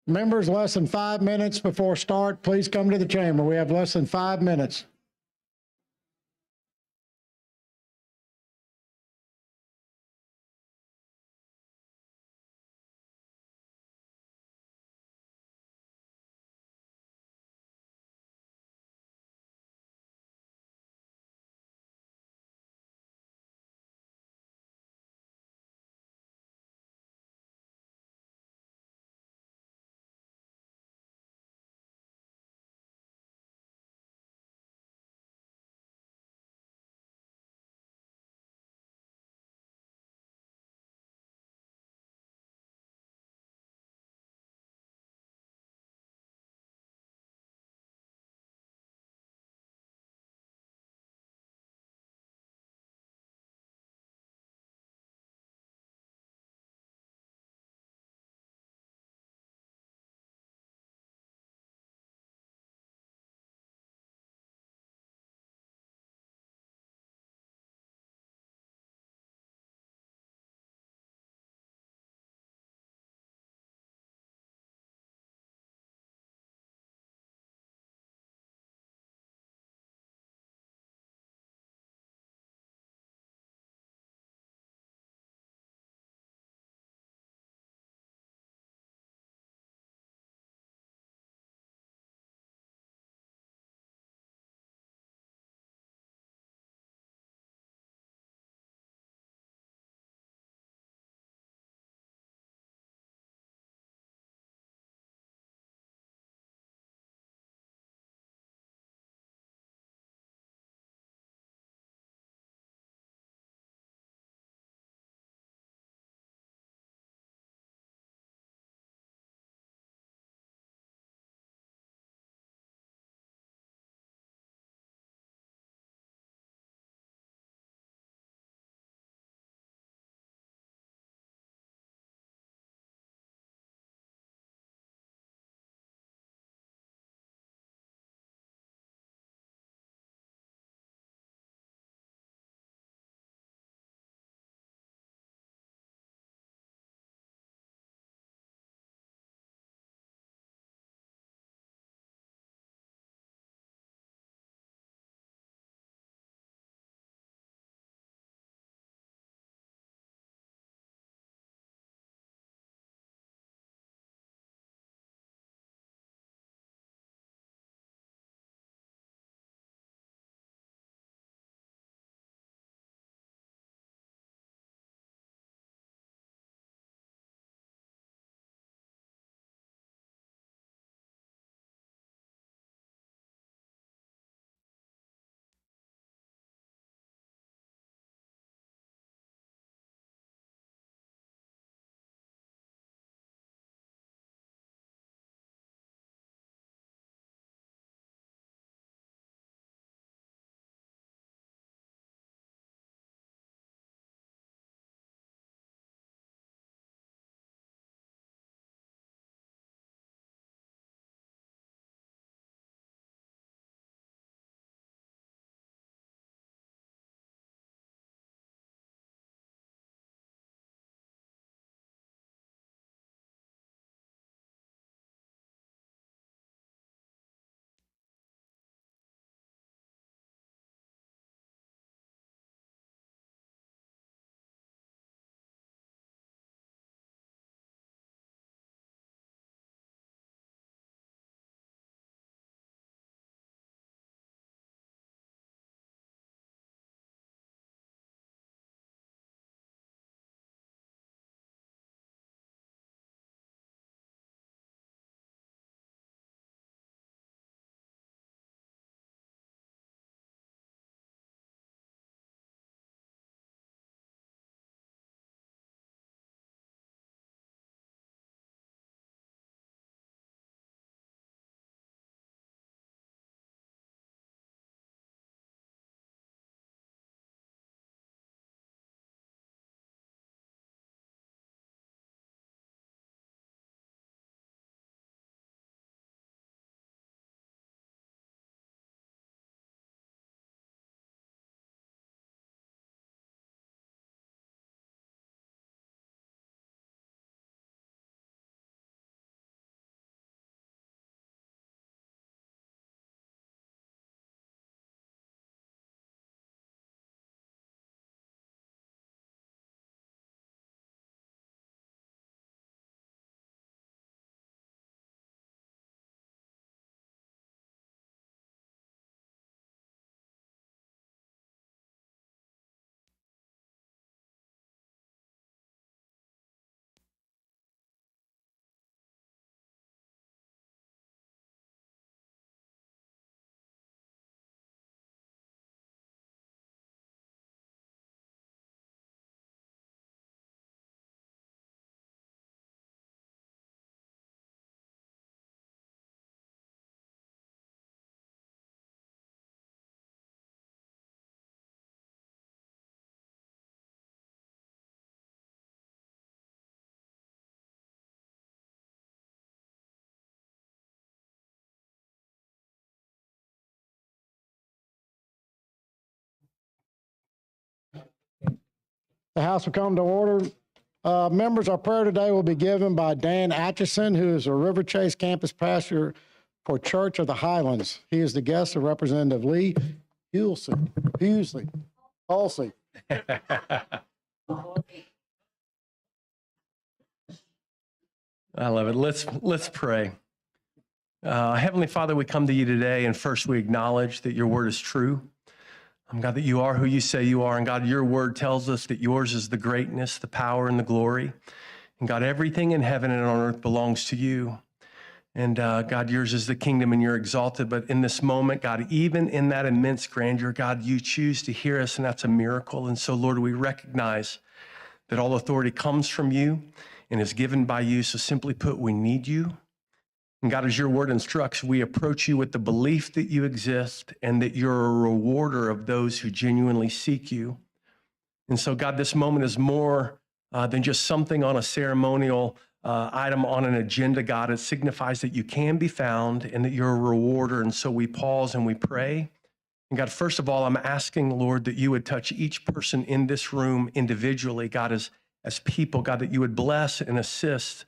Members, less than 5 minutes before start, please come to the chamber. We have less than 5 minutes. The House will come to order. Members, our prayer today will be given by Dan Atchison, who is a River Chase campus pastor for Church of the Highlands. He is the guest of Representative Lee Hulsey. I love it. Let's pray. Heavenly Father, we come to you today, and first we acknowledge that your word is true. God, that you are who you say you are. And God, your word tells us that yours is the greatness, the power, and the glory. And God, everything in heaven and on earth belongs to you. And God, yours is the kingdom and you're exalted. But in this moment, God, even in that immense grandeur, God, you choose to hear us, and that's a miracle. And so, Lord, we recognize that all authority comes from you and is given by you. So simply put, we need you. And God, as your word instructs, we approach you with the belief that you exist and that you're a rewarder of those who genuinely seek you. And so, God, this moment is more than just something on a ceremonial item on an agenda, God. It signifies that you can be found and that you're a rewarder. And so we pause and we pray. And God, first of all, I'm asking, Lord, that you would touch each person in this room individually, God, as people, God, that you would bless and assist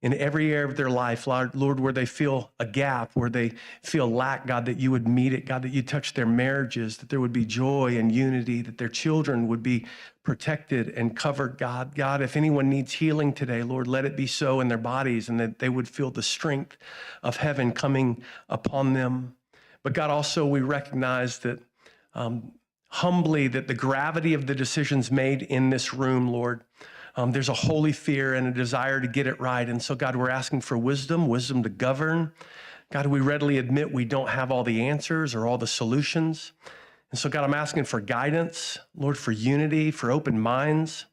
in every area of their life, Lord, where they feel a gap, where they feel lack, God, that you would meet it, God, that you touch their marriages, that there would be joy and unity, that their children would be protected and covered, God. God, if anyone needs healing today, Lord, let it be so in their bodies, and that they would feel the strength of heaven coming upon them. But God, also we recognize that humbly that the gravity of the decisions made in this room, Lord, there's a holy fear and a desire to get it right. And so, God, we're asking for wisdom to govern. God, we readily admit we don't have all the answers or all the solutions. And so, God, I'm asking for guidance, Lord, for unity, for open minds.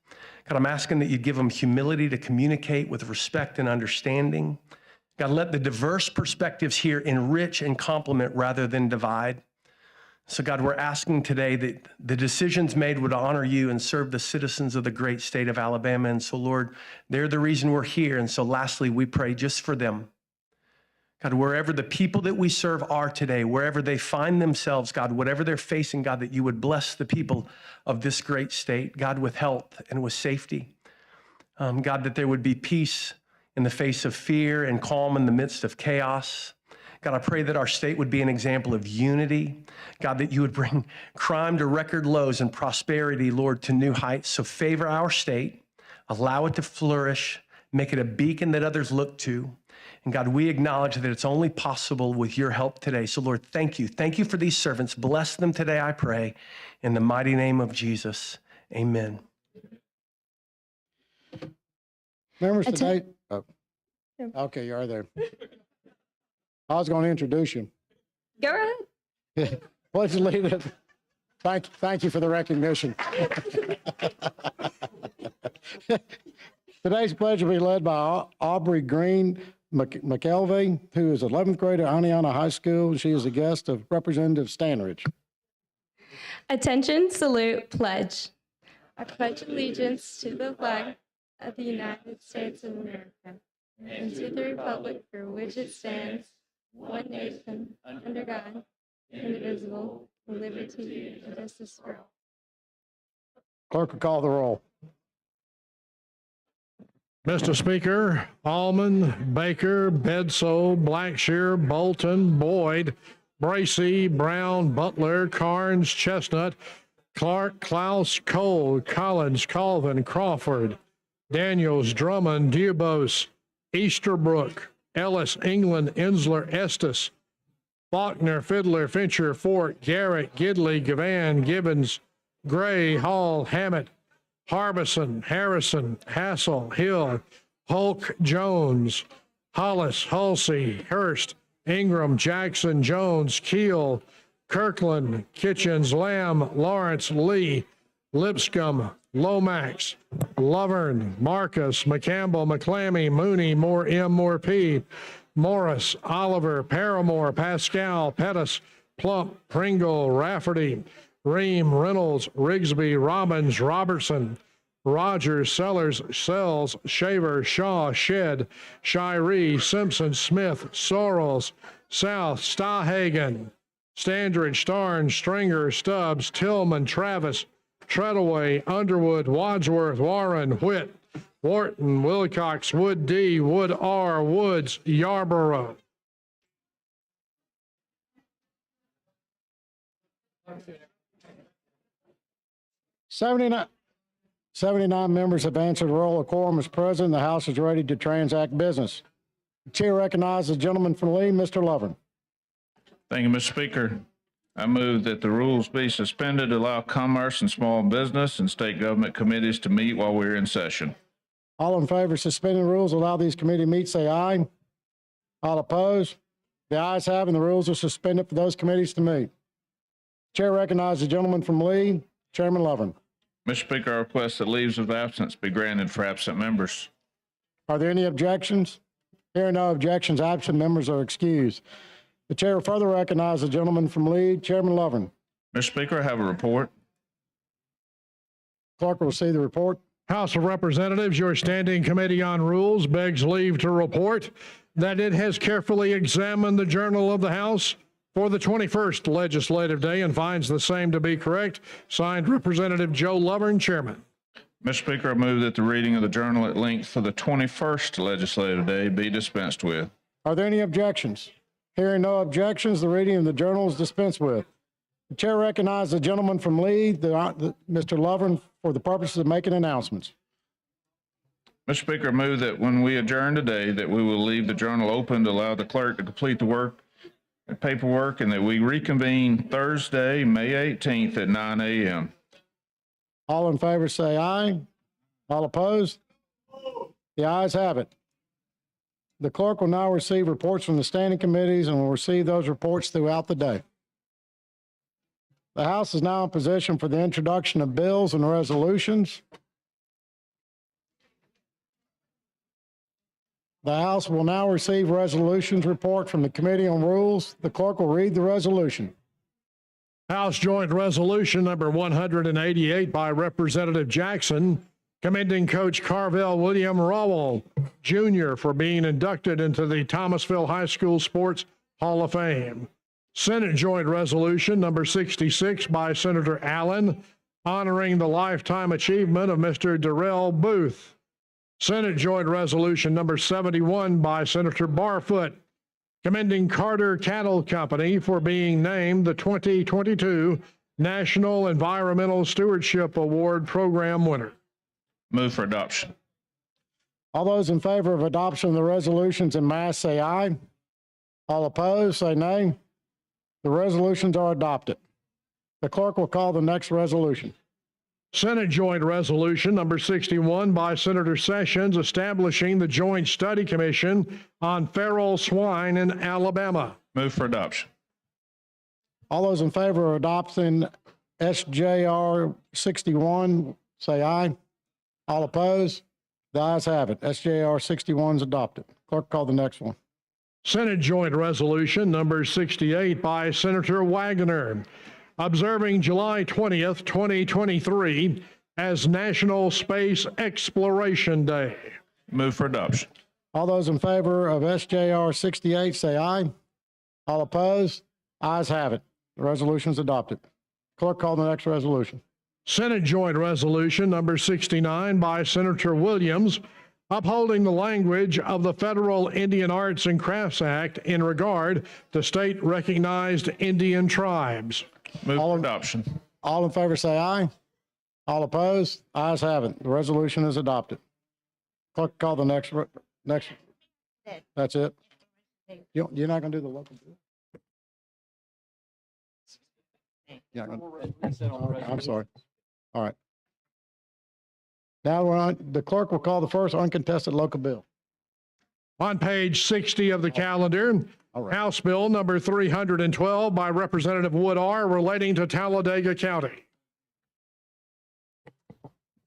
God, I'm asking that you give them humility to communicate with respect and understanding. God, let the diverse perspectives here enrich and complement rather than divide. So, God, we're asking today that the decisions made would honor you and serve the citizens of the great state of Alabama. And so, Lord, they're the reason we're here. And so, lastly, we pray just for them. God, wherever the people that we serve are today, wherever they find themselves, God, whatever they're facing, God, that you would bless the people of this great state, God, with health and with safety. God, that there would be peace in the face of fear and calm in the midst of chaos. God, I pray that our state would be an example of unity. God, that you would bring crime to record lows and prosperity, Lord, to new heights. So favor our state, allow it to flourish, make it a beacon that others look to. And God, we acknowledge that it's only possible with your help today. So Lord, thank you. Thank you for these servants. Bless them today, I pray, in the mighty name of Jesus. Amen. Members, today, okay, you are there. I was going to introduce you. Go ahead. Pledge allegiance. Thank you for the recognition. Today's pledge will be led by Aubrey Green McElvey, who is 11th grader at Aniana High School. She is a guest of Representative Stanridge. Attention, salute, pledge. I pledge allegiance to the flag of the United States of America and to the republic for which it stands, one nation, under God, indivisible, with liberty and justice for all. Clerk will call the roll. Mr. Speaker, Allman, Baker, Bedsoe, Blackshear, Bolton, Boyd, Bracey, Brown, Butler, Carnes, Chestnut, Clark, Klaus, Cole, Collins, Colvin, Crawford, Daniels, Drummond, Dubose, Easterbrook, Ellis, England, Ensler, Estes, Faulkner, Fiddler, Fincher, Fort, Garrett, Gidley, Gavan, Gibbons, Gray, Hall, Hammett, Harbison, Harrison, Hassel, Hill, Hulk, Jones, Hollis, Hulsey, Hurst, Ingram, Jackson, Jones, Keel, Kirkland, Kitchens, Lamb, Lawrence, Lee, Lipscomb, Lomax, Lovern, Marcus, McCampbell, McClammy, Mooney, Moore M, Moore P, Morris, Oliver, Paramore, Pascal, Pettis, Plump, Pringle, Rafferty, Ream, Reynolds, Rigsby, Robbins, Robertson, Rogers, Sellers, Sells, Shaver, Shaw, Shed, Shiree, Simpson, Smith, Sorrells, South, Stahagen, Standridge, Starn, Stringer, Stubbs, Tillman, Travis, Treadaway, Underwood, Wadsworth, Warren, Whit, Wharton, Wilcox, Wood D, Wood R, Woods, Yarborough. Seventy-nine members have answered the roll. A quorum is present. The House is ready to transact business. The chair recognizes the gentleman from Lee, Mr. Lovern. Thank you, Mr. Speaker. I move that the rules be suspended to allow commerce and small business and state government committees to meet while we're in session. All in favor of suspending the rules, allow these committee to meet, say aye. All opposed? The ayes have, and the rules are suspended for those committees to meet. Chair recognizes the gentleman from Lee, Chairman Lovern. Mr. Speaker, I request that leaves of absence be granted for absent members. Are there any objections? Hearing no objections, absent members are excused. The chair will further recognize the gentleman from Lee, Chairman Lovern. Mr. Speaker, I have a report. Clerk will see the report. House of Representatives, your Standing Committee on Rules begs leave to report that it has carefully examined the Journal of the House for the 21st legislative day and finds the same to be correct. Signed, Representative Joe Lovern, Chairman. Mr. Speaker, I move that the reading of the journal at length for the 21st legislative day be dispensed with. Are there any objections? Hearing no objections, the reading of the journal is dispensed with. The chair recognizes the gentleman from Lee, Mr. Lovern, for the purposes of making announcements. Mr. Speaker, I move that when we adjourn today, that we will leave the journal open to allow the clerk to complete the work and paperwork, and that we reconvene Thursday, May 18th at 9 a.m. All in favor say aye. All opposed? The ayes have it. The clerk will now receive reports from the standing committees and will receive those reports throughout the day. The House is now in position for the introduction of bills and resolutions. The House will now receive resolutions report from the Committee on Rules. The clerk will read the resolution. House Joint Resolution number 188 by Representative Jackson, commending Coach Carvel William Rawell Jr. for being inducted into the Thomasville High School Sports Hall of Fame. Senate Joint Resolution number 66 by Senator Allen, honoring the lifetime achievement of Mr. Darrell Booth. Senate Joint Resolution number 71 by Senator Barfoot, commending Carter Cattle Company for being named the 2022 National Environmental Stewardship Award Program winner. Move for adoption. All those in favor of adoption of the resolutions en masse say aye. All opposed say nay. The resolutions are adopted. The clerk will call the next resolution. Senate Joint Resolution number 61 by Senator Sessions, establishing the Joint Study Commission on Feral Swine in Alabama. Move for adoption. All those in favor of adopting SJR 61 say aye. All opposed? The ayes have it. SJR 61 is adopted. Clerk, call the next one. Senate Joint Resolution number 68 by Senator Wagner, observing July 20th, 2023 as National Space Exploration Day. Move for adoption. All those in favor of SJR 68 say aye. All opposed? Ayes have it. The resolution is adopted. Clerk, call the next resolution. Senate Joint Resolution number 69 by Senator Williams, upholding the language of the Federal Indian Arts and Crafts Act in regard to state-recognized Indian tribes. Move for adoption. All in favor say aye. All opposed? Ayes have it. The resolution is adopted. Clerk, call the next. That's it. You're not going to do the local bill? Yeah, I'm sorry. All right. Now we're on. The clerk will call the first uncontested local bill. On page 60 of the calendar, right. House Bill number 312 by Representative Wood R. relating to Talladega County.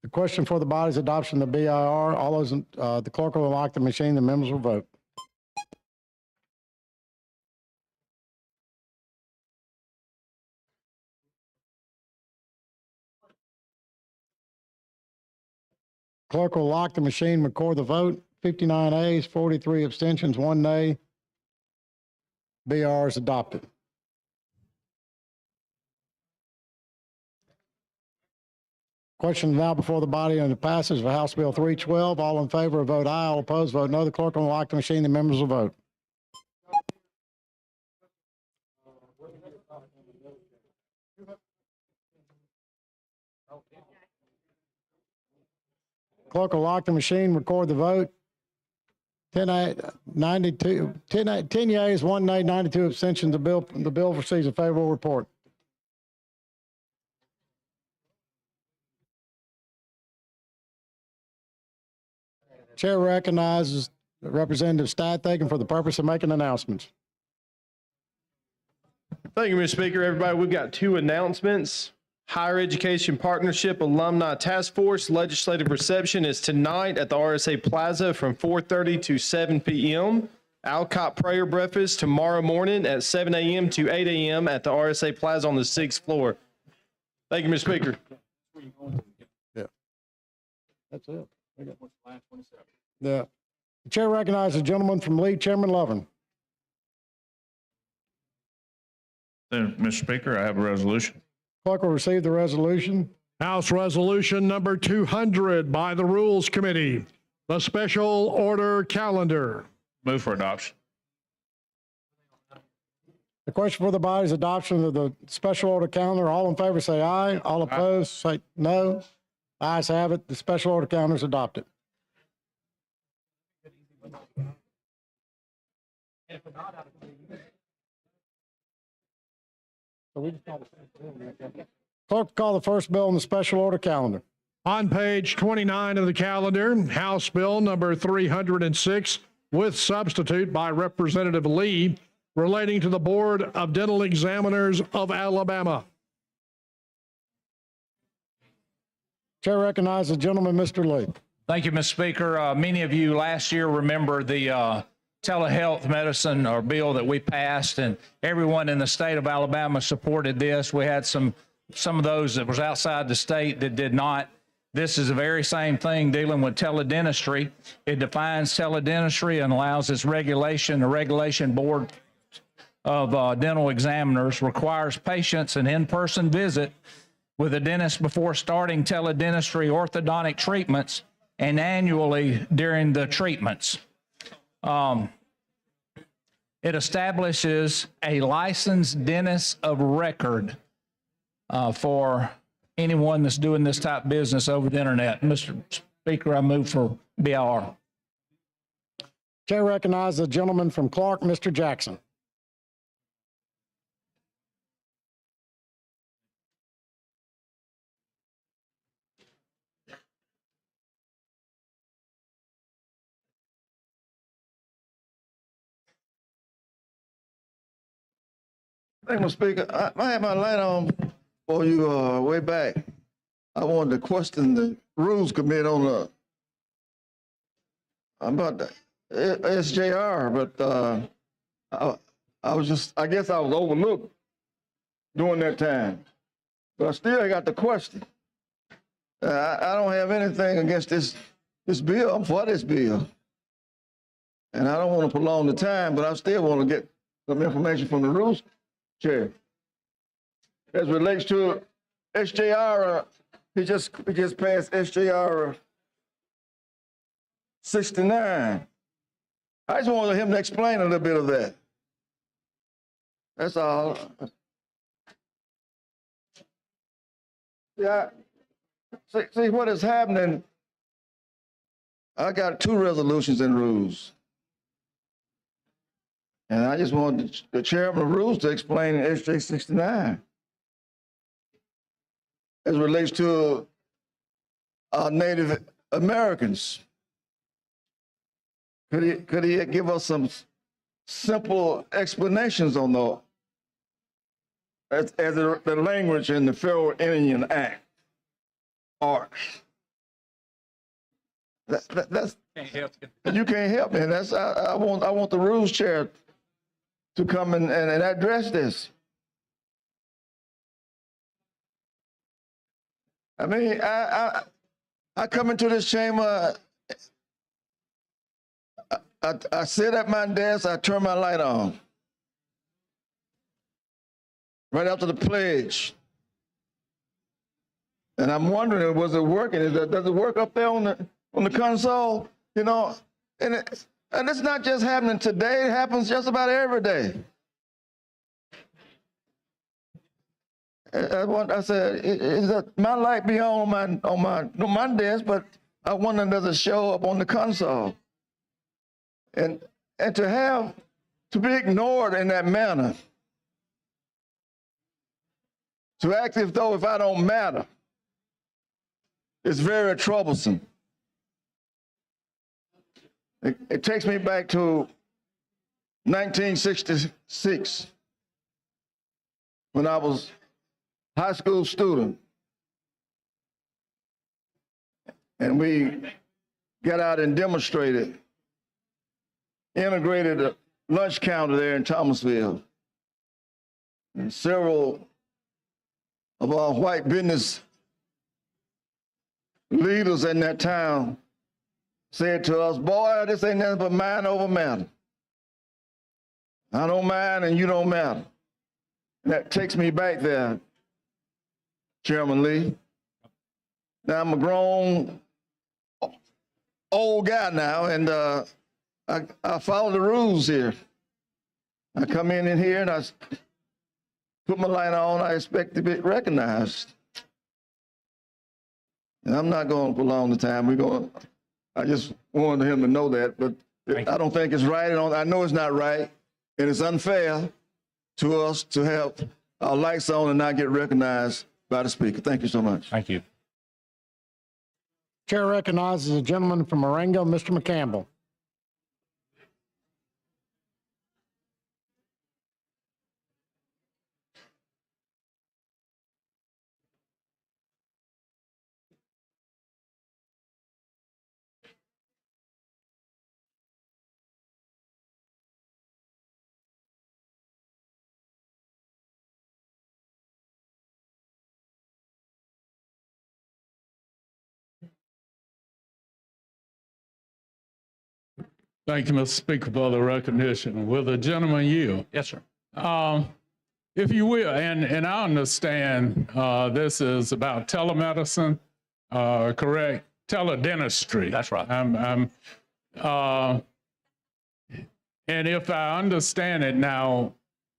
The question for the body's adoption of the BIR. All those, the clerk will lock the machine. The members will vote. Clerk will lock the machine, record the vote. 59 ayes, 43 abstentions, 1 nay. BR is adopted. Question now before the body on the passage of House Bill 312. All in favor, vote aye. All opposed, vote no. The clerk will lock the machine. The members will vote. Clerk will lock the machine, record the vote. 10 yeas, 1 nay, 92 abstentions. The bill receives a favorable report. Chair recognizes Representative Stadthagen for the purpose of making announcements. Thank you, Mr. Speaker. Everybody, we've got two announcements. Higher Education Partnership Alumni Task Force legislative reception is tonight at the RSA Plaza from 4:30 to 7 p.m. Alcott Prayer Breakfast tomorrow morning at 7 a.m. to 8 a.m. at the RSA Plaza on the 6th floor. Thank you, Mr. Speaker. Yeah. That's it. Yeah. The chair recognizes the gentleman from Lee, Chairman Lovin. Then, Mr. Speaker, I have a resolution. Clerk will receive the resolution. House Resolution number 200 by the Rules Committee, the special order calendar. Move for adoption. The question for the body is adoption of the special order calendar. All in favor say aye. All opposed say no. Ayes have it. The special order calendar is adopted. Clerk, call the first bill on the special order calendar. On page 29 of the calendar, House Bill number 306 with substitute by Representative Lee relating to the Board of Dental Examiners of Alabama. Chair recognizes the gentleman, Mr. Lee. Thank you, Mr. Speaker. Many of you last year remember the telehealth medicine or bill that we passed, and everyone in the state of Alabama supported this. We had some of those that was outside the state that did not. This is the very same thing dealing with teledentistry. It defines teledentistry and allows its regulation. The Regulation Board of Dental Examiners requires patients an in-person visit with a dentist before starting teledentistry orthodontic treatments and annually during the treatments. It establishes a licensed dentist of record for anyone that's doing this type of business over the internet. Mr. Speaker, I move for BIR. Chair recognizes the gentleman from Clark, Mr. Jackson. Thank you, Mr. Speaker. I had my light on for you way back. I wanted to question the Rules Committee on about the SJR, but I guess I was overlooked during that time. But I still got the question. I don't have anything against this bill. I'm for this bill. And I don't want to prolong the time, but I still want to get some information from the Rules Chair. As relates to SJR, he just passed SJR 69. I just wanted him to explain a little bit of that. That's all. Yeah. See what is happening. I got two resolutions and rules. And I just wanted the chairman of rules to explain in SJ 69 as it relates to Native Americans. Could he give us some simple explanations on the language in the Federal Indian Act? That's you can't help me. That's I want the rules chair to come and address this. I mean, I come into this chamber, I sit at my desk, I turn my light on. Right after the pledge. And I'm wondering, was it working? Does it work up there on the console? You know, and it's not just happening today. It happens just about every day. I said, is that my light be on my desk? But I wonder, does it show up on the console? And to be ignored in that manner, to act as though if I don't matter, it's very troublesome. It takes me back to 1966 when I was a high school student. And we got out and demonstrated, integrated a lunch counter there in Thomasville. And several of our white business leaders in that town said to us, boy, this ain't nothing but mind over matter. I don't mind and you don't matter. And that takes me back there, Chairman Lee. Now I'm a grown, old guy now, and I follow the rules here. I come in here and I put my light on, I expect to be recognized. And I'm not going to prolong the time. I just wanted him to know that, but I don't think it's right. I know it's not right, and it's unfair to us to have our lights on and not get recognized by the speaker. Thank you so much. Thank you. Chair recognizes the gentleman from Marengo, Mr. McCampbell. Thank you, Mr. Speaker, for the recognition. Will the gentleman yield? Yes, sir. If you will, and I understand this is about telemedicine, correct? Teledentistry. That's right. And if I understand it now,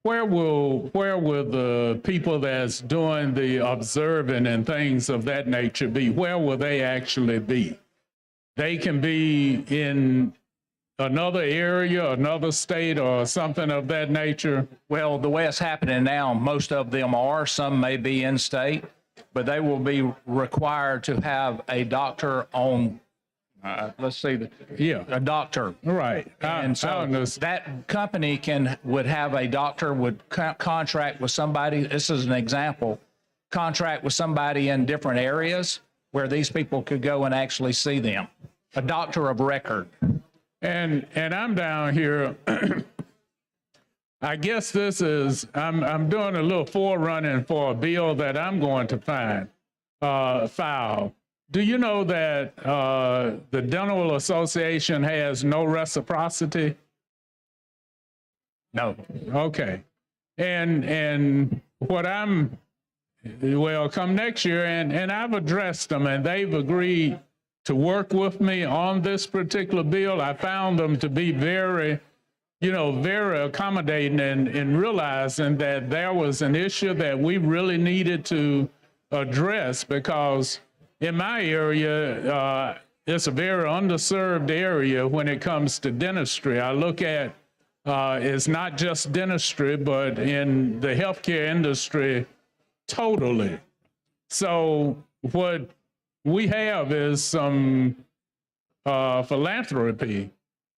where will the people that's doing the observing and things of that nature be? Where will they actually be? They can be in another area, another state, or something of that nature? Well, the way it's happening now, most of them are. Some may be in state, but they will be required to have a doctor on. Let's see, a doctor. Right. And so that company would have a doctor, would contract with somebody. This is an example. Contract with somebody in different areas where these people could go and actually see them. A doctor of record. And I'm down here. I guess this is, I'm doing a little forerunning for a bill that I'm going to file. Do you know that the Dental Association has no reciprocity? No. Okay. And what come next year, and I've addressed them, and they've agreed to work with me on this particular bill. I found them to be very accommodating in realizing that there was an issue that we really needed to address, because in my area, it's a very underserved area when it comes to dentistry. I look at it's not just dentistry, but in the healthcare industry totally. So what we have is some philanthropy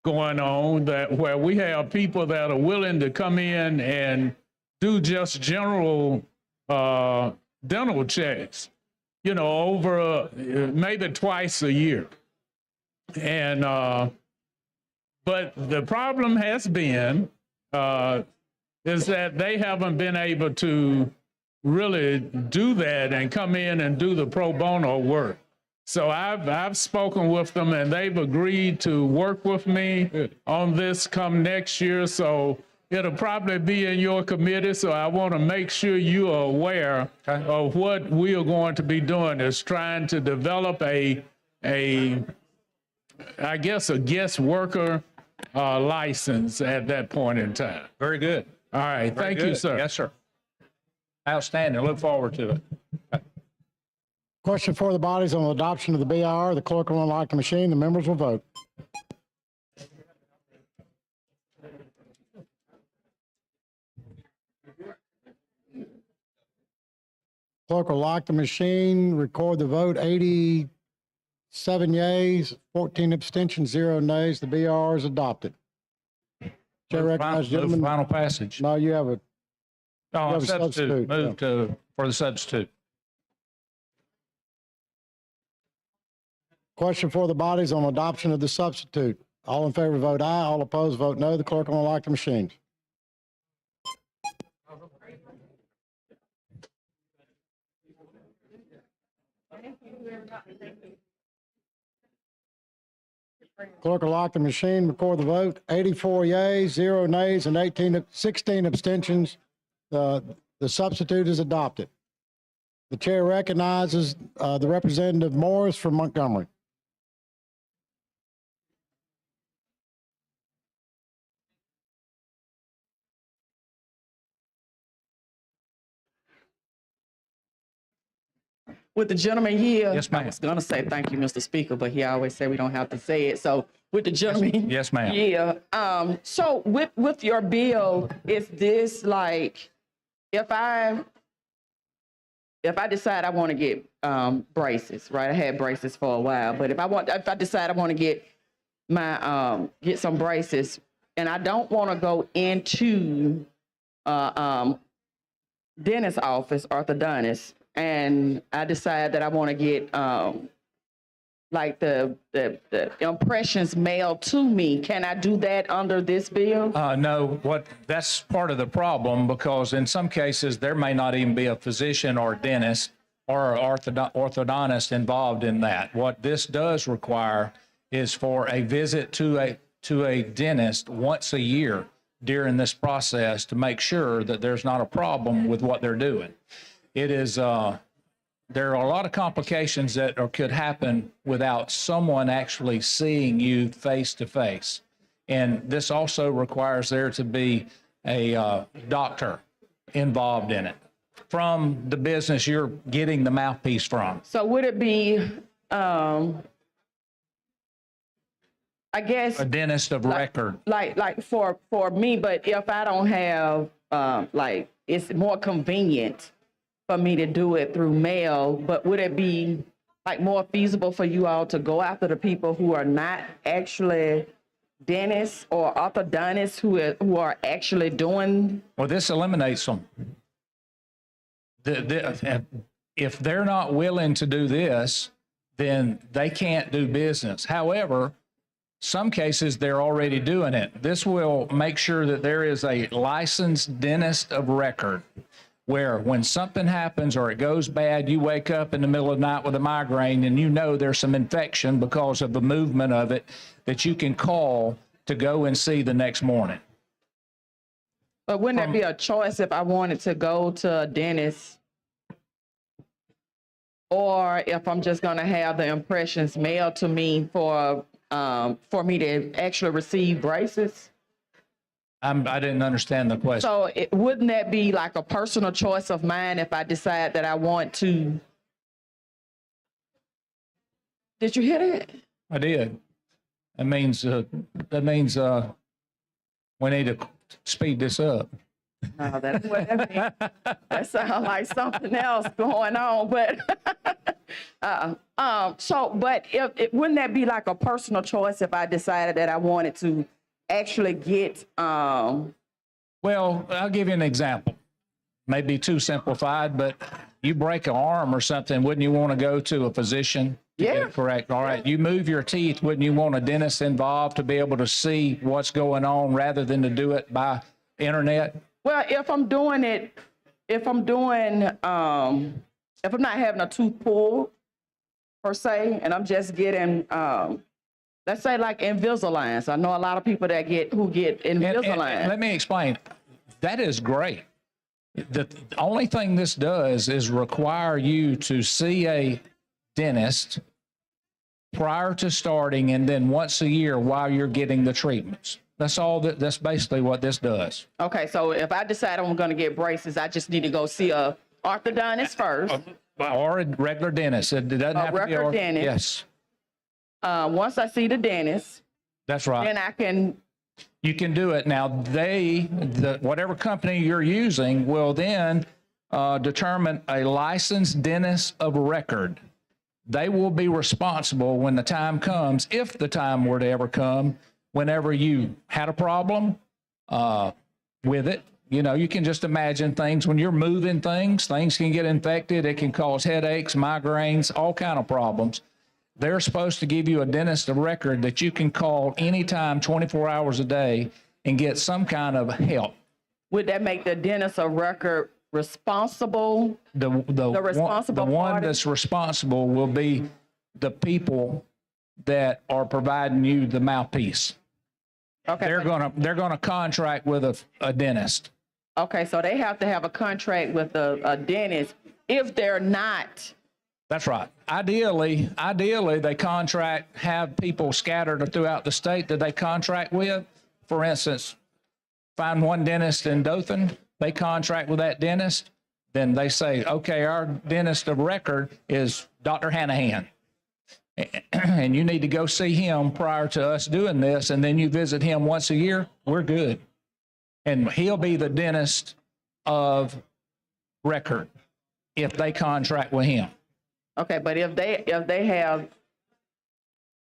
going on, where we have people that are willing to come in and do just general dental checks, over maybe twice a year. And but the problem has been is that they haven't been able to really do that and come in and do the pro bono work. So I've spoken with them, and they've agreed to work with me on this come next year. So it'll probably be in your committee, so I want to make sure you are aware of what we are going to be doing is trying to develop I guess, a guest worker license at that point in time. Very good. All right, Very thank you, good. sir. Yes, sir. Outstanding. Look forward to it. Question for the bodies on the adoption of the BIR. The clerk will unlock the machine. The members will vote. Clerk will lock the machine, record the vote. 87 yeas, 14 abstentions, 0 nays. The BIR is adopted. Chair recognizes Move gentlemen. final passage. No, you have a Oh, have a substitute. substitute, Move for the substitute. question for the bodies on adoption of the substitute. All in favor vote aye. All opposed vote no. The clerk will unlock the machines. Clerk will lock the machine, record the vote. 84 yeas, 0 nays, and 16 abstentions. The substitute is adopted. The chair recognizes the Representative Morris from Montgomery. With the gentleman here. Yes, ma'am. I was gonna say thank you, Mr. Speaker, but he always say we don't have to say it. So with the gentleman. Yes, ma'am. Yeah, so with your bill, is this like, if I decide I want to get braces, right? I had braces for a while, but if I decide I want to get get some braces, and I don't want to go into dentist office, orthodontist, and I decide that I want to get like the impressions mailed to me, can I do that under this bill? No, that's part of the problem, because in some cases there may not even be a physician or dentist or orthodontist involved in that. What this does require is for a visit to a dentist once a year during this process to make sure that there's not a problem with what they're doing. It is there are a lot of complications that could happen without someone actually seeing you face to face. And this also requires there to be a doctor involved in it from the business you're getting the mouthpiece from. So would it be, I guess, A dentist of record. like for me, but if I don't have, like, it's more convenient for me to do it through mail, but would it be like more feasible for you all to go after the people who are not actually dentists or orthodontists who are actually doing? Well, this eliminates them. If they're not willing to do this, then they can't do business. However, some cases they're already doing it. This will make sure that there is a licensed dentist of record, where when something happens or it goes bad, you wake up in the middle of the night with a migraine and you know there's some infection because of the movement of it, that you can call to go and see the next morning. But wouldn't that be a choice if I wanted to go to a dentist? Or if I'm just gonna have the impressions mailed to me for me to actually receive braces? I didn't understand the question. So wouldn't that be like a personal choice of mine if I decide that I want to? Did you hear that? I did. That means we need to speed this up. No, that's what that means. That sounds like something else going on, but but wouldn't that be like a personal choice if I decided that I wanted to actually get Well, I'll give you an example. Maybe too simplified, but you break an arm or something, wouldn't you want to go to a physician to get Yeah. it correct? All right. You move your teeth, wouldn't you want a dentist involved to be able to see what's going on rather than to do it by internet? Well, if I'm not having a tooth pulled per se, and I'm just getting let's say like Invisalign. I know a lot of people that get And Invisalign. let me explain. That is great. The only thing this does is require you to see a dentist prior to starting and then once a year while you're getting the treatments. That's basically what this does. Okay, so if I decide I'm going to get braces, I just need to go see a orthodontist first. Or a regular dentist. It doesn't have to be regular dentist. Yes, Once I see the dentist, that's right. then I can, You can do it. Now, whatever company you're using will then determine a licensed dentist of record. They will be responsible when the time comes, if the time were to ever come, whenever you had a problem with it. You know, you can just imagine things when you're moving things can get infected. It can cause headaches, migraines, all kind of problems. They're supposed to give you a dentist of record that you can call anytime, 24 hours a day, and get some kind of help. would that make the dentist of record responsible? The responsible one party? that's responsible will be the people that are providing you the mouthpiece. Okay, They're gonna contract with a dentist. okay, so they have to have a contract with a dentist. If they're not, That's right. Ideally, they have people scattered throughout the state that they contract with. For instance, find one dentist in Dothan, they contract with that dentist, then they say, okay, our dentist of record is Dr. Hanahan. And you need to go see him prior to us doing this, and then you visit him once a year, we're good. And he'll be the dentist of record if they contract with him. okay, but if they have,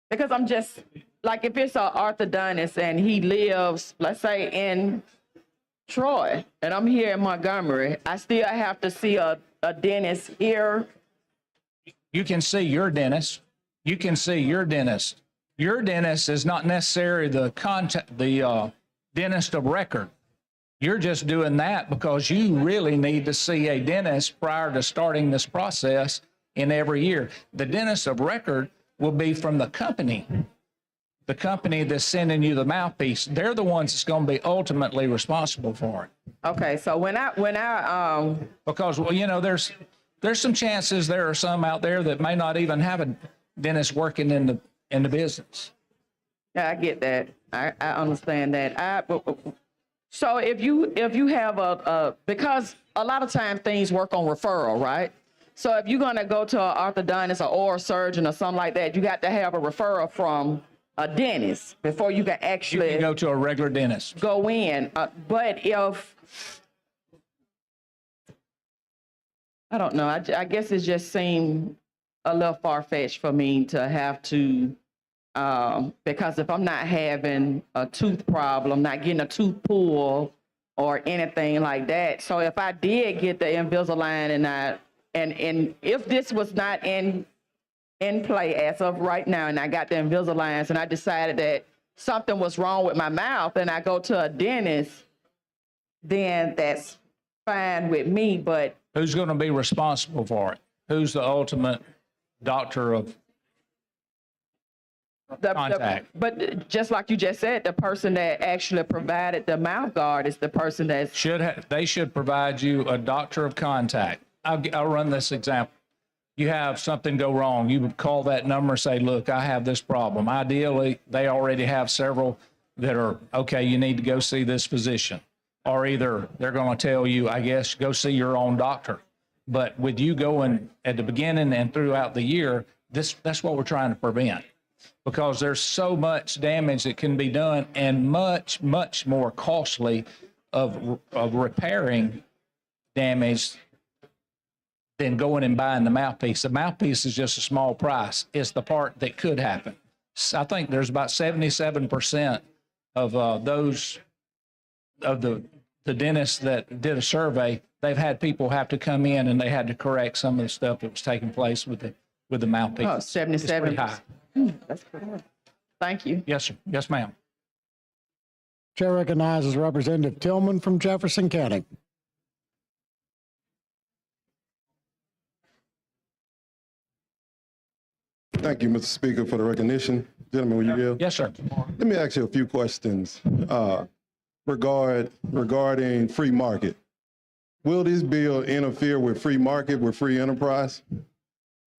because I'm just, like if it's an orthodontist and he lives, let's say in Troy, and I'm here in Montgomery, I still have to see a dentist here. You can see your dentist. You can see your dentist. Your dentist is not necessarily the dentist of record. You're just doing that because you really need to see a dentist prior to starting this process in every year. The dentist of record will be from the company that's sending you the mouthpiece. They're the ones that's going to be ultimately responsible for it. Okay, so when I Because, well, you know, there's some chances there are some out there that may not even have a dentist working in the business. yeah, I get that. I understand that. So if you have because a lot of times things work on referral, right? So if you're gonna go to an orthodontist or oral surgeon or something like that, you got to have a referral from a dentist before you can You actually can go to a regular dentist. go in. But if I don't know, I guess it just seemed a little far-fetched for me to have to, because if I'm not having a tooth problem, not getting a tooth pulled or anything like that. So if I did get the Invisalign and if this was not in play as of right now, and I got the Invisalign and I decided that something was wrong with my mouth and I go to a dentist, then that's fine with me, but Who's going to be responsible for it? Who's the ultimate doctor of contact? But just like you just said, the person that actually provided the mouth guard is the person that's They should provide you a doctor of contact. I'll run this example. You have something go wrong. You would call that number and say, look, I have this problem. Ideally, they already have several that are, okay, you need to go see this physician. Or either they're going to tell you, I guess, go see your own doctor. But with you going at the beginning and throughout the year, that's what we're trying to prevent. Because there's so much damage that can be done and much, much more costly of repairing damage than going and buying the mouthpiece. The mouthpiece is just a small price. It's the part that could happen. I think there's about 77% of the dentists that did a survey, they've had people have to come in and they had to correct some of the stuff that was taking place with the mouthpiece. Oh, It's 77. pretty high. That's pretty high. Thank you. Yes, sir. Yes, ma'am. Chair recognizes Representative Tillman from Jefferson County. Thank you, Mr. Speaker, for the recognition. Gentlemen, will you yield? Yes, sir. Let me ask you a few questions regarding free market. Will this bill interfere with free market, with free enterprise?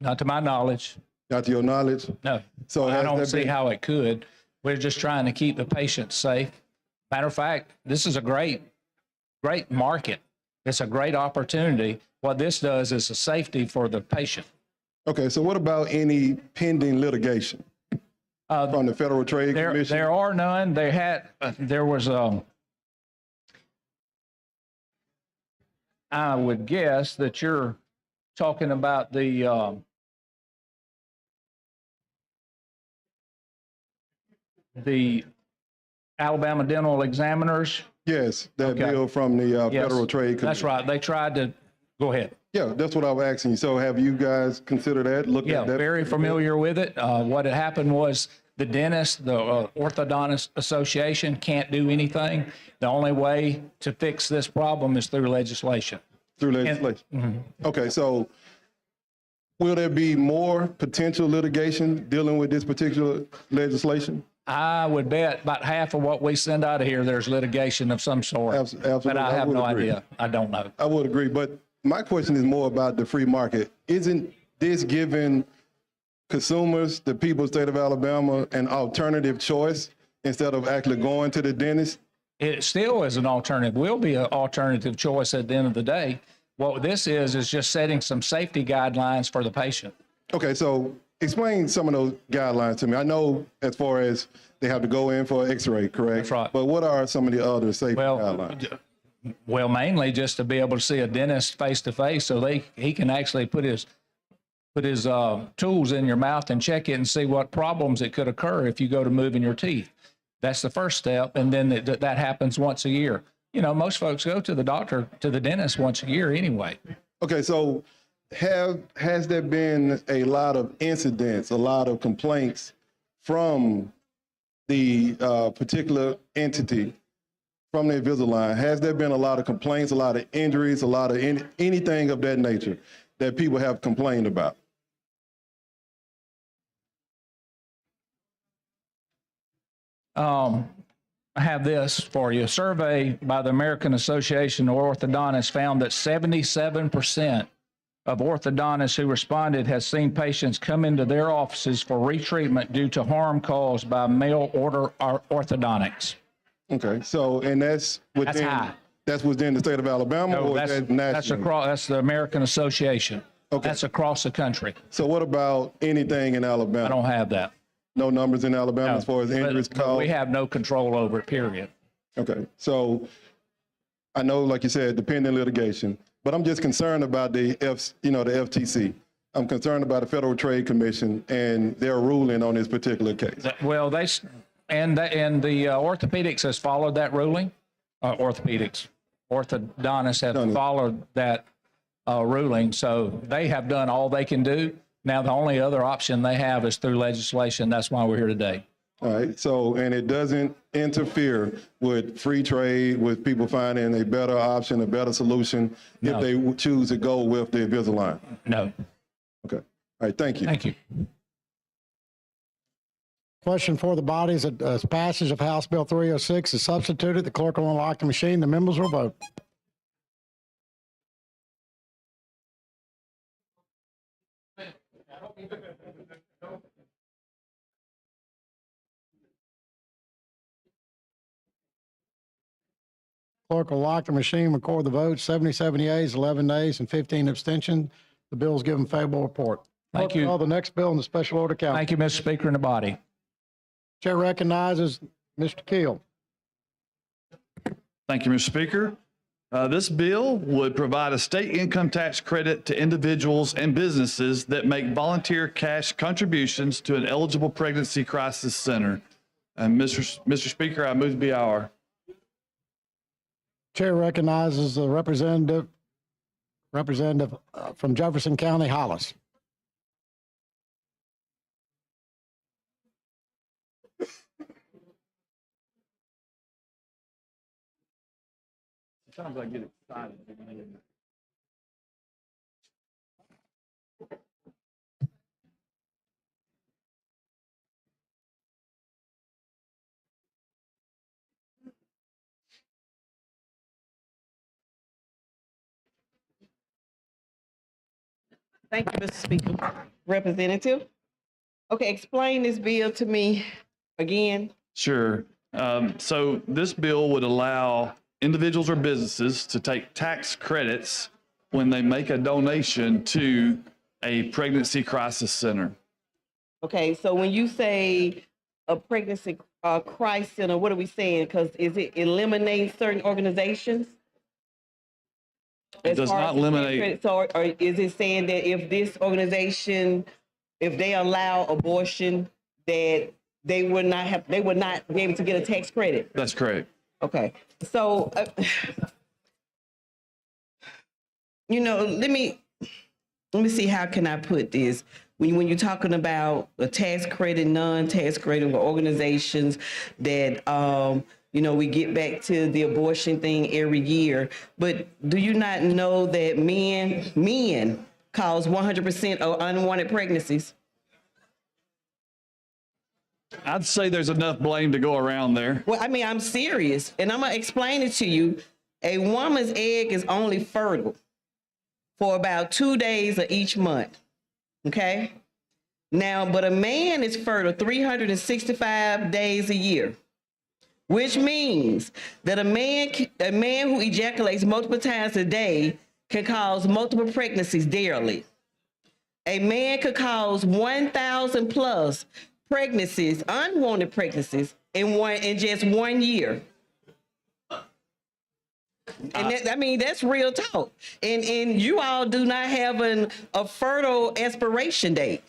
Not to my knowledge. Not to your knowledge? No. So I has don't there see been- how it could. We're just trying to keep the patients safe. Matter of fact, this is a great market. It's a great opportunity. What this does is a safety for the patient. Okay, so what about any pending litigation from the Federal Trade Commission? There are none. There was I would guess that you're talking about the Alabama Dental Examiners. Yes, that Okay. bill from the Yes, Federal Trade Commission. That's right. They tried to, go ahead. Yeah, that's what I was asking you. So have you guys considered that, looked Yeah, at that? very familiar with it. What had happened was the dentist, the Orthodontist Association can't do anything. The only way to fix this problem is through legislation. Through legislation? Okay, so will there be more potential litigation dealing with this particular legislation? I would bet about half of what we send out of here, there's litigation of some sort. Absolutely. But I have would no agree. idea. I don't know. I would agree, but my question is more about the free market. Isn't this giving consumers, the people of the state of Alabama, an alternative choice instead of actually going to the dentist? It still is an alternative, will be an alternative choice at the end of the day. What this is just setting some safety guidelines for the patient. Okay, so explain some of those guidelines to me. I know as far as they have to go in for an x-ray, correct? That's right. But what are some of the other safety guidelines? Well, mainly just to be able to see a dentist face to face, so he can actually put his tools in your mouth and check it and see what problems it could occur if you go to moving your teeth. That's the first step, and then that happens once a year. You know, most folks go to the doctor, to the dentist once a year anyway. Okay, so has there been a lot of incidents, a lot of complaints from the particular entity, from the Invisalign? Has there been a lot of complaints, a lot of injuries, a lot of anything of that nature that people have complained about? I have this for you. A survey by the American Association of Orthodontists found that 77% of orthodontists who responded has seen patients come into their offices for retreatment due to harm caused by mail order orthodontics. Okay, so, and that's within, high. That's within the state of Alabama, No, or is that national? that's the American Association. Okay. That's across the country. So what about anything in Alabama? I don't have that. No numbers in Alabama No, as far as injuries but caused? we have no control over it, period. Okay, so I know, like you said, dependent litigation, but I'm just concerned about the FTC. I'm concerned about the Federal Trade Commission and their ruling on this particular case. Well, the orthopedics has followed that ruling. Orthopedics, orthodontists have followed that ruling, so they have done all they can do. Now, the only other option they have is through legislation. That's why we're here today. All right, so, and it doesn't interfere with free trade, with people finding a better option, a better solution if they choose to go with the Invisalign? No. Okay, all right, thank you. Thank you. Question for the body is that as passage of House Bill 306 is substituted, the clerk will unlock the machine, the members will vote. Clerk will lock the machine, record the vote, 77 yeas, 11 nays, and 15 abstentions. The bill is given favorable report. Thank Clerk will you. call the next bill in the special order count. Thank you, Mr. Speaker and the body. Chair recognizes Mr. Keel. Thank you, Mr. Speaker. This bill would provide a state income tax credit to individuals and businesses that make volunteer cash contributions to an eligible pregnancy crisis center. And Mr. Speaker, I move to be our. Chair recognizes the representative from Jefferson County, Hollis. Sometimes I get excited. Thank you, Mr. Speaker. Representative? Okay, explain this bill to me again. Sure. So this bill would allow individuals or businesses to take tax credits when they make a donation to a pregnancy crisis center. Okay, so when you say a pregnancy crisis center, what are we saying? Because is it eliminating certain organizations? It As does far not as the eliminate- credit, so, or is it saying that if this organization, if they allow abortion, that they would not be able to get a tax credit? That's correct. Okay, so, let me see, how can I put this? When you're talking about a tax credit, non-tax credit for organizations that, we get back to the abortion thing every year, but do you not know that men cause 100% of unwanted pregnancies? I'd say there's enough blame to go around there. Well, I mean, I'm serious, and I'm gonna explain it to you. A woman's egg is only fertile for about 2 days of each month. Okay? Now, but a man is fertile 365 days a year, which means that a man who ejaculates multiple times a day can cause multiple pregnancies daily. A man could cause 1,000 plus pregnancies, unwanted pregnancies, in just 1 year. And that's real talk. And you all do not have a fertile expiration date.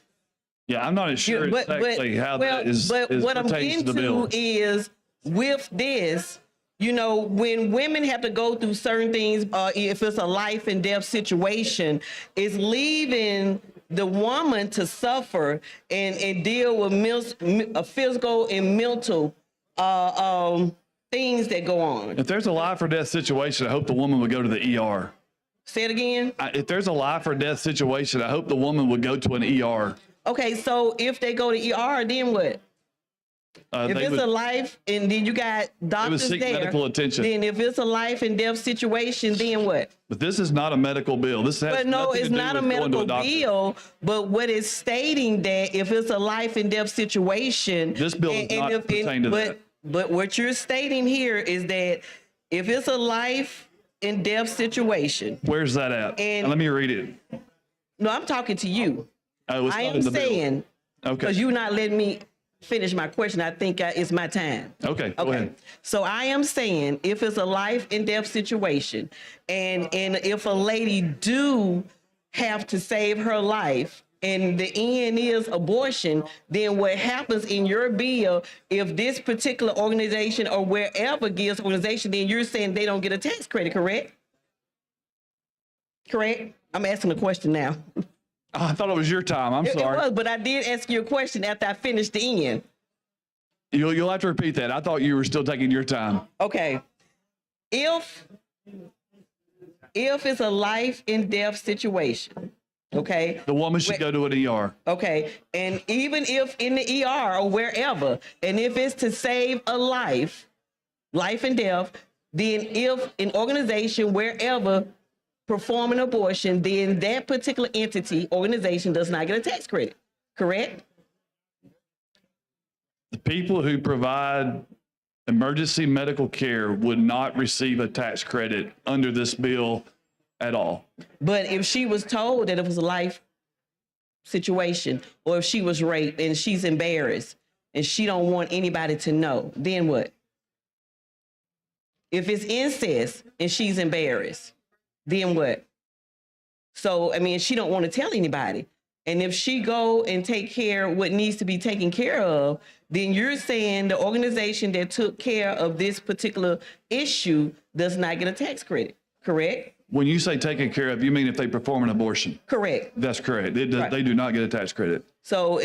Yeah, I'm not as sure exactly how that is what I'm pertains getting to the bill. to is with this, when women have to go through certain things, if it's a life and death situation, it's leaving the woman to suffer and deal with physical and mental things that go on. If there's a life or death situation, I hope the woman would go to the ER. Say it again. If there's a life or death situation, I hope the woman would go to an ER. Okay, so if they go to ER, then what? If it's a life and then you got doctors seek there, medical attention. then if it's a life and death situation, then what? But this is not a medical bill. This has But no, nothing to it's do not a with going to medical doctor. bill. But what it's stating that if it's a life and death situation, This bill does not pertain to that. But what you're stating here is that if it's a life and death situation, Where's that at? And- Let me read it. no, I'm talking to you. Oh, it's I not am in the bill. saying, Okay. because you're not letting me finish my question. I think it's my time. Okay. Go ahead. So I am saying if it's a life and death situation and if a lady do have to save her life and the end is abortion, then what happens in your bill, if this particular organization or wherever gives organization, then you're saying they don't get a tax credit, correct? Correct? I'm asking a question now. Oh, I thought it was your time. I'm It sorry. was, but I did ask you a question after I finished the end. You'll have to repeat that. I thought you were still taking your time. Okay. If it's a life and death situation, okay? The woman should go to an ER. Okay. And even if in the ER or wherever, and if it's to save a life and death, then if an organization wherever perform an abortion, then that particular organization does not get a tax credit, correct? The people who provide emergency medical care would not receive a tax credit under this bill at all. But if she was told that it was a life situation, or if she was raped and she's embarrassed and she don't want anybody to know, then what? If it's incest and she's embarrassed, then what? So, she don't want to tell anybody. And if she go and take care of what needs to be taken care of, then you're saying the organization that took care of this particular issue does not get a tax credit, correct? When you say taken care of, you mean if they perform an abortion? Correct. That's correct. Right. They do not get a tax credit. So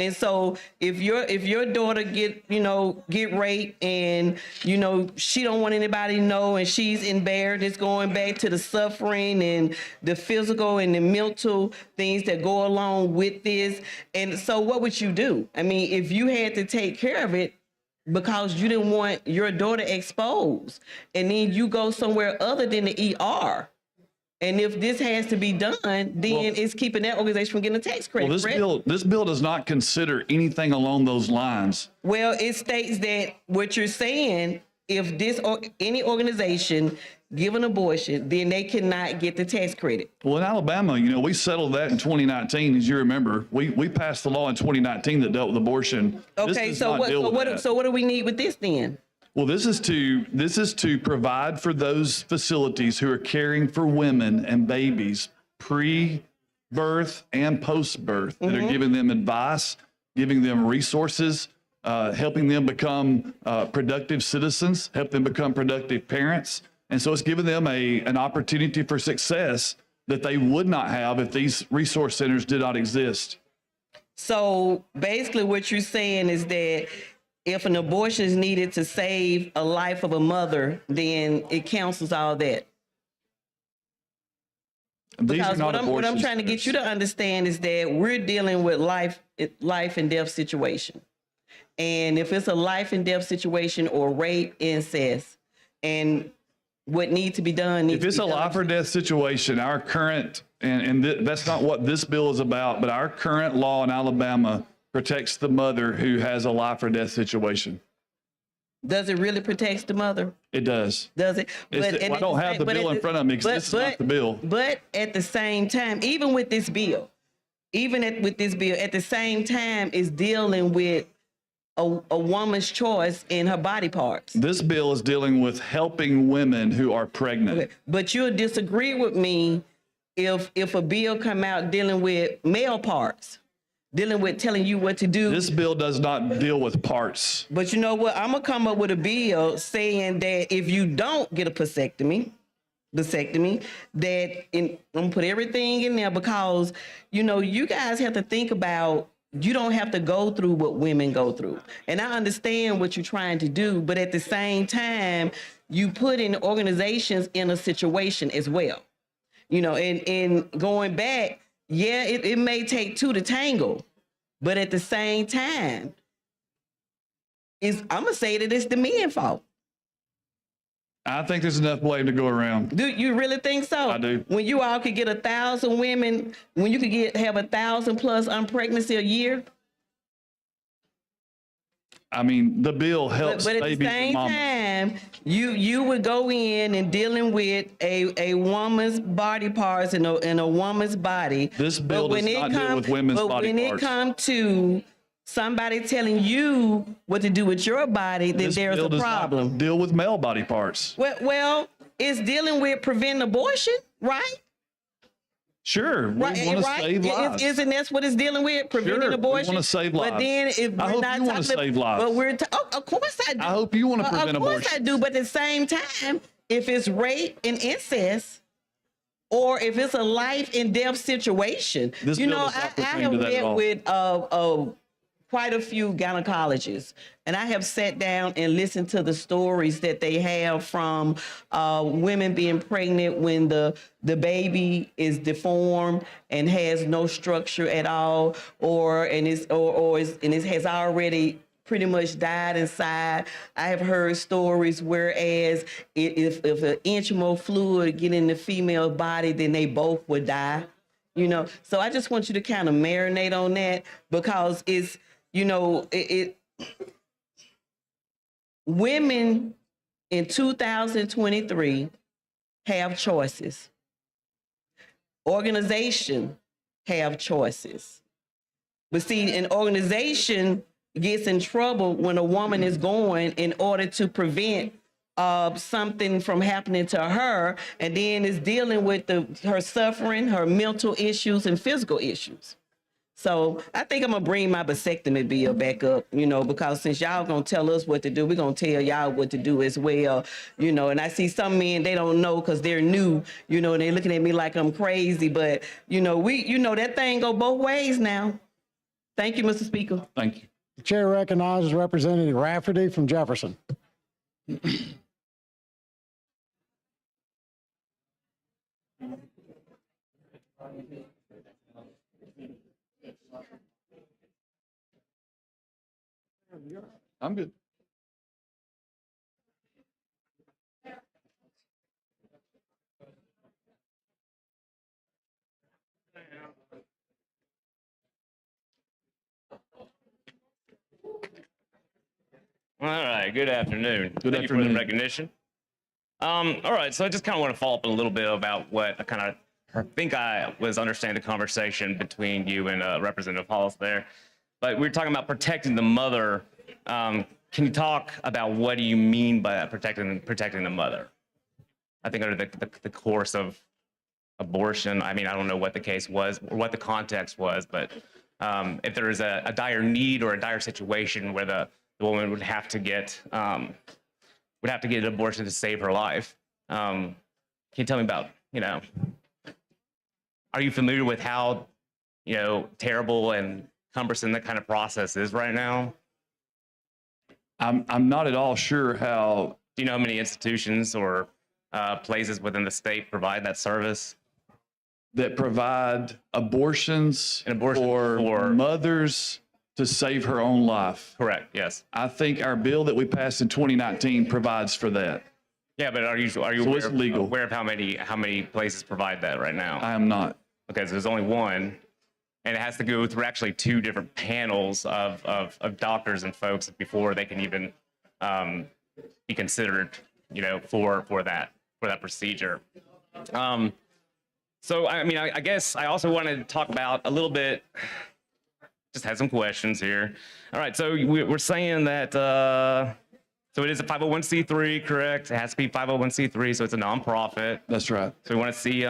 if your daughter get raped and she don't want anybody to know and she's embarrassed, it's going back to the suffering and the physical and the mental things that go along with this. And so what would you do? If you had to take care of it because you didn't want your daughter exposed, and then you go somewhere other than the ER, And if this has to be done, then it's keeping that organization from getting a tax credit. Well, this bill does not consider anything along those lines. Well, it states that what you're saying, if this or any organization give an abortion, then they cannot get the tax credit. Well, in Alabama, we settled that in 2019, as you remember. We passed the law in 2019 that dealt with abortion. Okay, so what do we need with this then? Well, this is to provide for those facilities who are caring for women and babies pre-birth and post-birth, that are giving them advice, giving them resources, helping them become productive citizens, help them become productive parents. And so it's giving them an opportunity for success that they would not have if these resource centers did not exist. So basically what you're saying is that if an abortion is needed to save a life of a mother, then it cancels all that. Because what I'm trying to get you to understand is that we're dealing with life and death situation. And if it's a life and death situation or rape, incest, and what needs to be done. If it's a life or death situation, our current, that's not what this bill is about, but our current law in Alabama protects the mother who has a life or death situation. Does it really protect the mother? It does. Does it? I don't have the bill in front of me because this is not the bill. But at the same time, even with this bill, at the same time, it's dealing with a woman's choice in her body parts. This bill is dealing with helping women who are pregnant. Okay. But you'll disagree with me if a bill come out dealing with male parts, dealing with telling you what to do. This bill does not deal with parts. But you know what? I'm gonna come up with a bill saying that if you don't get a vasectomy, that I'm gonna put everything in there because you guys have to think about. You don't have to go through what women go through. And I understand what you're trying to do, but at the same time, you put in organizations in a situation as well. And going back, it may take two to tangle, but at the same time, I'm gonna say that it's the men's fault. I think there's enough blame to go around. Do you really think so? I do. When you all could get 1,000 women, when you could have 1,000 plus unpregnancy a year. I mean, the bill helps but at babies the same and mamas. time, you would go in and dealing with a woman's body parts in a woman's body. This bill does not deal with women's body parts. But when it comes to somebody telling you what to do with your body, then there's a problem. Not deal with male body parts. Well, it's dealing with preventing abortion, right? Sure, we want to save lives. Isn't that what it's dealing with? Preventing abortion. We want to save lives. But then if we're I hope not you want to save lives. But of course I do. I hope you want to prevent abortion. Of course I do. But at the same time, if it's rape and incest, or if it's a life and death situation, This bill does not I pertain have to that at all. met with quite a few gynecologists, and I have sat down and listened to the stories that they have from women being pregnant when the baby is deformed and has no structure at all, and it has already pretty much died inside. I have heard stories whereas if an inch more fluid get in the female body, then they both would die. So I just want you to kind of marinate on that because it's women in 2023 have choices. Organization have choices. But see, an organization gets in trouble when a woman is going in order to prevent something from happening to her, and then is dealing with her suffering, her mental issues, and physical issues. So I think I'm gonna bring my vasectomy bill back up, because since y'all gonna tell us what to do, we're gonna tell y'all what to do as well, and I see some men, they don't know because they're new, and they're looking at me like I'm crazy, but that thing go both ways now. Thank you, Mr. Speaker. Thank you. The chair recognizes Representative Rafferty from Jefferson. I'm good. All right. Good afternoon. Good Thank you for the afternoon. recognition. All right. So I just kind of want to follow up a little bit about what I think I was understanding the conversation between you and Representative Hollis there. But we were talking about protecting the mother. Can you talk about what do you mean by that, protecting the mother? I think under the course of abortion, I mean, I don't know what the case was or what the context was, but if there is a dire need or a dire situation where the woman would have to get an abortion to save her life, can you tell me about, are you familiar with how, terrible and cumbersome that kind of process is right now? I'm not at all sure how. Do you know how many institutions or places within the state provide that service? That provide abortions, for mothers to save her own life. Correct. Yes. I think our bill that we passed in 2019 provides for that. Yeah, but are you So it's legal. aware of how many places provide that right now? I am not. Okay, so there's only one, and it has to go through actually two different panels of doctors and folks before they can even be considered, for that procedure. So, I mean, I guess I also wanted to talk about a little bit, just had some questions here. All right, so we're saying that, so it is a 501c3, correct? It has to be 501c3, so it's a nonprofit. That's right. So we want to see,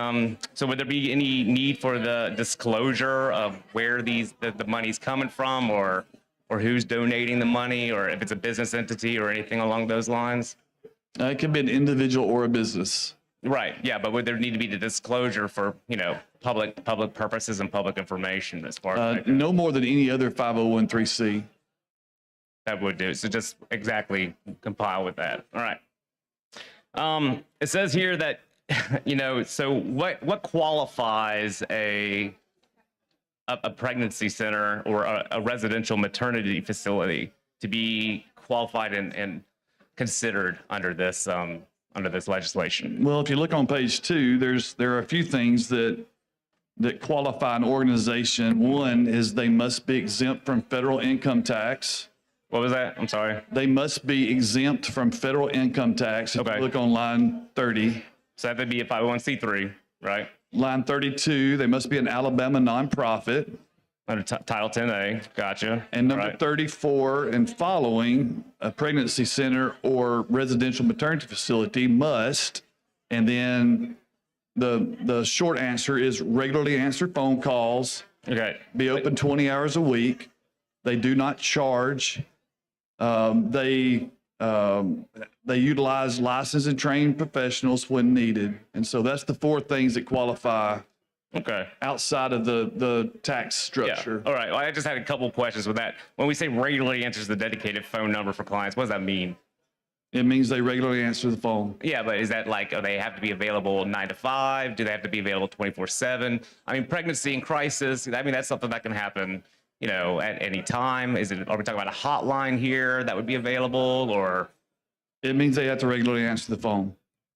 so would there be any need for the disclosure of where the money's coming from or who's donating the money or if it's a business entity or anything along those lines? It can be an individual or a business. Right. Yeah, but would there need to be the disclosure for public purposes and public information as far as No more than any other 501c. that would do? So just exactly compile with that. All right. It says here that so what qualifies a pregnancy center or a residential maternity facility to be qualified and considered under this legislation? Well, if you look on page 2, there are a few things that qualify an organization. One is they must be exempt from federal income tax. What was that? I'm sorry. They must be exempt from federal income tax. If Okay. you look on line 30. So that would be a 501c3, right? Line 32, they must be an Alabama nonprofit. Under Title 10A. Gotcha. And number Right. 34 and following, a pregnancy center or residential maternity facility must, and then the short answer is regularly answer phone calls, Okay. be open 20 hours a week. They do not charge. They utilize licensed and trained professionals when needed. And so that's the 4 things that qualify Okay. outside of the tax Yeah. structure. All right. Well, I just had a couple questions with that. When we say regularly answers the dedicated phone number for clients, what does that mean? It means they regularly answer the phone. Yeah, but is that like, do they have to be available 9 to 5? Do they have to be available 24/7? I mean, pregnancy and crisis, I mean, that's something that can happen, at any time. Are we talking about a hotline here that would be available or? It means they have to regularly answer the phone.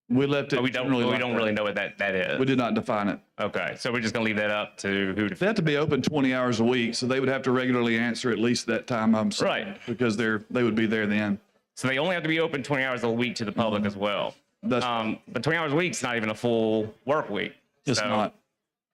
We left it. But we don't really know what that is. We did not define it. Okay, so we're just gonna leave that up to who to. They have to be open 20 hours a week, so they would have to regularly answer at least that time. I'm saying, Right. because they would be there then. So they only have to be open 20 hours a week to the public as well. That's But 20 hours a week is not even a full work week. it's So, not.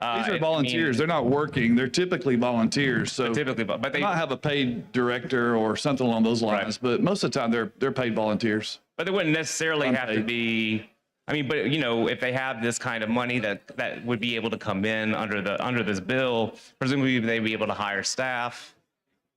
These I are mean, volunteers. They're not working. They're typically volunteers. So typically, but they they might have a paid director or something along those lines. But most of the time, they're paid volunteers. But they wouldn't necessarily have to Unpaid. be. I mean, but if they have this kind of money that would be able to come in under this bill, presumably they'd be able to hire staff.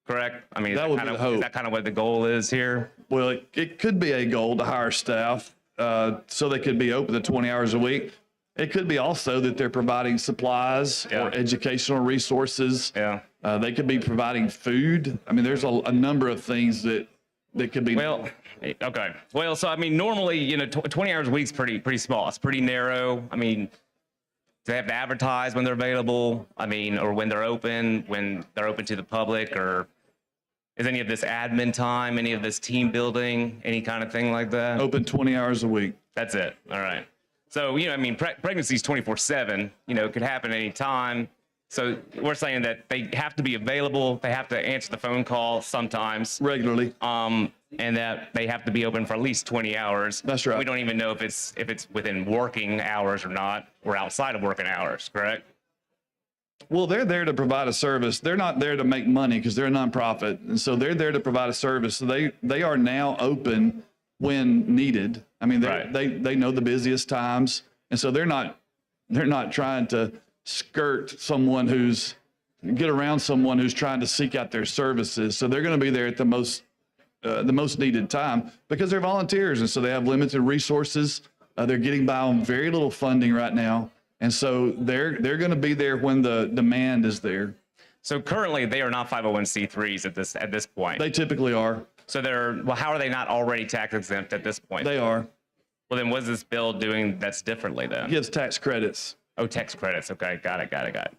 Correct. I mean, That would be the hope. is that kind of what the goal is here? Well, it could be a goal to hire staff so they could be open to 20 hours a week. It could be also that they're providing supplies or educational resources. Yeah. They could be providing food. I mean, there's a number of things that could be. Well, okay. Well, so I mean, normally, 20 hours a week is pretty small. It's pretty narrow. I mean, do they have to advertise when they're available? I mean, or when they're open to the public, or is any of this admin time, any of this team building, any kind of thing like that? Open 20 hours a week. That's it. All right. So, I mean, pregnancy is 24/7, it could happen anytime. So we're saying that they have to be available. They have to answer the phone call sometimes. Regularly. and that they have to be open for at least 20 hours. That's right. We don't even know if it's within working hours or not, or outside of working hours, correct? Well, they're there to provide a service. They're not there to make money because they're a nonprofit. And so they're there to provide a service. So they are now open when needed. I mean, Right. they know the busiest times. And so they're not trying to get around someone who's trying to seek out their services. So they're going to be there at the most needed time because they're volunteers. And so they have limited resources. They're getting by on very little funding right now. And so they're going to be there when the demand is there. So currently, they are not 501c3s at this point. They typically are. So how are they not already tax exempt at this point? They are. Well, then what is this bill doing that's differently then? Gives tax credits. Oh, tax credits. Okay, got it.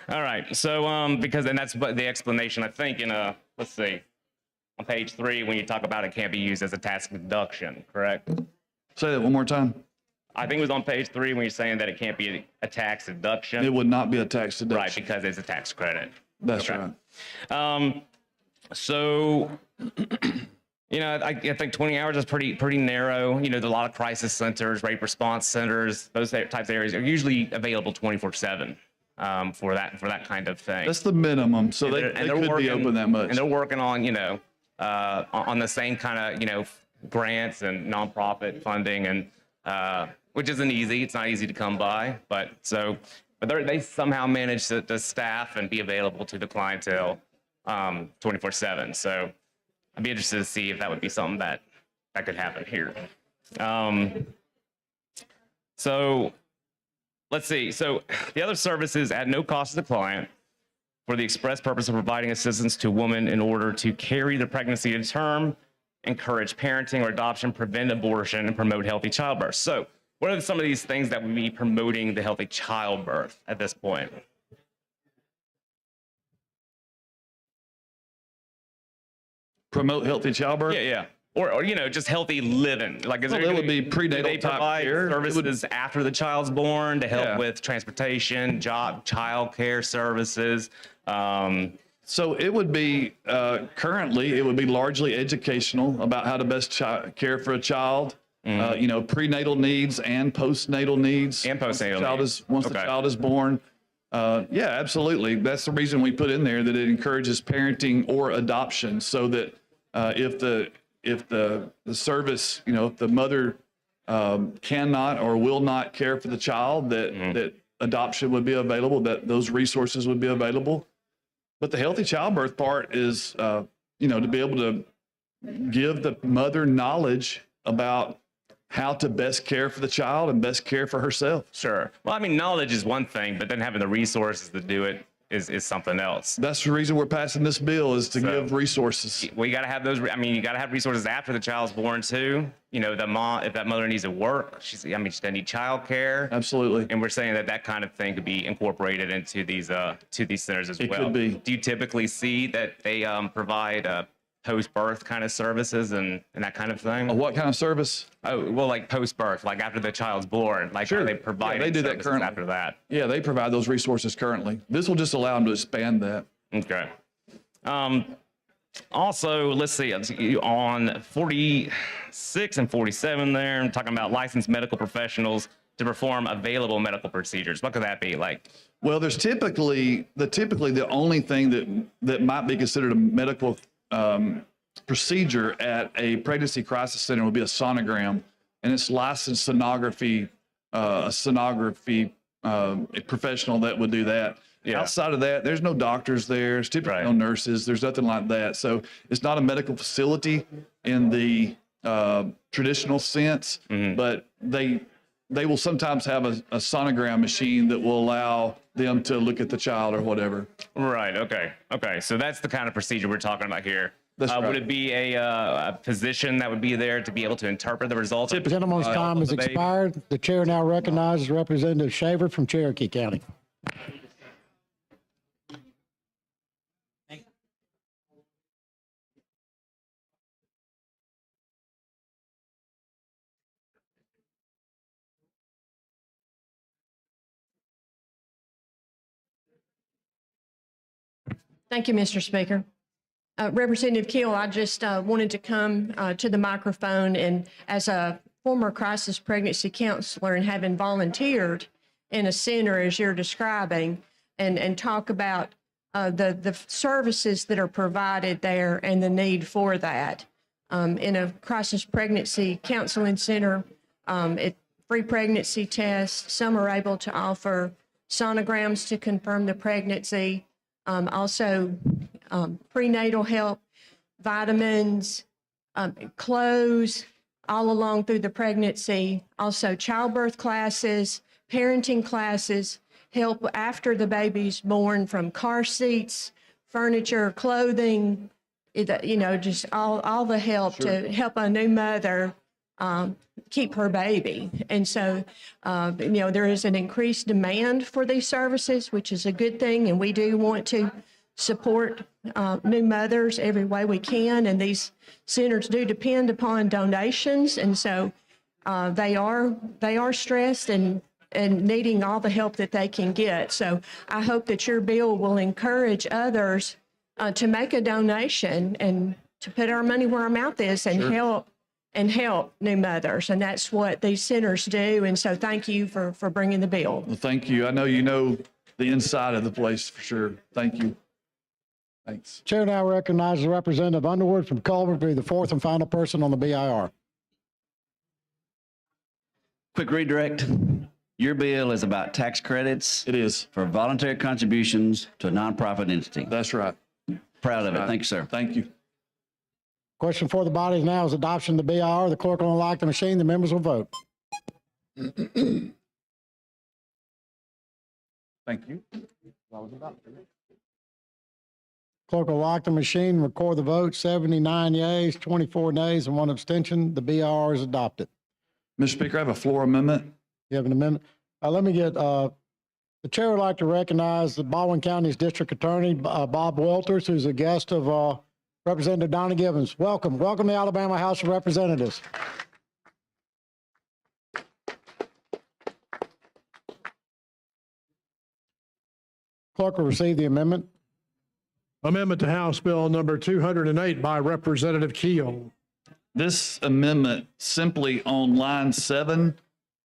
All right. So and that's the explanation, I think, in let's see, on page 3 when you talk about it can't be used as a tax deduction, correct? Say that one more time. I think it was on page 3 when you're saying that it can't be a tax deduction. It would not be a tax deduction. Right, because it's a tax credit. That's Okay. right. So, I think 20 hours is pretty narrow. There's a lot of crisis centers, rape response centers, those types of areas are usually available 24/7 for that kind of thing. That's the minimum. So they could be open that much. And they're working on on the same kind of grants and nonprofit funding and which isn't easy. It's not easy to come by, but they somehow manage to staff and be available to the clientele 24/7. So I'd be interested to see if that would be something that could happen here. So let's see. So the other services at no cost to the client for the express purpose of providing assistance to women in order to carry the pregnancy to term, encourage parenting or adoption, prevent abortion, and promote healthy childbirth. So what are some of these things that would be promoting the healthy childbirth at this point? Promote healthy childbirth? Yeah. Or just healthy living. Like, Well, that would be prenatal do they type provide care. It would- services after the child's born to help Yeah. with transportation, child care services? So it would be, currently, it would be largely educational about how to best care for a child. Prenatal needs and postnatal needs. And postnatal needs. Once the child is born. Yeah, absolutely. That's the reason we put in there that it encourages parenting or adoption, so that if the service, if the mother cannot or will not care for the child, that adoption would be available, that those resources would be available. But the healthy childbirth part is, to be able to give the mother knowledge about how to best care for the child and best care for herself. Sure. Well, I mean, knowledge is one thing, but then having the resources to do it is something else. That's the reason we're passing this bill, is to give resources. Well, you got to have those. I mean, you got to have resources after the child's born too. The mom, if that mother needs to work, she's going to need childcare. Absolutely. And we're saying that kind of thing could be incorporated into these centers as well. It could be. Do you typically see that they provide post-birth kind of services and that kind of thing? What kind of service? Oh, well, like post-birth, like after the child's born, like Sure. are they provide Yeah, they do that currently. after that? Yeah, they provide those resources currently. This will just allow them to expand that. Okay. Also, let's see, on 46 and 47 there, I'm talking about licensed medical professionals to perform available medical procedures. What could that be like? Well, there's typically the only thing that might be considered a medical procedure at a pregnancy crisis center would be a sonogram, and it's licensed sonography, a professional that would do that. Yeah. Outside of that, there's no doctors there. There's typically no nurses. There's nothing like that. So it's not a medical facility in the traditional sense, but they will sometimes have a sonogram machine that will allow them to look at the child or whatever. Right. Okay. So that's the kind of procedure we're talking about here. That's right. Would it be a physician that would be there to be able to interpret the results? Gentleman's time has expired. The chair now recognizes Representative Shaver from Cherokee County. Thank you, Mr. Speaker. Representative Keel, I just wanted to come to the microphone, and as a former crisis pregnancy counselor and having volunteered in a center as you're describing, and talk about the services that are provided there and the need for that. In a crisis pregnancy counseling center, free pregnancy tests. Some are able to offer sonograms to confirm the pregnancy. Also, prenatal help, vitamins, clothes all along through the pregnancy. Also, childbirth classes, parenting classes, help after the baby's born, from car seats, furniture, clothing, just all the help to help a new mother keep her baby. And so, there is an increased demand for these services, which is a good thing. And we do want to support new mothers every way we can. And these centers do depend upon donations. And so they are stressed and needing all the help that they can get. So I hope that your bill will encourage others to make a donation and to put our money where our mouth is and help new mothers. And that's what these centers do. And so thank you for bringing the bill. Well, thank you. I know you know the inside of the place for sure. Thank you. Thanks. Chair now recognizes Representative Underwood from Culver to be the fourth and final person on the BIR. Quick redirect. Your bill is about tax credits. It is. For voluntary contributions to a nonprofit entity. That's right. Proud of it. Thank you, sir. Thank you. Question for the body now is adoption of the BIR. The clerk will unlock the machine. The members will vote. Thank you. Clerk will lock the machine, record the vote. 79 yeas, 24 nays, and 1 abstention. The BIR is adopted. Mr. Speaker, I have a floor amendment. You have an amendment? Let me get, the chair would like to recognize the Baldwin County's District Attorney, Bob Welters, who's a guest of Representative Donna Givens. Welcome. Welcome to the Alabama House of Representatives. Clerk will receive the amendment. Amendment to House Bill number 208 by Representative Keel. This amendment simply on line 7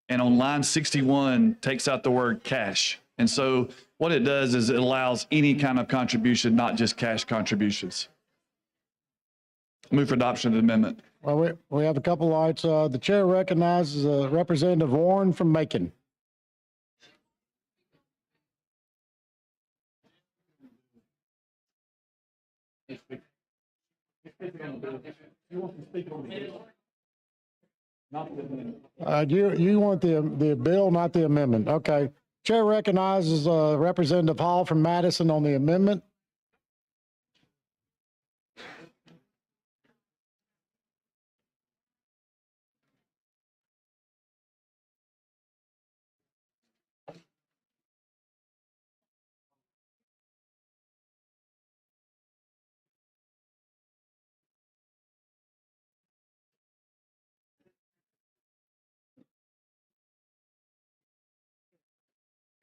and on line 61 takes out the word cash. And so what it does is it allows any kind of contribution, not just cash contributions. Move for adoption of the amendment. Well, we have a couple lights. The chair recognizes Representative Warren from Macon. You want the bill, not the amendment. Okay. Chair recognizes Representative Hall from Madison on the amendment.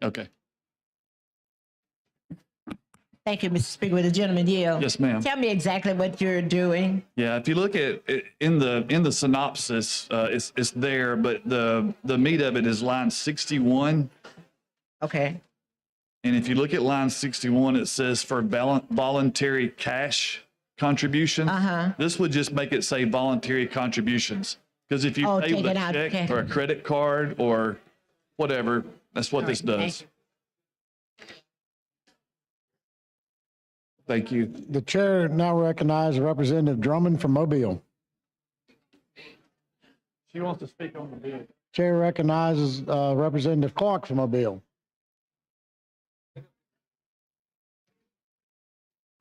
Okay. Thank you, Mr. Speaker. With the gentleman yield. Yes, ma'am. Tell me exactly what you're doing. Yeah, if you look at it in the synopsis, it's there, but the meat of it is line 61. Okay. And if you look at line 61, it says for voluntary cash contribution. This would just make it say voluntary contributions. Because if you pay with a check or a credit card or whatever, that's what this does. Thank you. The chair now recognizes Representative Drummond from Mobile. She wants to speak on the bill. Chair recognizes Representative Clark from Mobile.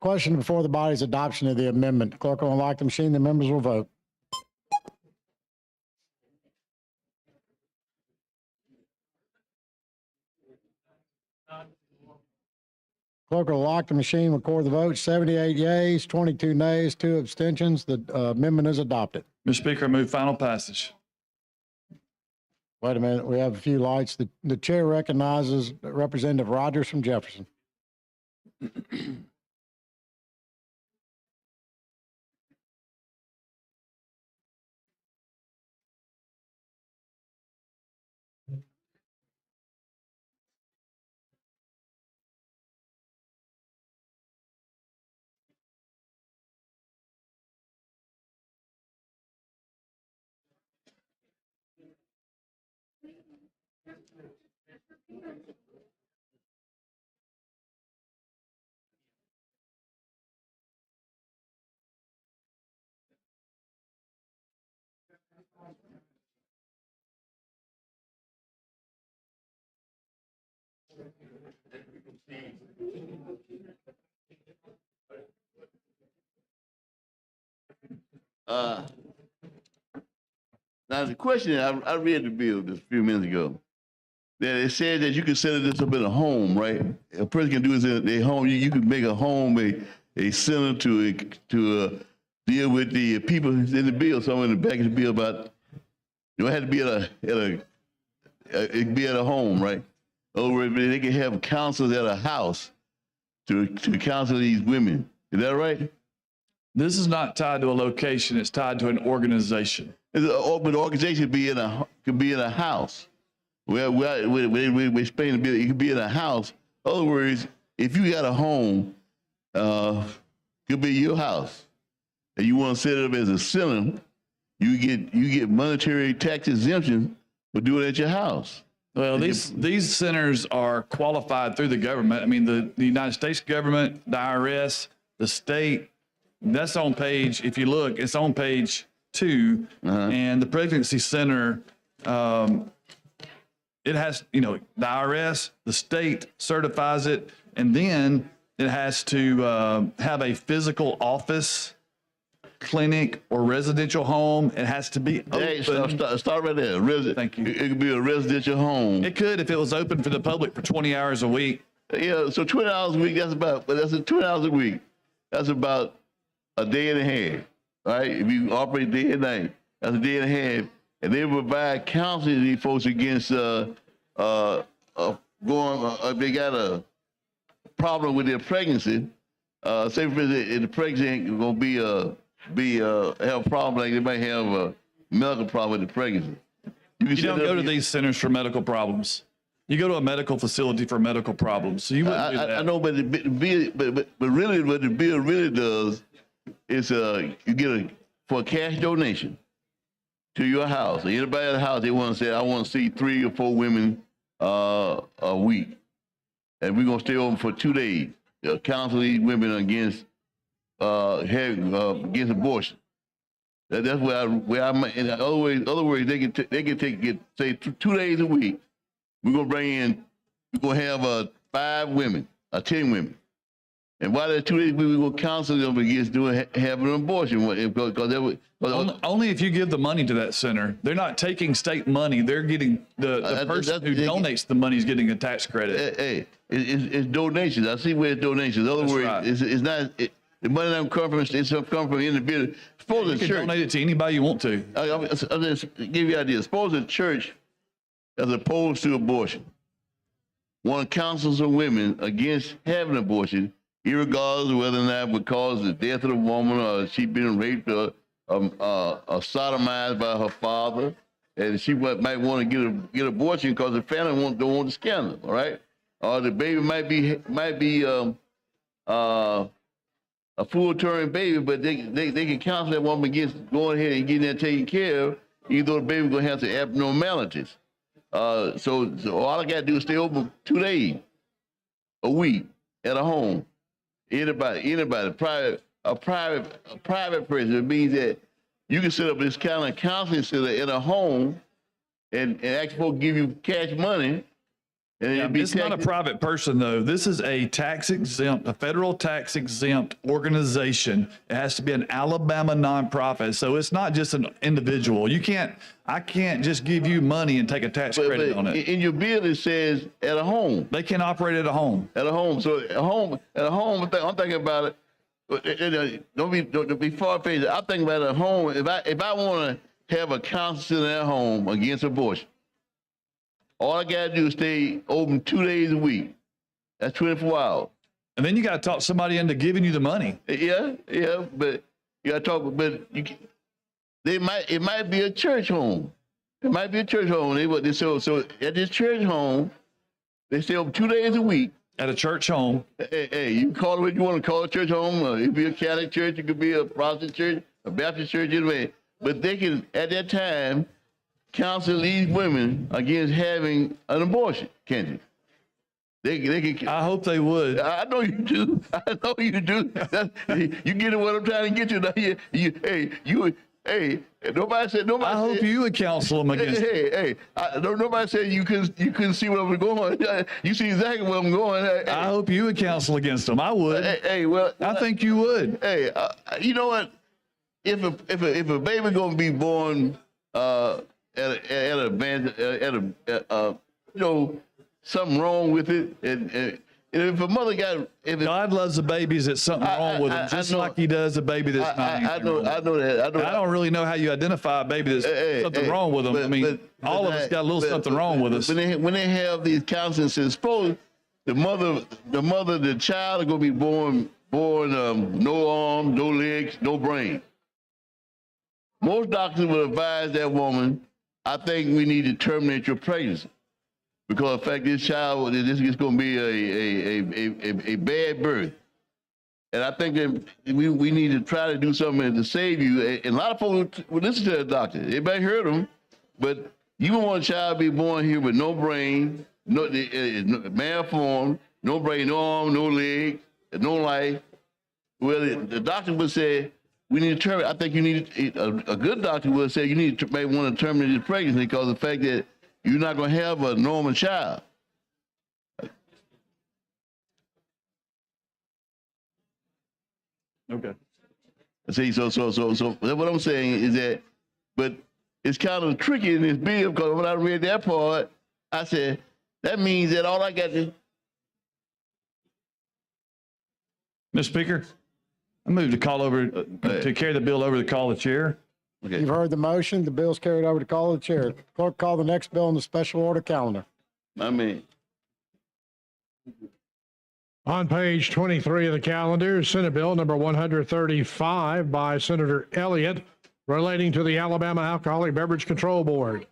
Question before the body's adoption of the amendment. Clerk will unlock the machine. The members will vote. Clerk will lock the machine, record the vote. 78 yeas, 22 nays, 2 abstentions. The amendment is adopted. Mr. Speaker, I move final passage. Wait a minute, we have a few lights. The chair recognizes Representative Rogers from Jefferson. Uh, Now the question is, I read the bill just a few minutes ago. That it said that you can set this up in a home, right? A person can do this in their home. You can make a home a center to deal with the people in the bill. Somewhere in the back of the bill about you don't have to be it be at a home, right? Over they can have counselors at a house to counsel these women. Is that right? This is not tied to a location. It's tied to an organization. But the organization could be in a house. Well, we explain the bill. It could be in a house. In other words, if you got a home, could be your house, and you want to set it up as a center, you get monetary tax exemption for doing it at your house. Well, these centers are qualified through the government. I mean, the United States government, the IRS, the state. That's on page. If you look, it's on page 2, and the pregnancy center. It has, the IRS, the state certifies it, and then it has to have a physical office, clinic, or residential home. It has to be open. Hey, start right there. Thank you. It could be a residential home. It could if it was open for the public for 20 hours a week. Yeah, so 20 hours a week, that's 20 hours a week. That's about a day and a half, right? If you operate day and night, that's a day and a half. And they provide counseling to these folks against if they got a problem with their pregnancy. Say for instance, if the pregnancy ain't gonna have a problem, like they might have a medical problem with the pregnancy. You don't go to these centers for medical problems. You go to a medical facility for medical problems. So you wouldn't do that. I know, but really, what the bill really does is you get for a cash donation to your house. Anybody at the house, they want to say, I want to see 3 or 4 women a week. And we're going to stay open for 2 days. Counsel these women against against abortion. That's where I'm. In other words, they can get say 2 days a week. We're going to bring in, we're going to have 5 women, 10 women. And while they're 2 days, we're going to counsel them against having an abortion. Only if you give the money to that center. They're not taking state money. They're getting the person who donates the money is getting a tax credit. Hey, it's donations. I see where it's donations. In other words, right. It's not the money that come from. It's come from individual. Suppose You the can church donate it to anybody you want to. I'll just give you an idea. Suppose the church, as opposed to abortion, want to counsel some women against having an abortion, irregardless of whether or not it cause the death of the woman or she been raped or sodomized by her father, and she might want to get abortion because the family don't want the scandal, all right? Or the baby might be a full-term baby, but they can counsel that woman against going ahead and getting that taken care of, even though the baby's gonna have some abnormalities. So all I gotta do is stay open 2 days a week at a home. Anybody, a private person. It means that you can set up this kind of counseling center in a home and ask folks to give you cash money. And It's not a private person, though. This is a federal tax exempt organization. It has to be an Alabama nonprofit. So it's not just an individual. I can't just give you money and take a tax credit on it. In your bill, it says at a home. They can operate at a home. At a home. So at a home, I'm thinking about it. Don't be far-fetched. I'm thinking about a home. If I want to have a counsel in at home against abortion, all I gotta do is stay open 2 days a week. That's 24 hours. And then you gotta talk somebody into giving you the money. Yeah, but you gotta talk. But it might be a church home. It might be a church home. So at this church home, they stay open 2 days a week. At a church home. Hey, you can call it what you want to call a church home. It could be a Catholic church. It could be a Protestant church, a Baptist church, anyway. But they can, at that time, counsel these women against having an abortion, can't you? They can. I hope they would. I know you do. I know you do. You get what I'm trying to get you. Hey, nobody said nobody. I hope you would counsel them against. Nobody said you couldn't see where I'm going. You see exactly where I'm going. I hope you would counsel against them. I would. Well, I think you would. Hey, you know what? If a baby gonna be born something wrong with it, and if a mother God loves the babies that's something wrong with them, just like He does a baby that's not. I know that. I don't really know how you identify a baby that's something wrong with them. All of us got a little something wrong with us. When they have these counselings, suppose the child is gonna be born no arm, no legs, no brain. Most doctors will advise that woman, I think we need to terminate your pregnancy. Because in fact, this child, this is going to be a bad birth. And I think that we need to try to do something to save you. And a lot of folks will listen to the doctor. Everybody heard them, but you don't want a child to be born here with no brain, no malformed, no brain, no arm, no leg, no life. Well, the doctor would say, we need to terminate. I think you need a good doctor would say you need to may want to terminate this pregnancy because of the fact that you're not going to have a normal child. Okay. See, so what I'm saying is that, but it's kind of tricky in this bill because when I read that part, I said, that means that all I got to. Mr. Speaker, I move to call over, to carry the bill over to call the chair. Okay. You've heard the motion. The bill's carried over to call of the chair. Clerk, call the next bill on the special order calendar. On page 23 of the calendar, Senate Bill number 135 by Senator Elliott relating to the Alabama Alcoholic Beverage Control Board.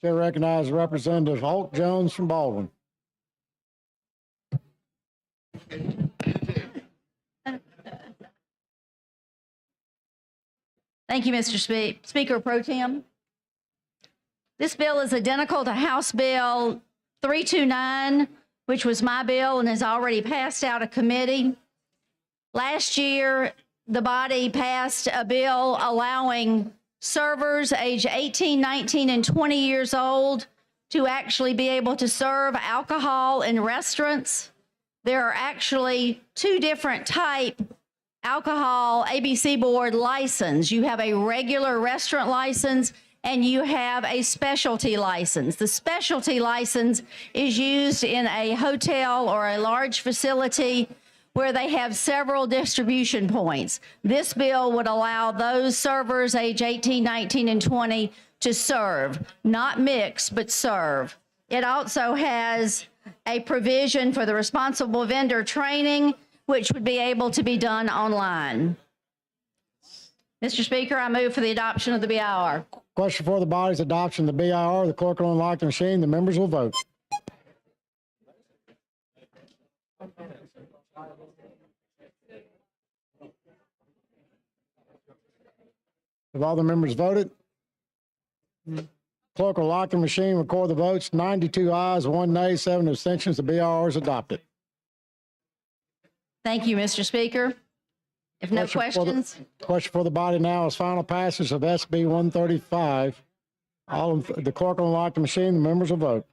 Chair recognizes Representative Holt Jones from Baldwin. Thank you, Mr. Speaker Pro Tem. This bill is identical to House Bill 329, which was my bill and has already passed out of committee. Last year, the body passed a bill allowing servers age 18, 19, and 20 years old to actually be able to serve alcohol in restaurants. There are actually two different types alcohol ABC board license. You have a regular restaurant license and you have a specialty license. The specialty license is used in a hotel or a large facility where they have several distribution points. This bill would allow those servers age 18, 19, and 20 to serve, not mix, but serve. It also has a provision for the responsible vendor training, which would be able to be done online. Mr. Speaker, I move for the adoption of the BIR. Question for the body's adoption of the BIR. The clerk will unlock the machine. The members will vote. Have all the members voted? Clerk will lock the machine, record the votes. 92 ayes, 1 nay, 7 abstentions. The BIR is adopted. Thank you, Mr. Speaker. If no questions. Question for the body now is final passage of SB 135. The clerk will unlock the machine. The members will vote.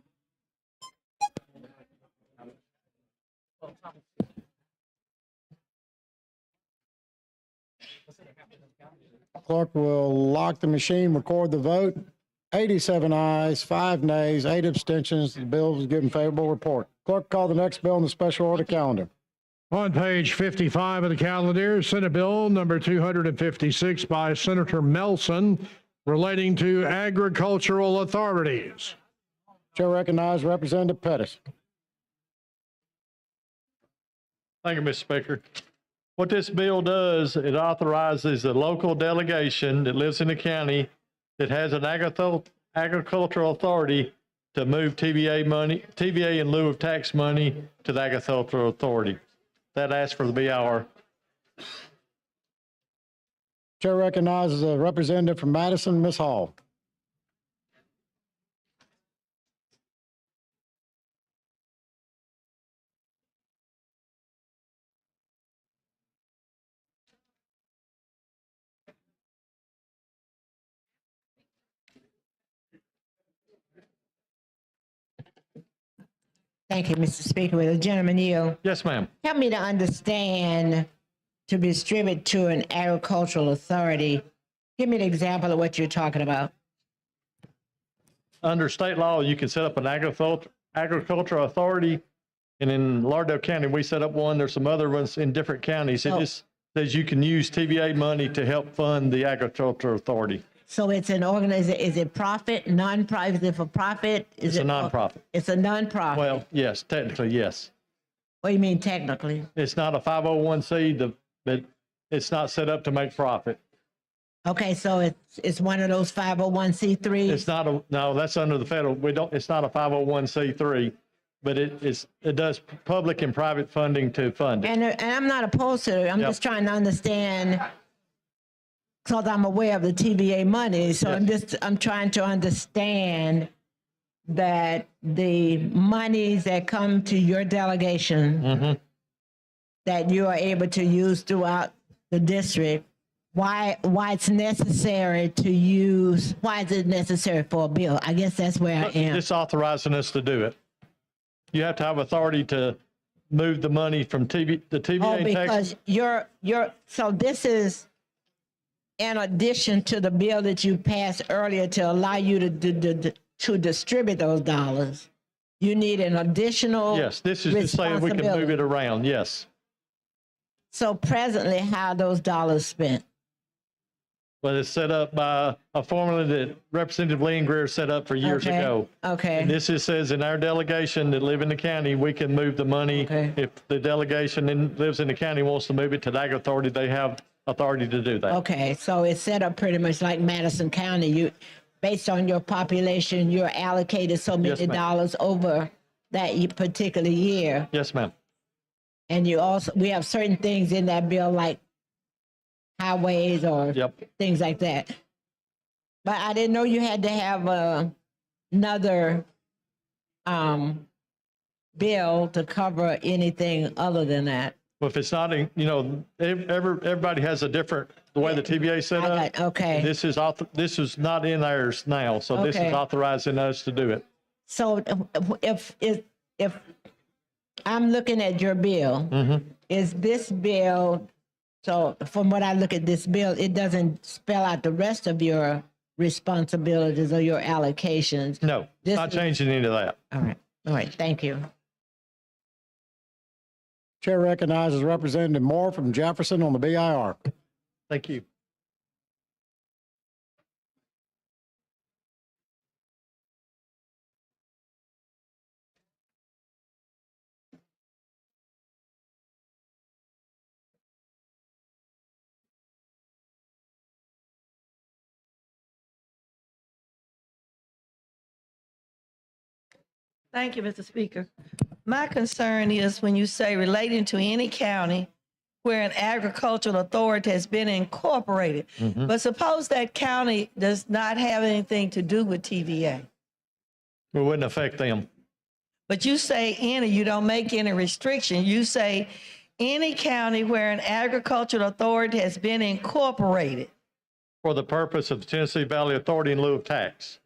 Clerk will lock the machine, record the vote. 87 ayes, 5 nays, 8 abstentions. The bill is given favorable report. Clerk, call the next bill on the special order calendar. On page 55 of the calendar, Senate Bill number 256 by Senator Melson relating to agricultural authorities. Chair recognizes Representative Pettis. Thank you, Mr. Speaker. What this bill does, it authorizes a local delegation that lives in the county that has an agricultural authority to move TVA in lieu of tax money to the agricultural authority. That asks for the BIR. Chair recognizes a representative from Madison, Ms. Hall. Thank you, Mr. Speaker. Will the gentleman yield? Yes, ma'am. Help me to understand to distribute to an agricultural authority. Give me an example of what you're talking about. Under state law, you can set up an agricultural authority. And in Lauderdale County, we set up one. There's some other ones in different counties. It just says you can use TVA money to help fund the agricultural authority. So it's an organization, is it profit, non-profit, is it for profit? It's a nonprofit. It's a non-profit. Well, yes, technically, yes. What do you mean technically? It's not a 501c, but it's not set up to make profit. Okay, so it's one of those 501c3s? It's not no, that's under the federal. It's not a 501c3, but it does public and private funding to fund it. And I'm not opposed to it. I'm just trying to understand, because I'm aware of the TVA money. So I'm trying to understand that the monies that come to your delegation that you are able to use throughout the district, why it's necessary to use, why is it necessary for a bill? I guess that's where I am. It's authorizing us to do it. You have to have authority to move the money from the TVA tax. Because so this is in addition to the bill that you passed earlier to allow you to distribute those dollars. You need an additional Yes, this is to say we can move it around, yes. So presently, how are those dollars spent? Well, it's set up by a formula that Representative Lee and Greer set up for years ago. Okay. And this says in our delegation that live in the county, we can move the money. If the delegation lives in the county wants to move it to the Ag Authority, they have authority to do that. Okay, so it's set up pretty much like Madison County. You, based on your population, you're allocated so many dollars over that particular year. Yes, ma'am. And we have certain things in that bill like highways or things like that. But I didn't know you had to have another bill to cover anything other than that. Well, if it's not, everybody has a different, the way the TVA is set up. Okay. This is not in ours now, so this is authorizing us to do it. So if I'm looking at your bill, is this bill, so from what I look at this bill, it doesn't spell out the rest of your responsibilities or your allocations. No, not changing any of that. All right, thank you. Chair recognizes Representative Moore from Jefferson on the BIR. Thank you. Thank you, Mr. Speaker. My concern is when you say relating to any county where an agricultural authority has been incorporated. But suppose that county does not have anything to do with TVA. It wouldn't affect them. But you say any, you don't make any restriction. You say any county where an agricultural authority has been incorporated. For the purpose of the Tennessee Valley Authority in lieu of tax.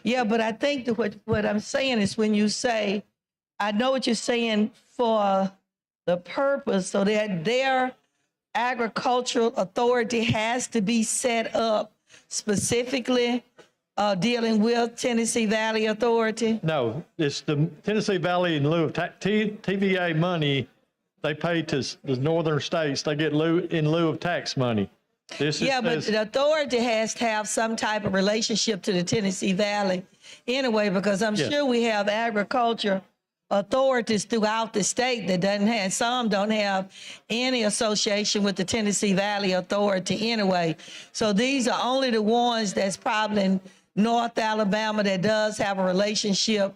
Yeah, but I think that what I'm saying is when you say, I know what you're saying for the purpose, so that their agricultural authority has to be set up specifically dealing with Tennessee Valley Authority? No, it's the Tennessee Valley in lieu of TVA money they pay to the northern states. They get in lieu of tax money. But the authority has to have some type of relationship to the Tennessee Valley anyway, because I'm sure we have agriculture authorities throughout the state that doesn't have, some don't have any association with the Tennessee Valley Authority anyway. So these are only the ones that's probably in North Alabama that does have a relationship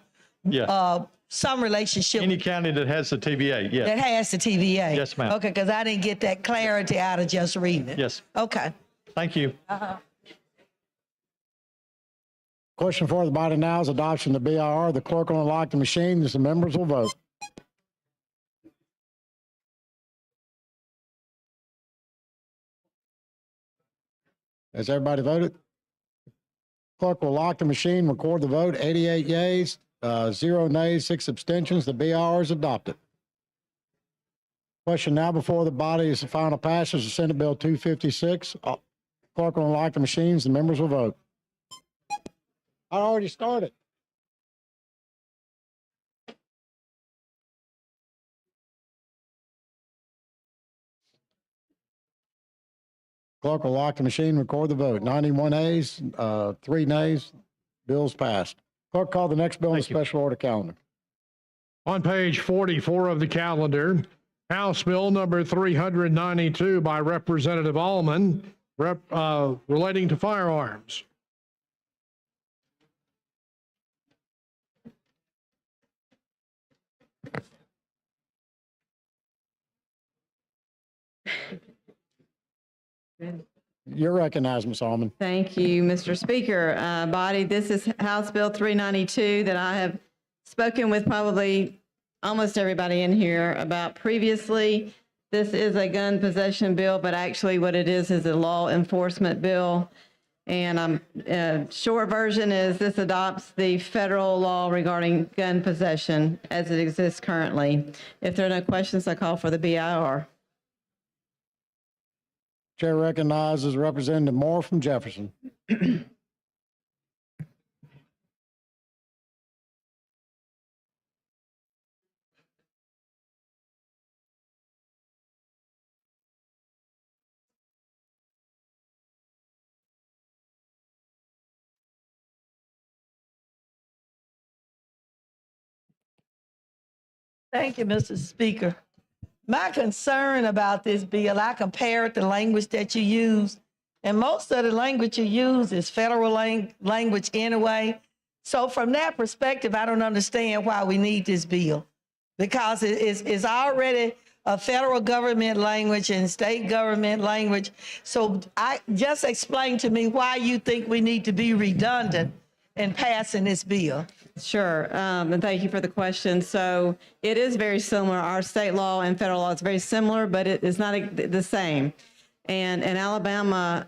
some relationship Any county that has the TVA, yes. that has the TVA. Yes, ma'am. Okay, because I didn't get that clarity out of just reading it. Yes. Okay. Thank you. Question for the body now is adoption of the BIR. The clerk will unlock the machine as the members will vote. Has everybody voted? Clerk will lock the machine, record the vote. 88 yeas, 0 nays, 6 abstentions. The BIR is adopted. Question now before the body is the final passage of Senate Bill 256. Clerk will unlock the machines. The members will vote. I already started. Clerk will lock the machine, record the vote. 91 ayes, 3 nays. Bill's passed. Clerk, call the next bill in the special order calendar. On page 44 of the calendar, House Bill number 392 by Representative Allman, relating to firearms. You're recognized, Ms. Allman. Thank you, Mr. Speaker. Body, this is House Bill 392 that I have spoken with probably almost everybody in here about previously. This is a gun possession bill, but actually what it is a law enforcement bill. And short version is this adopts the federal law regarding gun possession as it exists currently. If there are no questions, I call for the BIR. Chair recognizes Representative Moore from Jefferson. Thank you, Mr. Speaker. My concern about this bill, I compared the language that you use, and most of the language you use is federal language anyway. So from that perspective, I don't understand why we need this bill, because it's already a federal government language and state government language. So I just explain to me why you think we need to be redundant in passing this bill. Sure, and thank you for the question. So it is very similar. Our state law and federal law is very similar, but it is not the same. And in Alabama,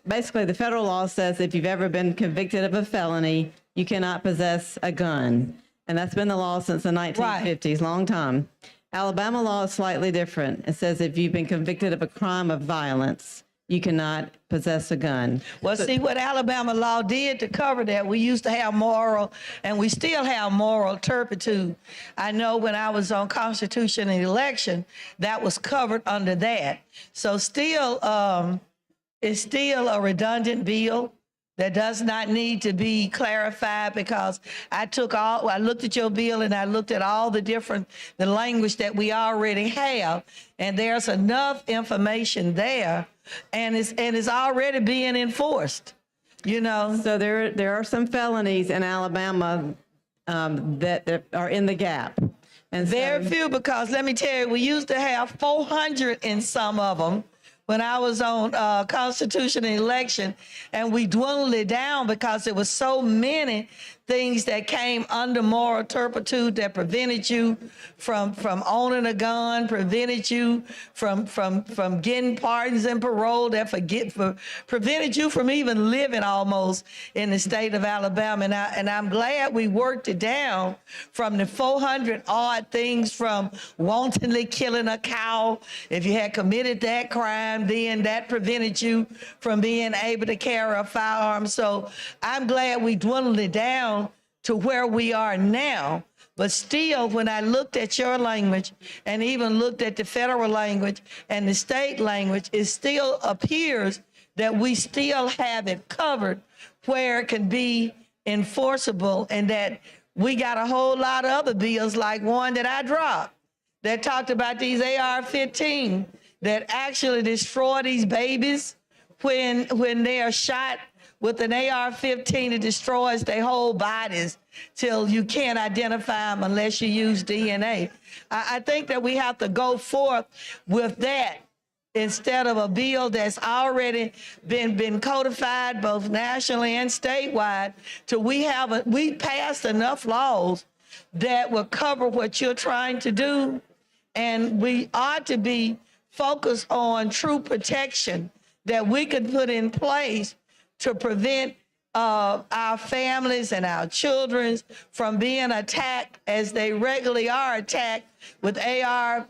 basically the federal law says if you've ever been convicted of a felony, you cannot possess a gun. And that's been the law since the 1950s, long time. Alabama law is slightly different. It says if you've been convicted of a crime of violence, you cannot possess a gun. Well, see what Alabama law did to cover that. We used to have moral, and we still have moral turpitude. I know when I was on Constitution and election, that was covered under that. So still, it's still a redundant bill that does not need to be clarified, because I looked at your bill and I looked at all the language that we already have, and there's enough information there, and it's already being enforced, you know. So there are some felonies in Alabama that are in the gap. And very few, because let me tell you, we used to have 400 in some of them when I was on Constitution and election, and we dwindled it down because there was so many things that came under moral turpitude that prevented you from owning a gun, prevented you from getting pardons and parole, that prevented you from even living almost in the state of Alabama. And I'm glad we worked it down from the 400 odd things, from wantonly killing a cow. If you had committed that crime, then that prevented you from being able to carry a firearm. So I'm glad we dwindled it down to where we are now. But still, when I looked at your language and even looked at the federal language and the state language, it still appears that we still have it covered where it can be enforceable, and that we got a whole lot of other bills, like one that I dropped that talked about these AR-15 that actually destroy these babies when they are shot with an AR-15, it destroys their whole bodies till you can't identify them unless you use DNA. I think that we have to go forth with that instead of a bill that's already been codified both nationally and statewide, till we passed enough laws that will cover what you're trying to do. And we ought to be focused on true protection that we could put in place to prevent our families and our children from being attacked as they regularly are attacked with AR-15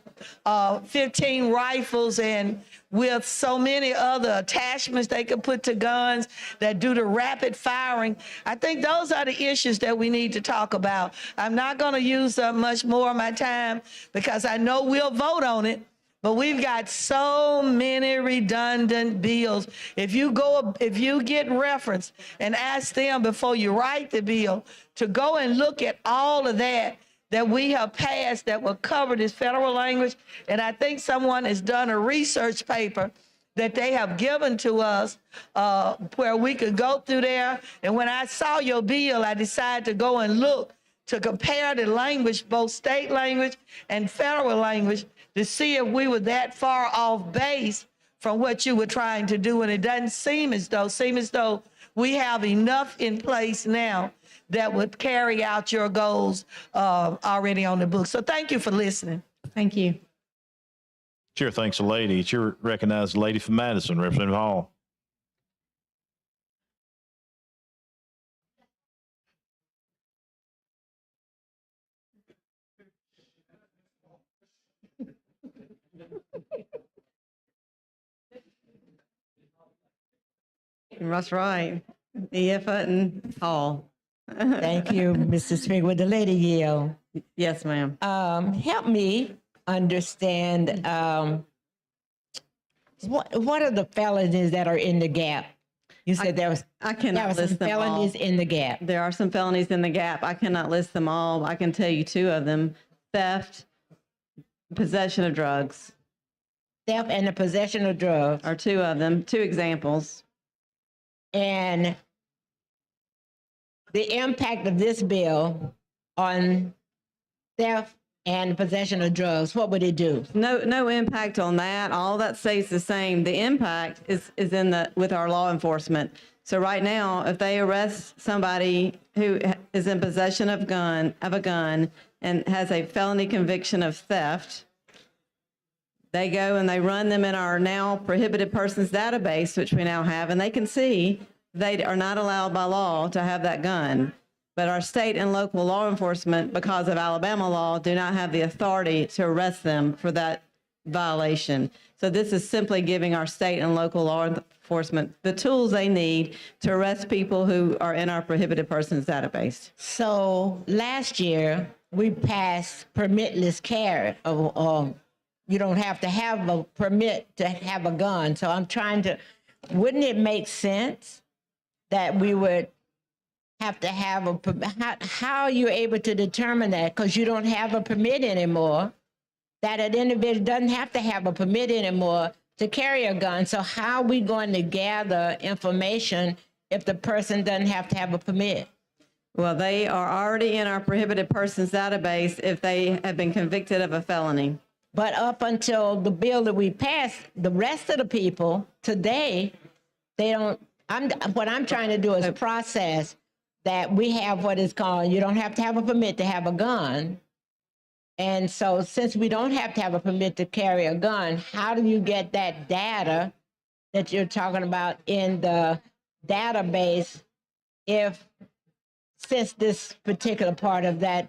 rifles and with so many other attachments they can put to guns that do the rapid firing. I think those are the issues that we need to talk about. I'm not going to use up much more of my time because I know we'll vote on it. But we've got so many redundant bills. If you get reference and ask them before you write the bill to go and look at all of that we have passed that will cover this federal language. And I think someone has done a research paper that they have given to us where we could go through there. And when I saw your bill, I decided to go and look to compare the language, both state language and federal language, to see if we were that far off base from what you were trying to do. And it doesn't seem as though we have enough in place now that would carry out your goals already on the book. So thank you for listening. Thank you. Chair thanks the lady. Chair recognized the lady from Madison, Representative Hall. That's right. E.F. Hutton Hall. Thank you, Mr. Speaker. With the lady yield. Yes, ma'am. Help me understand what are the felonies that are in the gap? You said I cannot list them all. Felonies in the gap. There are some felonies in the gap. I cannot list them all. I can tell you two of them: theft, possession of drugs. Theft and the possession of drugs are two of them. Two examples. And the impact of this bill on theft and possession of drugs, what would it do? No impact on that. All that stays the same. The impact is with our law enforcement. So right now, if they arrest somebody who is in possession of a gun and has a felony conviction of theft, they go and they run them in our now prohibited persons database, which we now have, and they can see they are not allowed by law to have that gun. But our state and local law enforcement, because of Alabama law, do not have the authority to arrest them for that violation. So this is simply giving our state and local law enforcement the tools they need to arrest people who are in our prohibited persons database. So last year, we passed permitless carry of you don't have to have a permit to have a gun. So I'm trying to, wouldn't it make sense that we would have to have a, how are you able to determine that? Because you don't have a permit anymore, that an individual doesn't have to have a permit anymore to carry a gun. So how are we going to gather information if the person doesn't have to have a permit? Well, they are already in our prohibited persons database if they have been convicted of a felony. But up until the bill that we passed, the rest of the people today, they don't, what I'm trying to do is process that we have what is called, you don't have to have a permit to have a gun. And so since we don't have to have a permit to carry a gun, how do you get that data that you're talking about in the database since this particular part of that?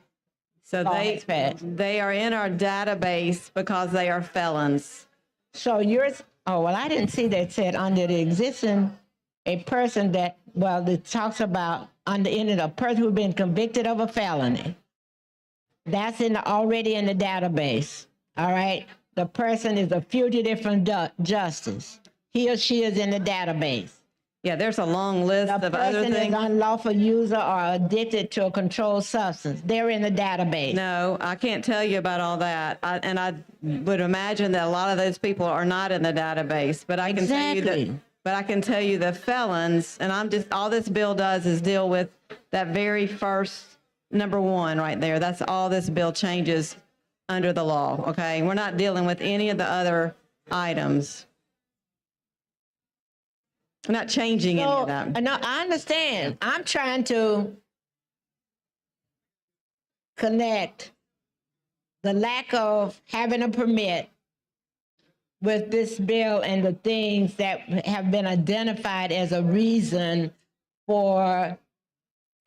So they are in our database because they are felons. So I didn't see that said under the existing, a person that, it talks about a person who's been convicted of a felony. That's already in the database, all right? The person is a fugitive from justice. He or she is in the database. Yeah, there's a long list of other things. The person is unlawful user or addicted to a controlled substance. They're in the database. No, I can't tell you about all that. I would imagine that a lot of those people are not in the database. But I can tell you that But I can tell you the felons, and all this bill does is deal with that very first number 1 right there. That's all this bill changes under the law, okay? We're not dealing with any of the other items. We're not changing any of them. No, I understand. I'm trying to connect the lack of having a permit with this bill and the things that have been identified as a reason for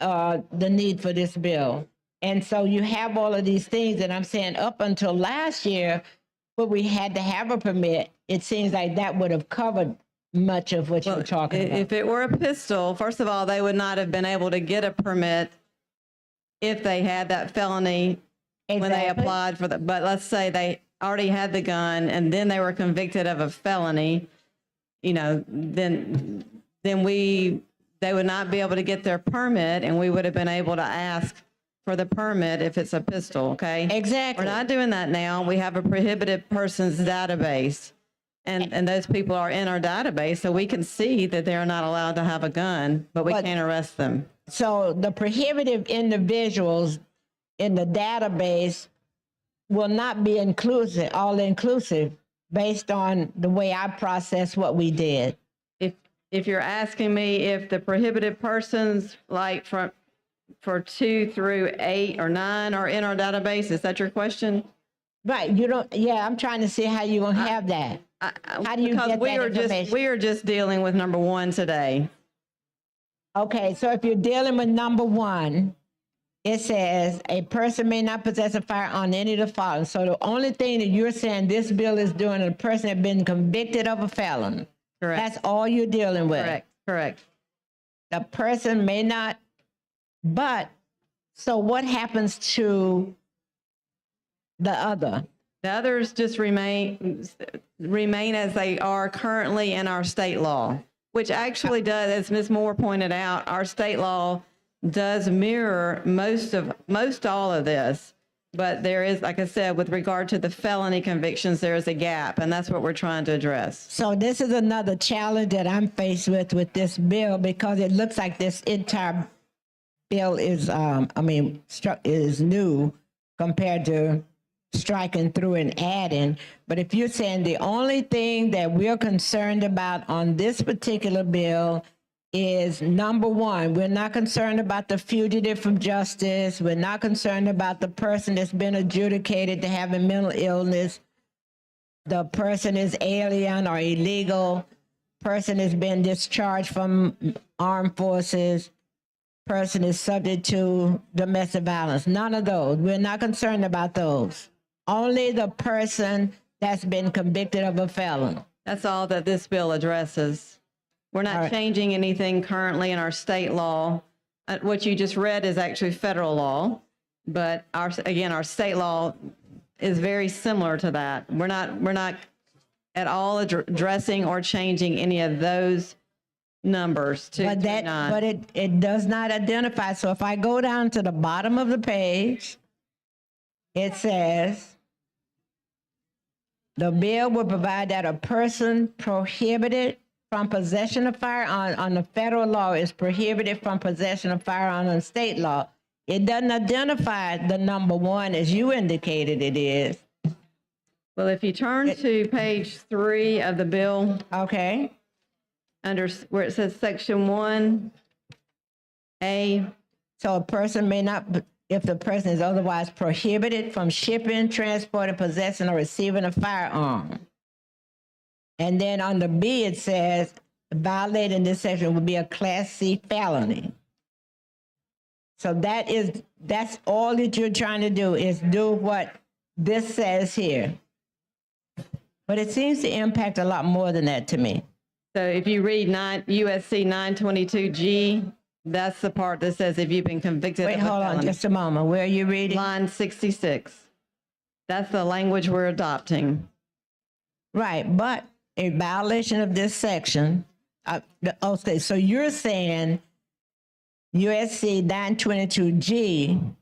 the need for this bill. And so you have all of these things, and I'm saying up until last year, where we had to have a permit, it seems like that would have covered much of what you're talking about. If it were a pistol, first of all, they would not have been able to get a permit if they had that felony when they applied for the, but let's say they already had the gun and then they were convicted of a felony, you know, then they would not be able to get their permit, and we would have been able to ask for the permit if it's a pistol, okay? Exactly. We're not doing that now. We have a prohibited persons database, and those people are in our database, so we can see that they're not allowed to have a gun, but we can't arrest them. So the prohibited individuals in the database will not be inclusive, all inclusive, based on the way I process what we did. If you're asking me if the prohibited persons, like for 2 through 8 or 9 are in our database, is that your question? Right. You don't. Yeah, I'm trying to see how you're gonna have that. How do you Because get that information? we are just dealing with number 1 today. Okay, so if you're dealing with number 1, it says a person may not possess a firearm on any of the following. So the only thing that you're saying this bill is doing, a person has been convicted of a felon. Correct. That's all you're dealing with. Correct. The person may not, but so what happens to the other? The others just remain as they are currently in our state law, which actually does, as Ms. Moore pointed out, our state law does mirror most all of this. But there is, like I said, with regard to the felony convictions, there is a gap, and that's what we're trying to address. So this is another challenge that I'm faced with this bill, because it looks like this entire bill is, is new compared to striking through and adding. But if you're saying the only thing that we're concerned about on this particular bill is number 1, we're not concerned about the fugitive from justice. We're not concerned about the person that's been adjudicated to having mental illness. The person is alien or illegal. Person has been discharged from armed forces. Person is subject to domestic violence. None of those. We're not concerned about those. Only the person that's been convicted of a felon. That's all that this bill addresses. We're not changing anything currently in our state law. What you just read is actually federal law, but our state law is very similar to that. We're not at all addressing or changing any of those numbers. But it does not identify. So if I go down to the bottom of the page, it says the bill will provide that a person prohibited from possession of firearm on the federal law is prohibited from possession of firearm on state law. It doesn't identify the number 1 as you indicated it is. Well, if you turn to page 3 of the bill. Okay. Under where it says section 1A. So a person may not, if the person is otherwise prohibited from shipping, transporting, possessing, or receiving a firearm. And then under B, it says violating this section would be a Class C felony. So that's all that you're trying to do, is do what this says here. But it seems to impact a lot more than that to me. So if you read USC 922G, that's the part that says if you've been convicted of a felony. Wait, hold on just a moment. Where are you reading? Line 66. That's the language we're adopting. Right, but a violation of this section, okay, so you're saying USC 922G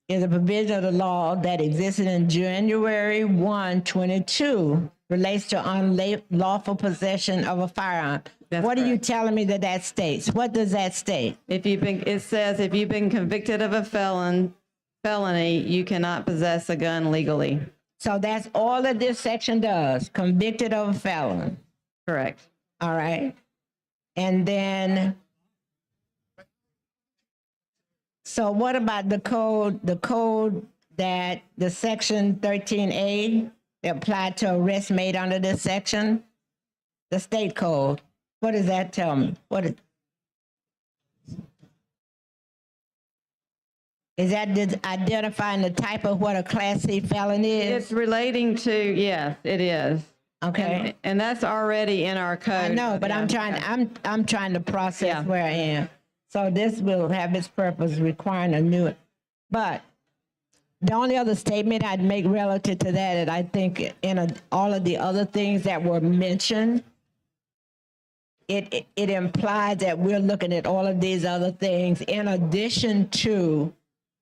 is a provision of the law that existed in January 1, 22, relates to unlawful possession of a firearm. What are you telling me that states? What does that state? It says if you've been convicted of a felony, you cannot possess a gun legally. So that's all that this section does, convicted of a felon. Correct. All right. And then, so what about the code that the section 13A that applied to arrests made under this section? The state code. What does that tell me? Is that identifying the type of what a Class C felon is? It's relating to, yes, it is. Okay. And that's already in our code. I know, but I'm trying to process where I am. So this will have its purpose requiring a new, but the only other statement I'd make relative to that, and I think all of the other things that were mentioned, it implies that we're looking at all of these other things in addition to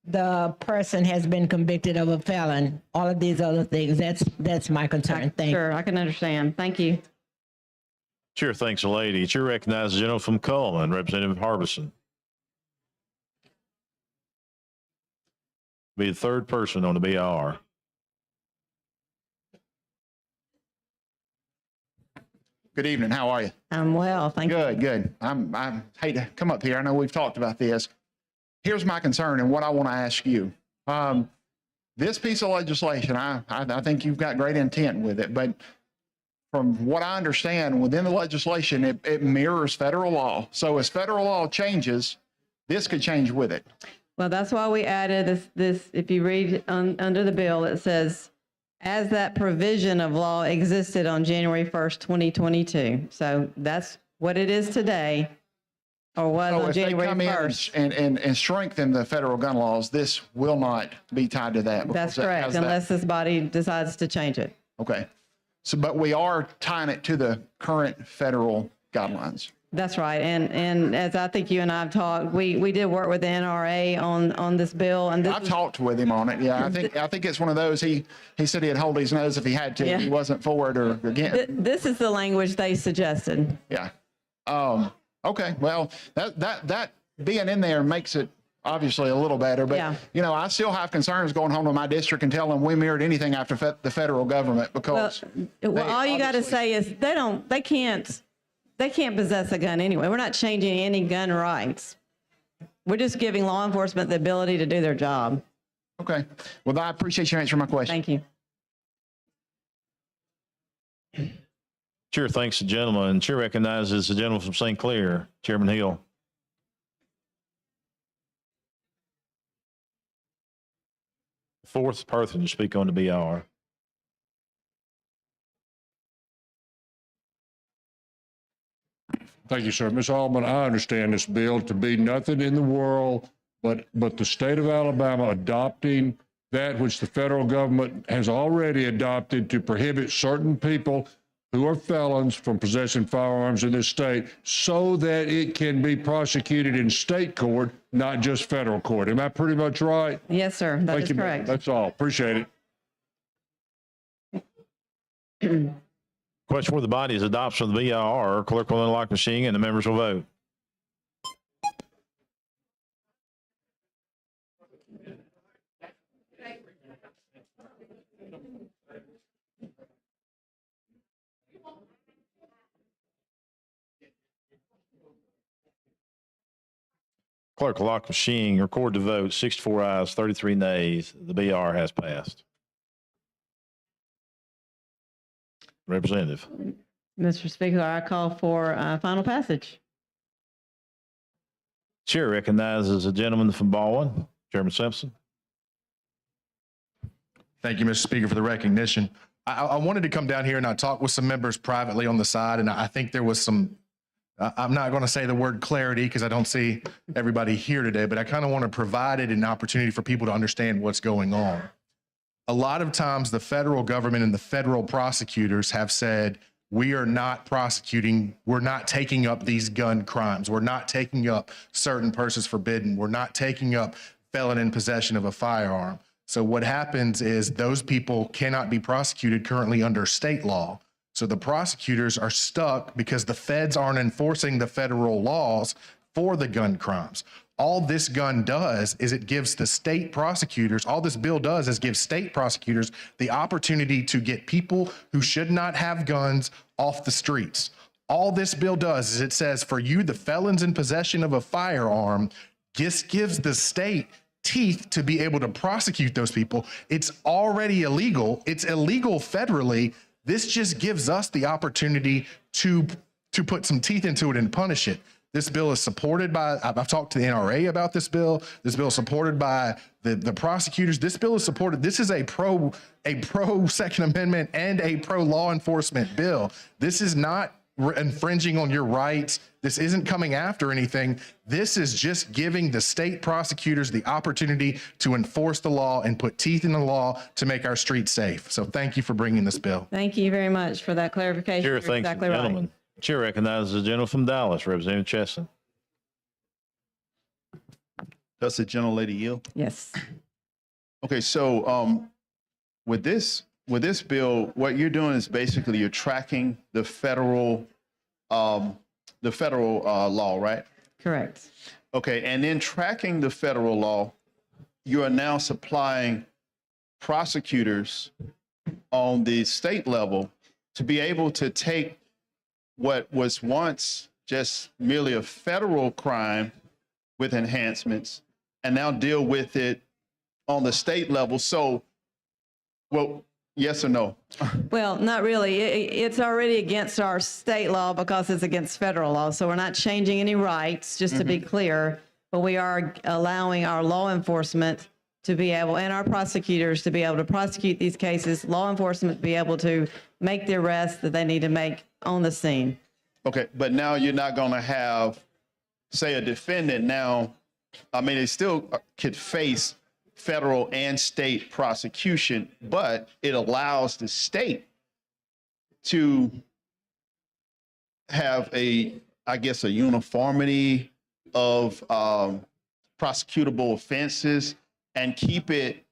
the person has been convicted of a felon, all of these other things. That's my concern. Thank you. Sure, I can understand. Thank you. Chair thanks the lady. Chair recognizes the gentleman from Coleman, Representative Harbison. Be the third person on the BR. Good evening. How are you? I'm well, thank you. Good. I hate to come up here. I know we've talked about this. Here's my concern and what I want to ask you. This piece of legislation, I think you've got great intent with it, but from what I understand, within the legislation, it mirrors federal law. So as federal law changes, this could change with it. Well, that's why we added this, if you read under the bill, it says, as that provision of law existed on January 1st, 2022. So that's what it is today, or was on January 1st. And strengthen the federal gun laws, this will not be tied to that. That's correct, unless this body decides to change it. Okay. So, but we are tying it to the current federal guidelines. That's right. And as I think you and I have talked, we did work with the NRA on this bill. And I've talked with him on it. Yeah, I think it's one of those. He said he'd hold his nose if he had to. Yeah. He wasn't for it or against. This is the language they suggested. Yeah. Okay. Well, that being in there makes it obviously a little better. But I still have concerns going home to my district and telling them we mirrored anything after the federal government because. Well, all you got to say is they can't possess a gun anyway. We're not changing any gun rights. We're just giving law enforcement the ability to do their job. Okay. Well, I appreciate you answering my question. Thank you. Chair thanks the gentleman. Chair recognizes the gentleman from St. Clair, Chairman Hill. Fourth person to speak on the BR. Thank you, sir. Ms. Alban, I understand this bill to be nothing in the world but the state of Alabama adopting that which the federal government has already adopted to prohibit certain people who are felons from possessing firearms in this state so that it can be prosecuted in state court, not just federal court. Am I pretty much right? Yes, sir. That is correct. That's all. Appreciate it. Question for the body is adoption of the BIR. Clerk will unlock machine and the members will vote. Clerk will lock machine, record the vote, 64 ayes, 33 nays. The BR has passed. Representative. Mr. Speaker, I call for final passage. Chair recognizes the gentleman from Baldwin, Chairman Simpson. Thank you, Mr. Speaker, for the recognition. I wanted to come down here and I talked with some members privately on the side, and I think there was some, I'm not going to say the word clarity because I don't see everybody here today, but I kind of want to provide it an opportunity for people to understand what's going on. A lot of times the federal government and the federal prosecutors have said, we are not prosecuting, we're not taking up these gun crimes, we're not taking up certain persons forbidden, we're not taking up felon in possession of a firearm. So what happens is those people cannot be prosecuted currently under state law. So the prosecutors are stuck because the feds aren't enforcing the federal laws for the gun crimes. All this gun does is it gives the state prosecutors, all this bill does is give state prosecutors the opportunity to get people who should not have guns off the streets. All this bill does is it says for you, the felons in possession of a firearm, just gives the state teeth to be able to prosecute those people. It's already illegal. It's illegal federally. This just gives us the opportunity to put some teeth into it and punish it. This bill is supported by, I've talked to the NRA about this bill. This bill is supported by the prosecutors. This bill is supported. This is a pro Second Amendment and a pro law enforcement bill. This is not infringing on your rights. This isn't coming after anything. This is just giving the state prosecutors the opportunity to enforce the law and put teeth in the law to make our streets safe. So thank you for bringing this bill. Thank you very much for that clarification. Chair, You're thanks, exactly right. gentlemen. Chair recognizes the gentleman from Dallas, Representative Chesson. Does the gentlelady yield? Yes. Okay, so with this bill, what you're doing is basically you're tracking the federal law, right? Correct. Okay, and in tracking the federal law, you are now supplying prosecutors on the state level to be able to take what was once just merely a federal crime with enhancements and now deal with it on the state level. So, well, yes or no? Well, not really. It's already against our state law because it's against federal law. So we're not changing any rights, just to be clear, but we are allowing our law enforcement to be able, and our prosecutors to be able to prosecute these cases, law enforcement to be able to make the arrests that they need to make on the scene. Okay, but now you're not going to have, say, a defendant now, I mean, they still could face federal and state prosecution, but it allows the state to have a uniformity of prosecutable offenses and keep it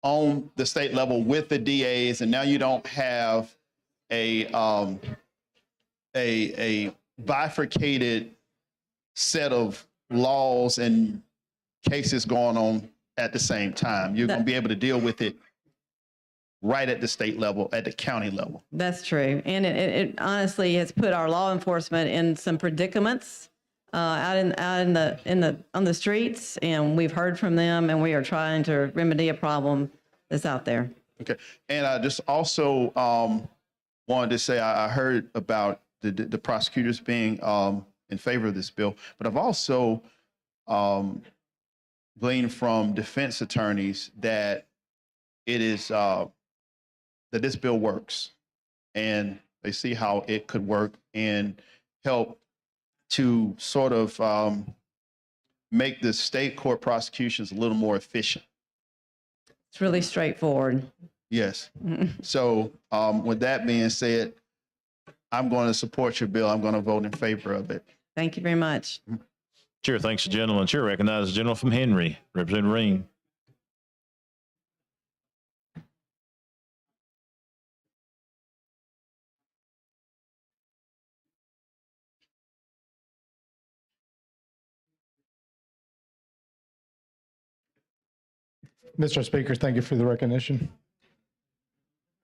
on the state level with the DAs. And now you don't have a bifurcated set of laws and cases going on at the same time. You're going to be able to deal with it right at the state level, at the county level. That's true. And it honestly has put our law enforcement in some predicaments on the streets, and we've heard from them, and we are trying to remedy a problem that's out there. Okay. And I just also wanted to say I heard about the prosecutors being in favor of this bill, but I've also gleaned from defense attorneys that it is that this bill works, and they see how it could work and help to sort of make the state court prosecutions a little more efficient. It's really straightforward. Yes. So with that being said, I'm going to support your bill. I'm going to vote in favor of it. Thank you very much. Chair thanks the gentleman. Chair recognizes the gentleman from Henry, Representative Reen. Mr. Speaker, thank you for the recognition.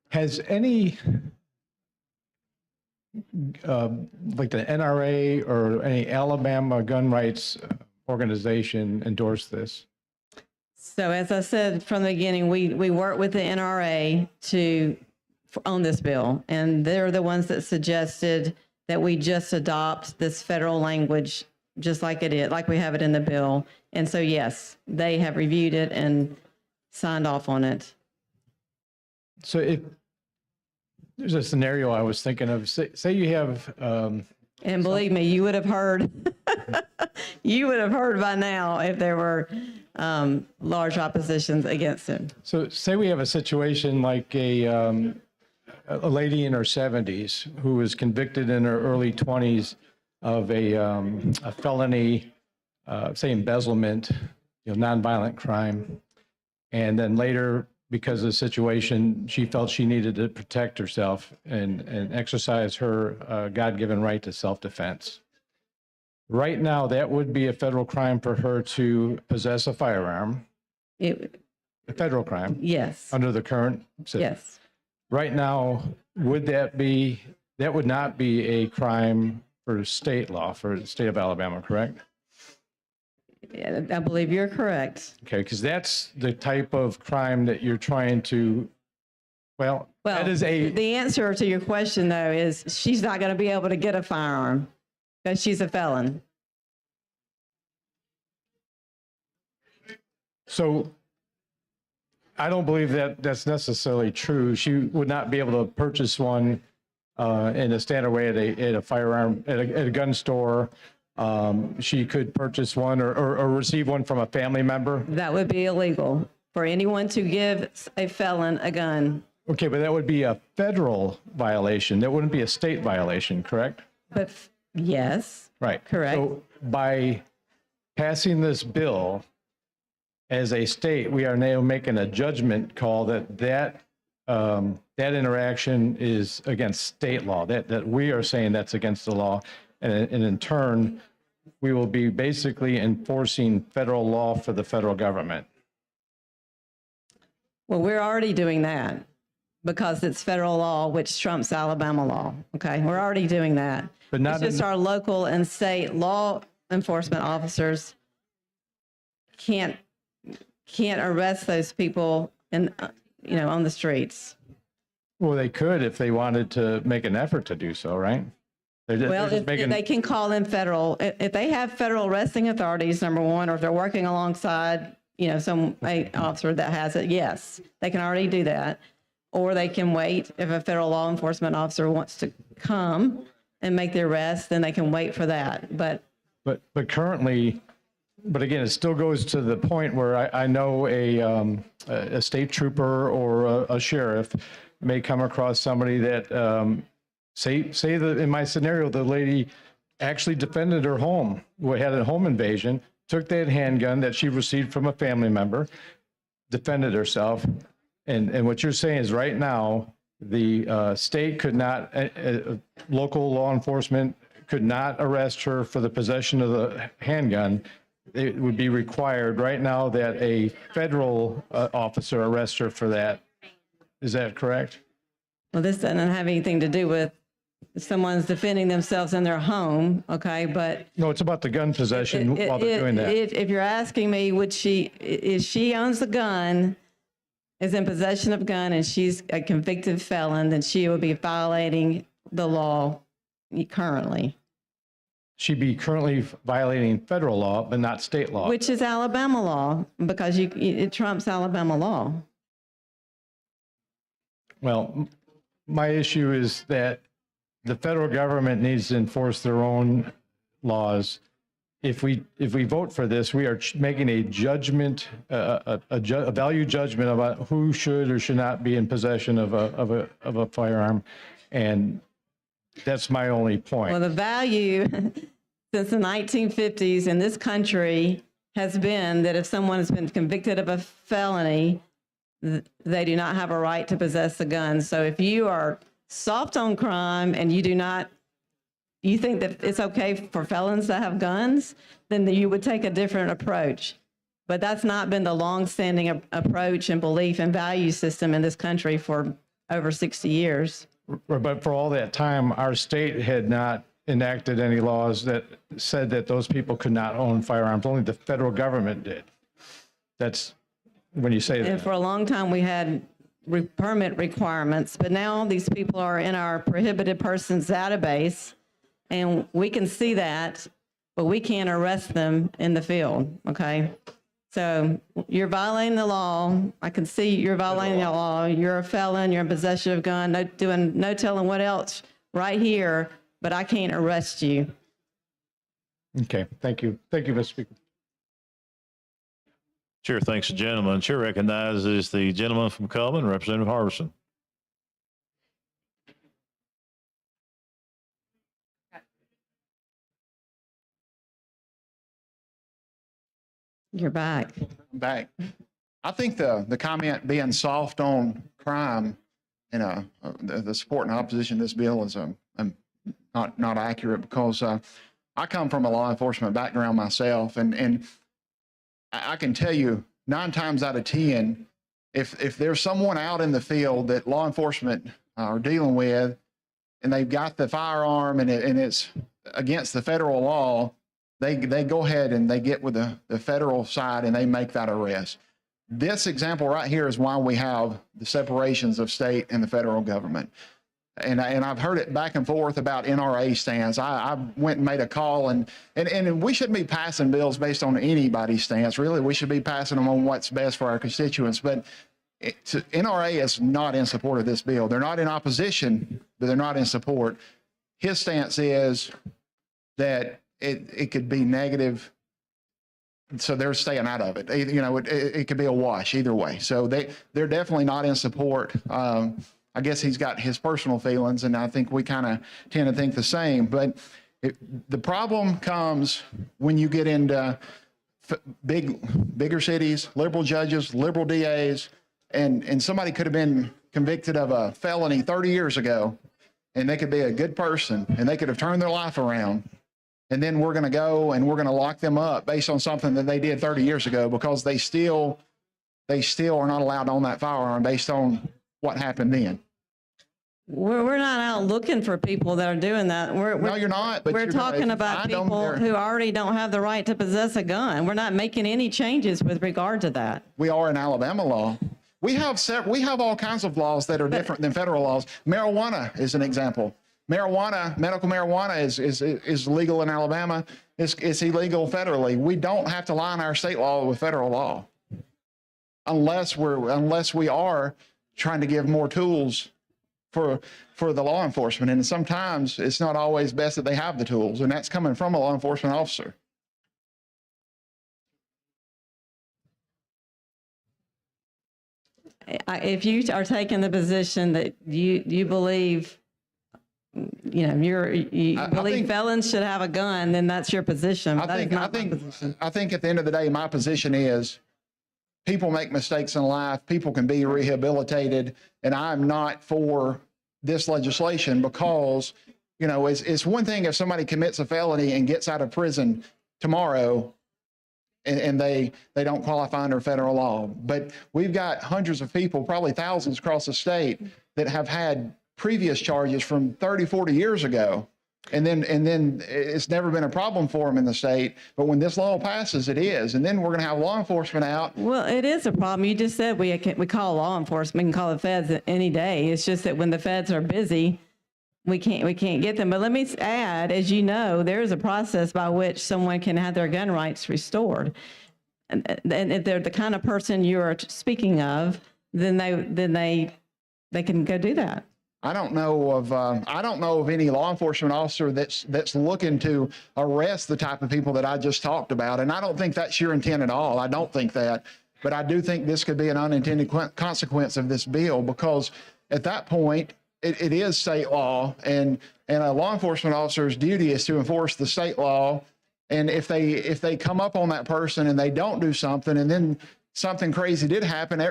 Has any, like the NRA or any Alabama gun rights organization endorsed this? So as I said from the beginning, we work with the NRA on this bill, and they're the ones that suggested that we just adopt this federal language just like it is, like we have it in the bill. And so, yes, they have reviewed it and signed off on it. So if there's a scenario I was thinking of, say you have, and believe me, you would have heard, you would have heard by now if there were large oppositions against it. so say we have a situation like a lady in her 70s who was convicted in her early 20s of a felony, say embezzlement, nonviolent crime. And then later, because of the situation, she felt she needed to protect herself and exercise her God-given right to self-defense. Right now, that would be a federal crime for her to possess a firearm. A federal crime? Yes. Under the current system? Yes. Right now, that would not be a crime for state law, for the state of Alabama, correct? I believe you're correct. Okay, because that's the type of crime that you're trying to, well, that is the answer to your question, though, is she's not going to be able to get a firearm because she's a felon. So I don't believe that that's necessarily true. She would not be able to purchase one in a standard way at a firearm, at a gun store. She could purchase one or receive one from a family member. That would be illegal for anyone to give a felon a gun. Okay, but that would be a federal violation. That wouldn't be a state violation, correct? But yes. Right. Correct. So by passing this bill as a state, we are now making a judgment call that interaction is against state law, that we are saying that's against the law. And in turn, we will be basically enforcing federal law for the federal government. Well, we're already doing that because it's federal law, which trumps Alabama law. Okay, we're already doing that. But not it's just our local and state law enforcement officers can't arrest those people on the streets. Well, they could if they wanted to make an effort to do so, right? If they can call in federal, if they have federal arresting authorities, number one, or if they're working alongside, some officer that has it, yes, they can already do that. Or they can wait if a federal law enforcement officer wants to come and make the arrest, then they can wait for that. But currently, but again, it still goes to the point where I know a state trooper or a sheriff may come across somebody that say that in my scenario, the lady actually defended her home, had a home invasion, took that handgun that she received from a family member, defended herself. And what you're saying is right now, the state could not, local law enforcement could not arrest her for the possession of the handgun. It would be required right now that a federal officer arrest her for that. Is that correct? Well, this doesn't have anything to do with someone's defending themselves in their home, okay? But no, it's about the gun possession while they're doing that. If you're asking me, if she owns the gun, is in possession of a gun, and she's a convicted felon, then she would be violating the law currently. She'd be currently violating federal law, but not state law. Which is Alabama law, because it trumps Alabama law. Well, my issue is that the federal government needs to enforce their own laws. If we vote for this, we are making a judgment, a value judgment about who should or should not be in possession of a firearm, and that's my only point. Well, the value since the 1950s in this country has been that if someone has been convicted of a felony, they do not have a right to possess a gun. So if you are soft on crime and you think that it's okay for felons to have guns, then you would take a different approach. But that's not been the longstanding approach and belief and value system in this country for over 60 years. But for all that time, our state had not enacted any laws that said that those people could not own firearms. Only the federal government did. That's when you say that. And for a long time, we had permit requirements, but now these people are in our prohibited persons database, and we can see that, but we can't arrest them in the field, okay? So you're violating the law. I can see you're violating the law. You're a felon. You're in possession of a gun. No telling what else right here, but I can't arrest you. Okay, thank you. Thank you, Mr. Speaker. Chair thanks the gentleman. Chair recognizes the gentleman from Cullman, Representative Harbison. You're back. Back. I think the comment being soft on crime and the support and opposition to this bill is not accurate, because I come from a law enforcement background myself, and I can tell you 9 times out of 10, if there's someone out in the field that law enforcement are dealing with, and they've got the firearm and it's against the federal law, they go ahead and they get with the federal side and they make that arrest. This example right here is why we have the separations of state and the federal government. And I've heard it back and forth about NRA stance. I went and made a call, and we shouldn't be passing bills based on anybody's stance. Really, we should be passing them on what's best for our constituents. But NRA is not in support of this bill. They're not in opposition, but they're not in support. His stance is that it could be negative, so they're staying out of it. You know, it could be a wash either way. So they're definitely not in support. I guess he's got his personal feelings, and I think we kind of tend to think the same. But the problem comes when you get into bigger cities, liberal judges, liberal DAs, and somebody could have been convicted of a felony 30 years ago, and they could be a good person, and they could have turned their life around. And then we're going to go and we're going to lock them up based on something that they did 30 years ago, because they still are not allowed to own that firearm based on what happened then. We're not out looking for people that are doing that. No, you're not. But we're talking about people who already don't have the right to possess a gun. We're not making any changes with regard to that. We are in Alabama law. We have all kinds of laws that are different than federal laws. Marijuana is an example. Medical marijuana is legal in Alabama. It's illegal federally. We don't have to line our state law with federal law, unless we are trying to give more tools for the law enforcement. And sometimes it's not always best that they have the tools, and that's coming from a law enforcement officer. If you are taking the position that you believe, you believe felons should have a gun, then that's your position. I think at the end of the day, my position is people make mistakes in life. People can be rehabilitated, and I'm not for this legislation because, it's one thing if somebody commits a felony and gets out of prison tomorrow and they don't qualify under federal law. But we've got hundreds of people, probably thousands across the state, that have had previous charges from 30, 40 years ago. And then it's never been a problem for them in the state. But when this law passes, it is. And then we're going to have law enforcement out. Well, it is a problem. You just said we call law enforcement, we can call the feds any day. It's just that when the feds are busy, we can't get them. But let me add, as you know, there is a process by which someone can have their gun rights restored. And if they're the kind of person you are speaking of, then they can go do that. I don't know of any law enforcement officer that's looking to arrest the type of people that I just talked about. And I don't think that's your intent at all. I don't think that. But I do think this could be an unintended consequence of this bill, because at that point, it is state law, and a law enforcement officer's duty is to enforce the state law. And if they come up on that person and they don't do something, and then something crazy did happen,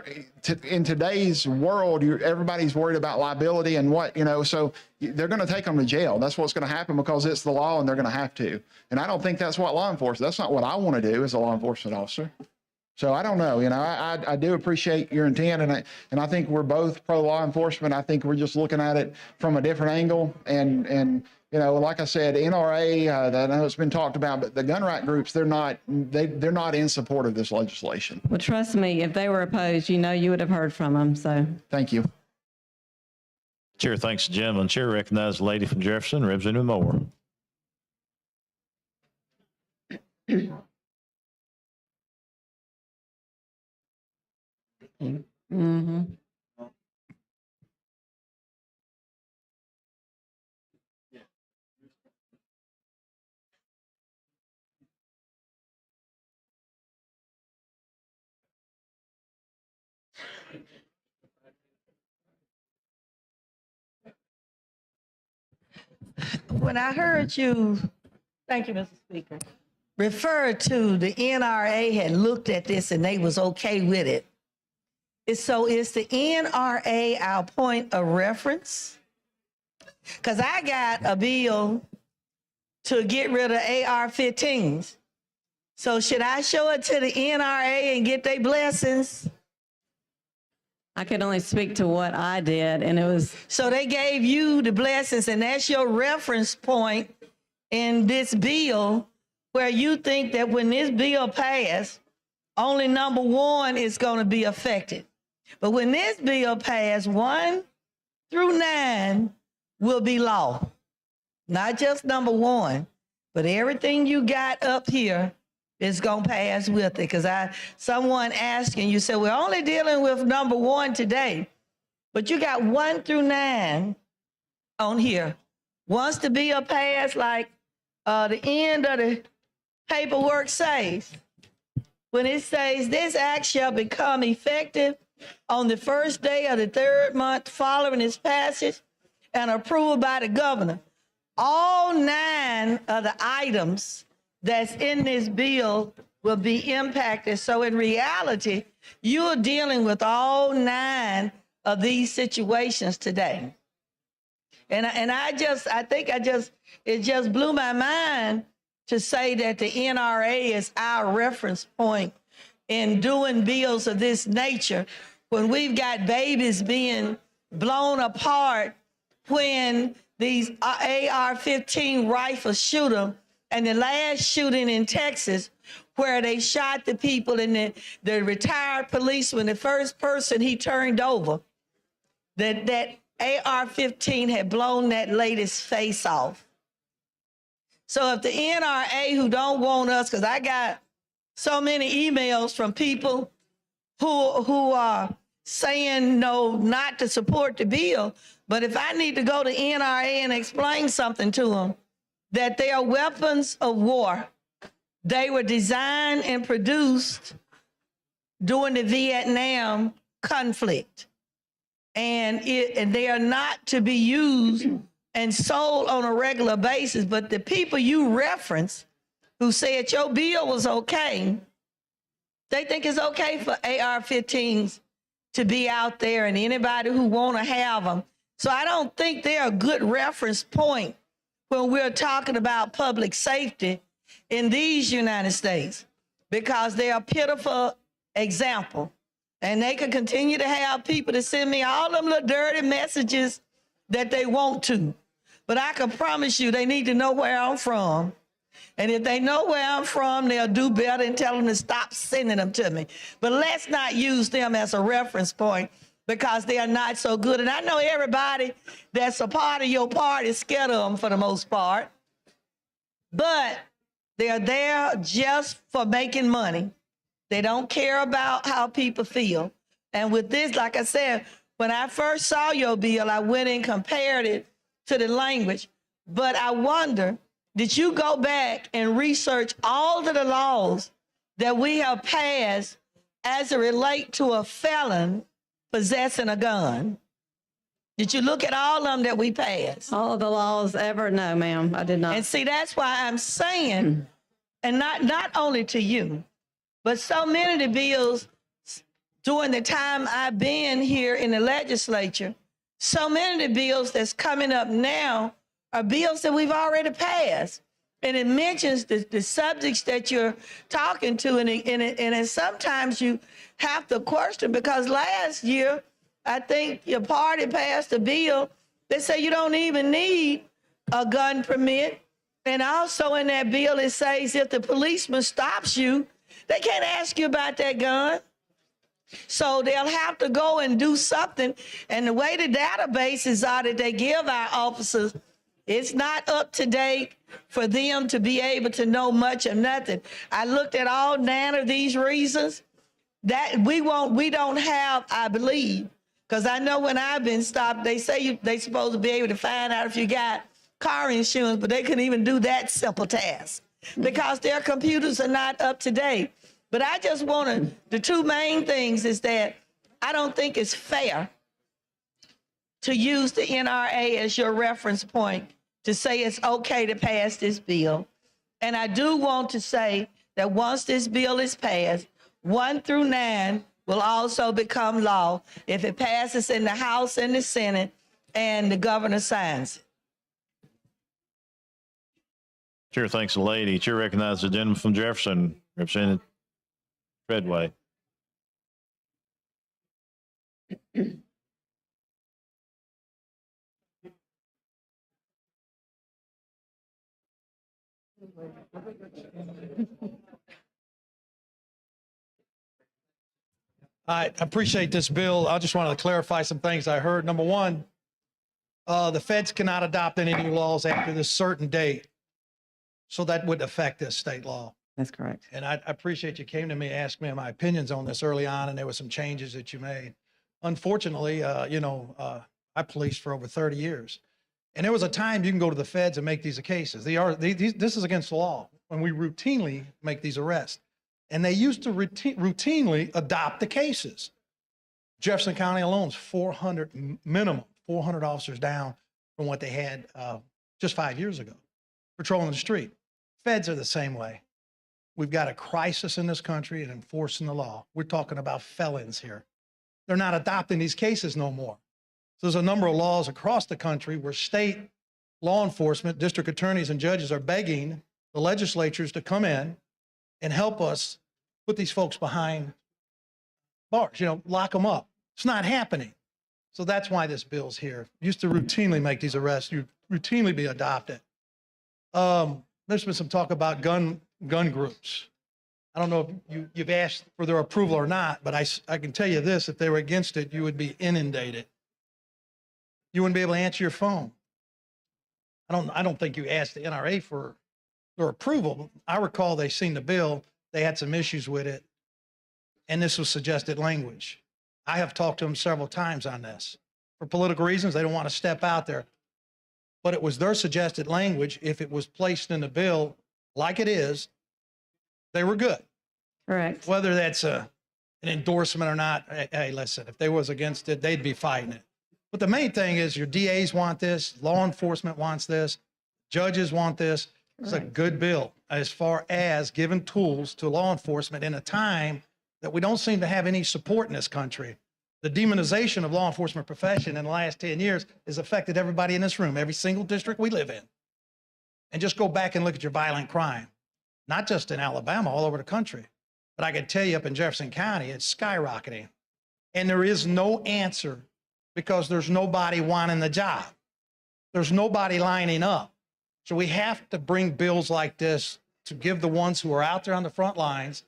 in today's world, everybody's worried about liability and so they're going to take them to jail. That's what's going to happen, because it's the law and they're going to have to. And I don't think that's what that's not what I want to do as a law enforcement officer. So I don't know, I do appreciate your intent, and I think we're both pro law enforcement. I think we're just looking at it from a different angle, and like I said, NRA, I know it's been talked about, but the gun right groups, they're not in support of this legislation. Well, trust me, if they were opposed, you would have heard from them. So thank you. Chair thanks the gentleman. Chair recognizes the lady from Jefferson, Representative Moore. Mm-hmm. When I heard you, thank you, Mr. Speaker, refer to the NRA had looked at this and they was okay with it, So is the NRA our point of reference? Because I got a bill to get rid of AR-15s. So should I show it to the NRA and get their blessings? I could only speak to what I did, and it was. So they gave you the blessings, and that's your reference point in this bill, where you think that when this bill passed, only number 1 is going to be affected. But when this bill passed, 1 through 9 will be law. Not just number 1, but everything you got up here is going to pass with it. Because someone asking, you said, we're only dealing with number 1 today, but you got 1 through 9 on here. Once the bill passed, like the end of the paperwork says, when it says this act shall become effective on the first day of the 3rd month following its passage and approved by the governor, all 9 of the items that's in this bill will be impacted. So in reality, you're dealing with all 9 of these situations today. And it just blew my mind to say that the NRA is our reference point in doing bills of this nature when we've got babies being blown apart when these AR-15 rifles shoot them. And the last shooting in Texas, where they shot the people and the retired policeman, the first person he turned over, that AR-15 had blown that lady's face off. So if the NRA, who don't want us, because I got so many emails from people who are saying no, not to support the bill, but if I need to go to NRA and explain something to them, that they are weapons of war. They were designed and produced during the Vietnam conflict. And they are not to be used and sold on a regular basis. But the people you reference who said your bill was okay, they think it's okay for AR-15s to be out there and anybody who want to have them. So I don't think they're a good reference point when we're talking about public safety in these United States, because they are a pitiful example. And they can continue to have people to send me all them little dirty messages that they want to. But I can promise you they need to know where I'm from. And if they know where I'm from, they'll do better and tell them to stop sending them to me. But let's not use them as a reference point, because they are not so good. And I know everybody that's a part of your party is scared of them for the most part. But they're there just for making money. They don't care about how people feel. And with this, like I said, when I first saw your bill, I went and compared it to the language. But I wonder, did you go back and research all of the laws that we have passed as it relates to a felon possessing a gun? Did you look at all of them that we passed? All of the laws ever? No, ma'am, I did not. And see, that's why I'm saying, and not only to you, but so many of the bills during the time I've been here in the legislature, so many of the bills that's coming up now are bills that we've already passed. And it mentions the subjects that you're talking to, and sometimes you have to question, because last year, I think your party passed a bill that said you don't even need a gun permit. And also in that bill, it says if the policeman stops you, they can't ask you about that gun. So they'll have to go and do something. And the way the databases are that they give our officers, it's not up to date for them to be able to know much of nothing. I looked at all 9 of these reasons that we don't have, I believe, because I know when I've been stopped, they say they supposed to be able to find out if you got car insurance, but they couldn't even do that simple task because their computers are not up to date. But I just wanted, the 2 main things is that I don't think it's fair to use the NRA as your reference point to say it's okay to pass this bill. And I do want to say that once this bill is passed, 1 through 9 will also become law if it passes in the House and the Senate and the governor signs it. Chair thanks the lady. Chair recognizes the gentleman from Jefferson, Representative Treadway. I appreciate this bill. I just wanted to clarify some things I heard. Number one, the feds cannot adopt any new laws after this certain date. So that would affect this state law. That's correct. And I appreciate you came to me, asked me my opinions on this early on, and there were some changes that you made. Unfortunately, I policed for over 30 years. And there was a time you can go to the feds and make these cases. This is against the law when we routinely make these arrests. And they used to routinely adopt the cases. Jefferson County alone is 400 minimum, 400 officers down from what they had just 5 years ago, patrolling the street. Feds are the same way. We've got a crisis in this country and enforcing the law. We're talking about felons here. They're not adopting these cases no more. So there's a number of laws across the country where state law enforcement, district attorneys and judges are begging the legislatures to come in and help us put these folks behind bars, lock them up. It's not happening. So that's why this bill's here. Used to routinely make these arrests, you routinely be adopted. There's been some talk about gun groups. I don't know if you've asked for their approval or not, but I can tell you this, if they were against it, you would be inundated. You wouldn't be able to answer your phone. I don't think you asked the NRA for their approval. I recall they seen the bill, they had some issues with it, and this was suggested language. I have talked to them several times on this. For political reasons, they don't want to step out there. But it was their suggested language. If it was placed in the bill like it is, they were good. Correct. Whether that's an endorsement or not, hey, listen, if they was against it, they'd be fighting it. But the main thing is your DAs want this, law enforcement wants this, judges want this. It's a good bill as far as giving tools to law enforcement in a time that we don't seem to have any support in this country. The demonization of law enforcement profession in the last 10 years has affected everybody in this room, every single district we live in. And just go back and look at your violent crime, not just in Alabama, all over the country. But I can tell you up in Jefferson County, it's skyrocketing. And there is no answer because there's nobody wanting the job. There's nobody lining up. So we have to bring bills like this to give the ones who are out there on the front lines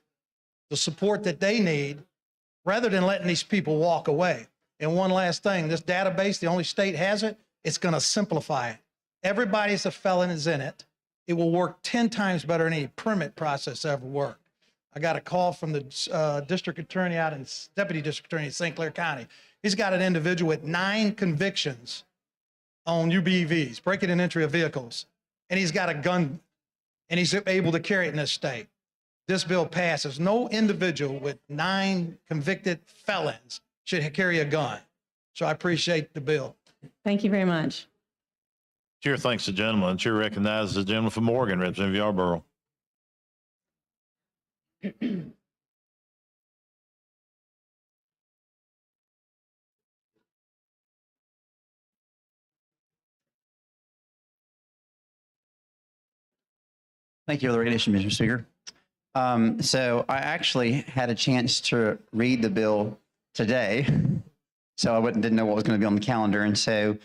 the support that they need rather than letting these people walk away. And one last thing, this database, the only state has it, it's going to simplify it. Everybody's a felon is in it. It will work 10 times better than any permit process ever worked. I got a call from the district attorney out in Deputy District Attorney in St. Clair County. He's got an individual with 9 convictions on UBVs, breaking and entry of vehicles. And he's got a gun, and he's able to carry it in this state. This bill passes. No individual with 9 convicted felons should carry a gun. So I appreciate the bill. Thank you very much. Chair thanks the gentleman. Chair recognizes the gentleman from Morgan, Representative Yarborough. Thank you for the recognition, Mr. Speaker. So I actually had a chance to read the bill today, so I didn't know what was going to be on the calendar. And so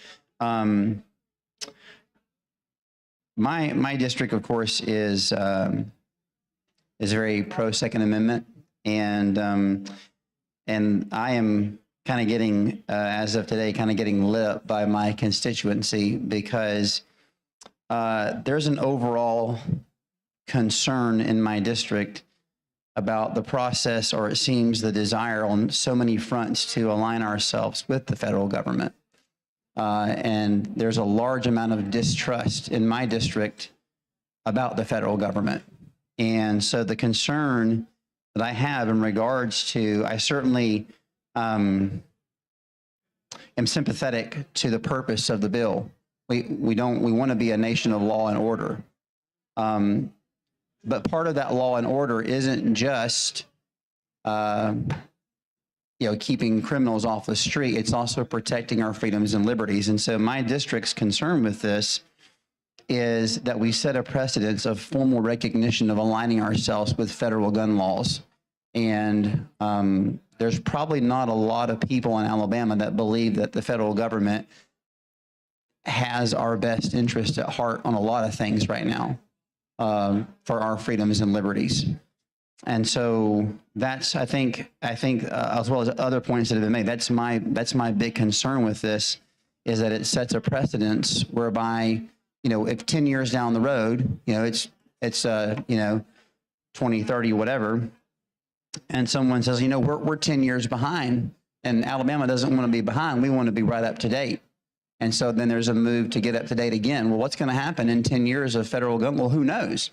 my district, of course, is very pro Second Amendment, and I am kind of getting, as of today, kind of getting lit up by my constituency because there's an overall concern in my district about the process, or it seems the desire on so many fronts to align ourselves with the federal government. And there's a large amount of distrust in my district about the federal government. And so the concern that I have in regards to, I certainly am sympathetic to the purpose of the bill. We want to be a nation of law and order. But part of that law and order isn't just keeping criminals off the street. It's also protecting our freedoms and liberties. And so my district's concern with this is that we set a precedence of formal recognition of aligning ourselves with federal gun laws. And there's probably not a lot of people in Alabama that believe that the federal government has our best interest at heart on a lot of things right now for our freedoms and liberties. And so that's, I think, as well as other points that have been made, that's my big concern with this, is that it sets a precedence whereby, if 10 years down the road, it's 20, 30, whatever, and someone says, we're 10 years behind, and Alabama doesn't want to be behind. We want to be right up to date. And so then there's a move to get up to date again. Well, what's going to happen in 10 years of federal gun? Well, who knows?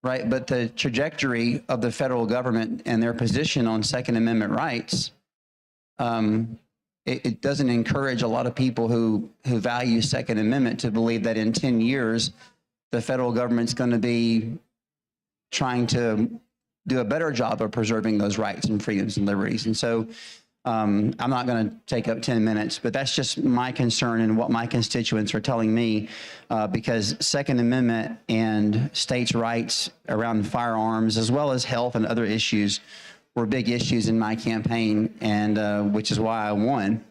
Right. But the trajectory of the federal government and their position on Second Amendment rights, it doesn't encourage a lot of people who value Second Amendment to believe that in 10 years, the federal government's going to be trying to do a better job of preserving those rights and freedoms and liberties. And so I'm not going to take up 10 minutes, but that's just my concern and what my constituents are telling me, because Second Amendment and states' rights around firearms, as well as health and other issues, were big issues in my campaign, and which is why I won.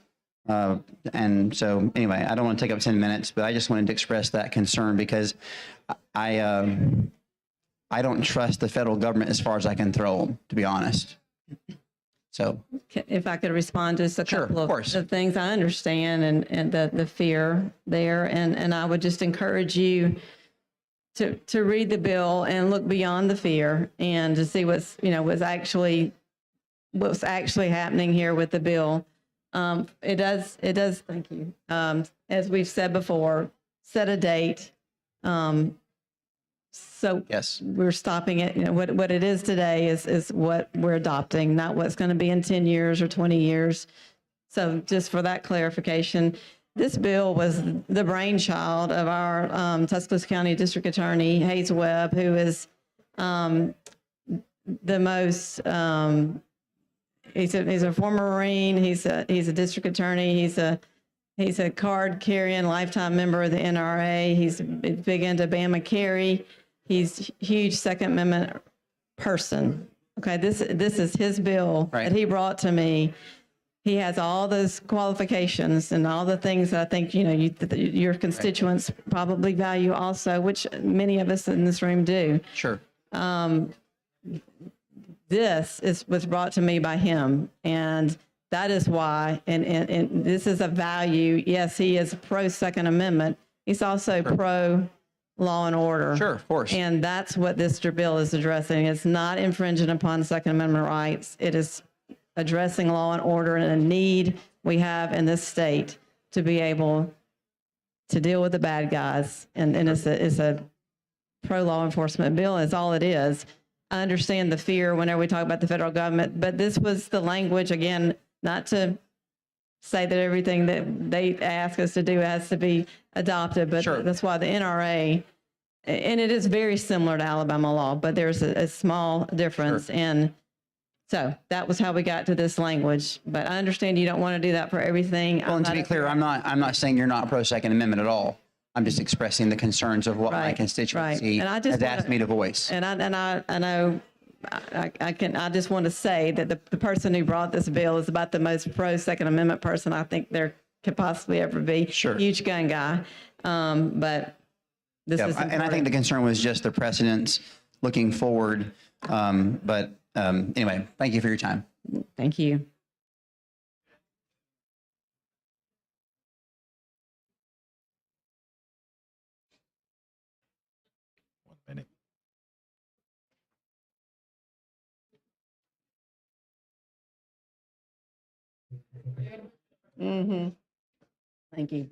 And so anyway, I don't want to take up 10 minutes, but I just wanted to express that concern, because I don't trust the federal government as far as I can throw them, to be honest. So if I could respond to just a couple of the things I understand and the fear there. And I would just encourage you to read the bill and look beyond the fear and to see what's actually happening here with the bill. It does, thank you. As we've said before, set a date. So yes, we're stopping it. What it is today is what we're adopting, not what's going to be in 10 years or 20 years. So just for that clarification, this bill was the brainchild of our Tuscaloosa County District Attorney, Hayes Webb, who is the most, he's a former Marine. He's a district attorney. He's a card-carrying lifetime member of the NRA. He's big into Bama carry. He's a huge Second Amendment person. Okay, this is his bill that he brought to me. He has all those qualifications and all the things that I think your constituents probably value also, which many of us in this room do. Sure. This was brought to me by him, and that is why, and this is a value. Yes, he is pro Second Amendment. He's also pro law and order. Sure, of course. And that's what this bill is addressing. It's not infringing upon Second Amendment rights. It is addressing law and order and a need we have in this state to be able to deal with the bad guys. And it's a pro law enforcement bill. Is all it is. I understand the fear whenever we talk about the federal government, but this was the language, again, not to say that everything that they ask us to do has to be adopted, but that's why the NRA, and it is very similar to Alabama law, but there's a small difference. And so that was how we got to this language. But I understand you don't want to do that for everything. Well, and to be clear, I'm not saying you're not pro Second Amendment at all. I'm just expressing the concerns of what my constituency has asked me to voice. And I know I just want to say that the person who brought this bill is about the most pro Second Amendment person I think there could possibly ever be. Sure. Huge gun guy. But this is important. And I think the concern was just the precedents looking forward. But anyway, thank you for your time. Thank you. Mm-hmm. Thank you.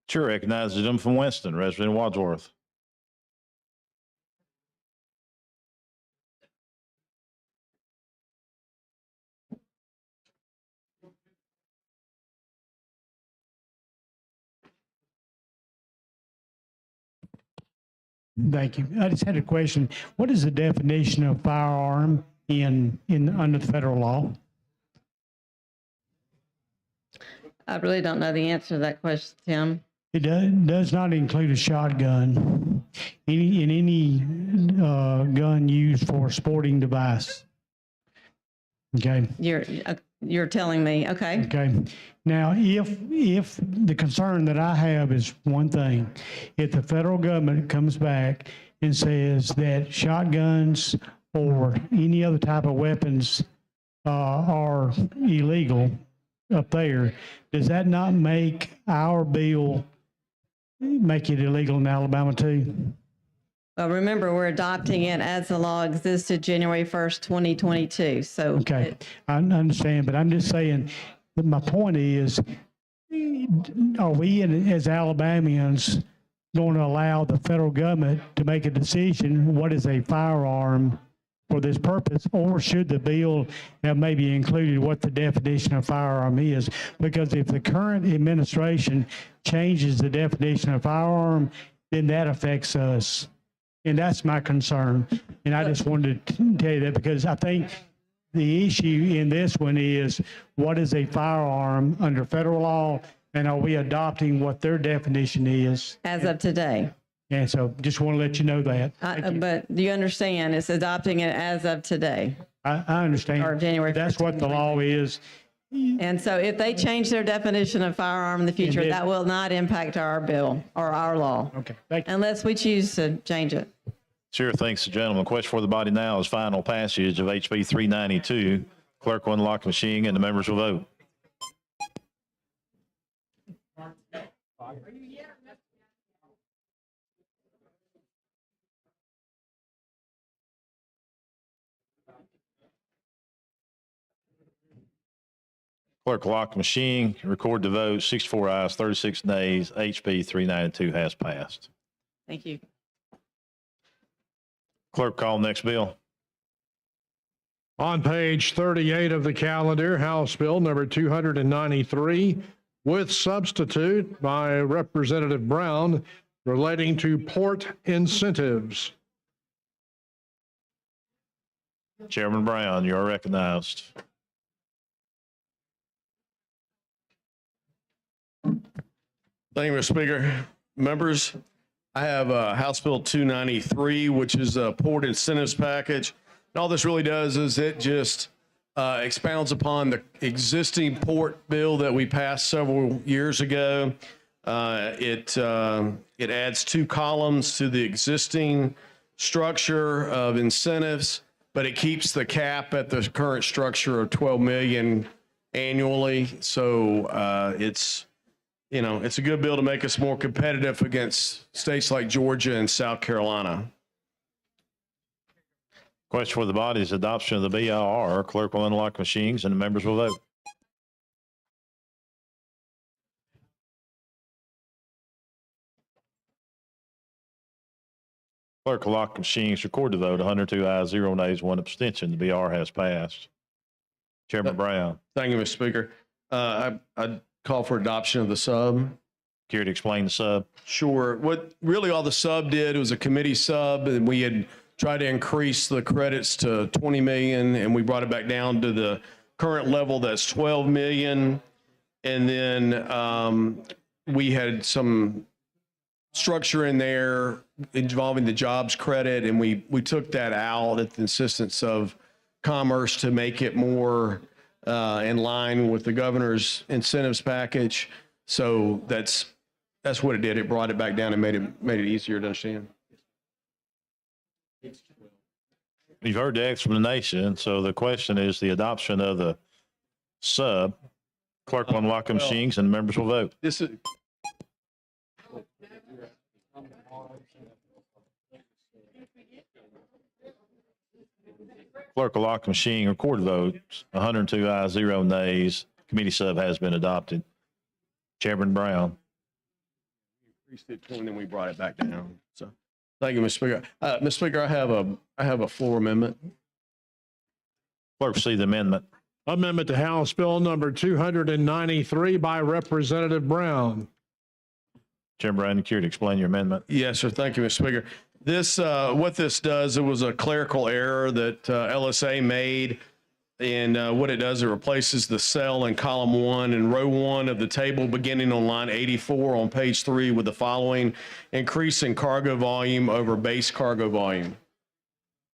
Chair recognizes the gentleman from Winston, resident of Wadsworth. Thank you. I just had a question. What is the definition of firearm under the federal law? I really don't know the answer to that question, Tim. It does not include a shotgun, any gun used for a sporting device. Okay. You're telling me, okay. Okay. Now, if the concern that I have is one thing, if the federal government comes back and says that shotguns or any other type of weapons are illegal up there, does that not make our bill make it illegal in Alabama too? Well, remember, we're adopting it as the law existed January 1st, 2022. So okay, I understand, but I'm just saying that my point is, are we as Alabamians going to allow the federal government to make a decision what is a firearm for this purpose, or should the bill have maybe included what the definition of firearm is? Because if the current administration changes the definition of firearm, then that affects us. And that's my concern. And I just wanted to tell you that because I think the issue in this one is what is a firearm under federal law, and are we adopting what their definition is? As of today. And so just want to let you know that. But do you understand? It's adopting it as of today. I understand. Or January 1st. That's what the law is. And so if they change their definition of firearm in the future, that will not impact our bill or our law. Okay, thank you. Unless we choose to change it. Sure, thanks, gentlemen. Question for the body now is final passage of HB 392. Clerk will unlock the machine and the members will vote. Clerk will lock the machine, record the vote, 64 ayes, 36 nays. HB 392 has passed. Thank you. Clerk, call next bill. On page 38 of the calendar, House Bill number 293 with substitute by Representative Brown relating to port incentives. Chairman Brown, you are recognized. Thank you, Mr. Speaker. Members, I have House Bill 293, which is a port incentives package. And all this really does is it just expounds upon the existing port bill that we passed several years ago. It adds 2 columns to the existing structure of incentives, but it keeps the cap at the current structure of $12 million annually. So it's a good bill to make us more competitive against states like Georgia and South Carolina. Question for the body is adoption of the BIR. Clerk will unlock machines and the members will vote. Clerk will lock machines, record the vote. 102 ayes, 0 nays, 1 abstention. The BR has passed. Chairman Brown. Thank you, Mr. Speaker. I call for adoption of the sub. Care to explain the sub? Sure. What really all the sub did was a committee sub, and we had tried to increase the credits to 20 million, and we brought it back down to the current level that's 12 million. And then we had some structure in there involving the jobs credit, and we took that out at the insistence of Commerce to make it more in line with the governor's incentives package. So that's what it did. It brought it back down and made it easier to understand. You've heard the explanation. So the question is the adoption of the sub. Clerk will unlock the machines and the members will vote. This is. Clerk will lock the machine, record the votes. 102 ayes, 0 nays. Committee sub has been adopted. Chairman Brown. Increased it to 20, then we brought it back down. So, thank you, Mr. Speaker. Mr. Speaker, I have a floor amendment. Clerk, see the amendment. Amendment to House Bill number 293 by Representative Brown. Chairman Brown, you care to explain your amendment? Yes, sir. Thank you, Mr. Speaker. This, what this does, it was a clerical error that LSA made. And what it does, it replaces the cell in column 1 and row 1 of the table beginning on line 84 on page 3 with the following: increase in cargo volume over base cargo volume.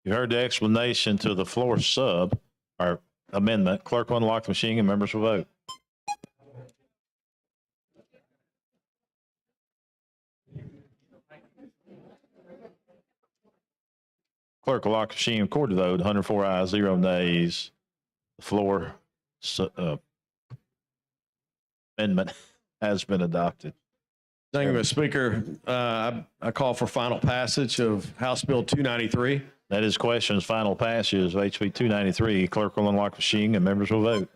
You heard the explanation to the floor sub or amendment. Clerk will unlock the machine and members will vote. Clerk will lock the machine and record the vote. 104 ayes, 0 nays. The floor amendment has been adopted. Thank you, Mr. Speaker. I call for final passage of House Bill 293. That is questions. Final passage of HB 293. Clerk will unlock the machine and members will vote.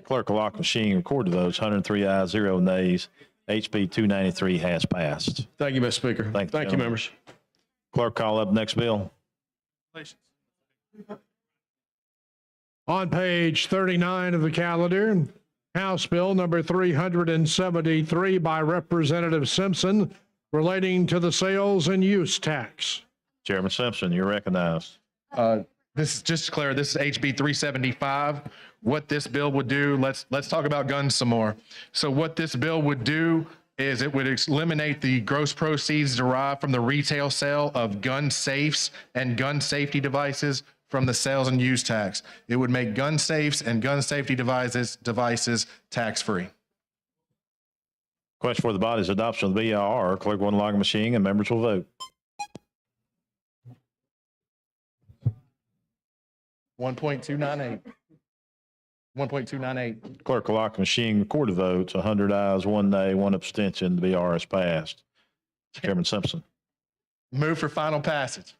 Clerk will lock the machine and record the votes. 103 ayes, 0 nays. HB 293 has passed. Thank you, Mr. Speaker. Thank you, members. Clerk, call up next bill. On page 39 of the calendar, House Bill number 373 by Representative Simpson relating to the sales and use tax. Chairman Simpson, you're recognized. This is just to clear, this is HB 375. What this bill would do, let's talk about guns some more. So what this bill would do is it would eliminate the gross proceeds derived from the retail sale of gun safes and gun safety devices from the sales and use tax. It would make gun safes and gun safety devices tax-free. Question for the body's adoption of the BIR. Clerk will unlock the machine and members will vote. 1.298. 1.298. Clerk will lock the machine, record the votes. 100 ayes, 1 nay, 1 abstention. The BR is passed. Chairman Simpson. Move for final passage.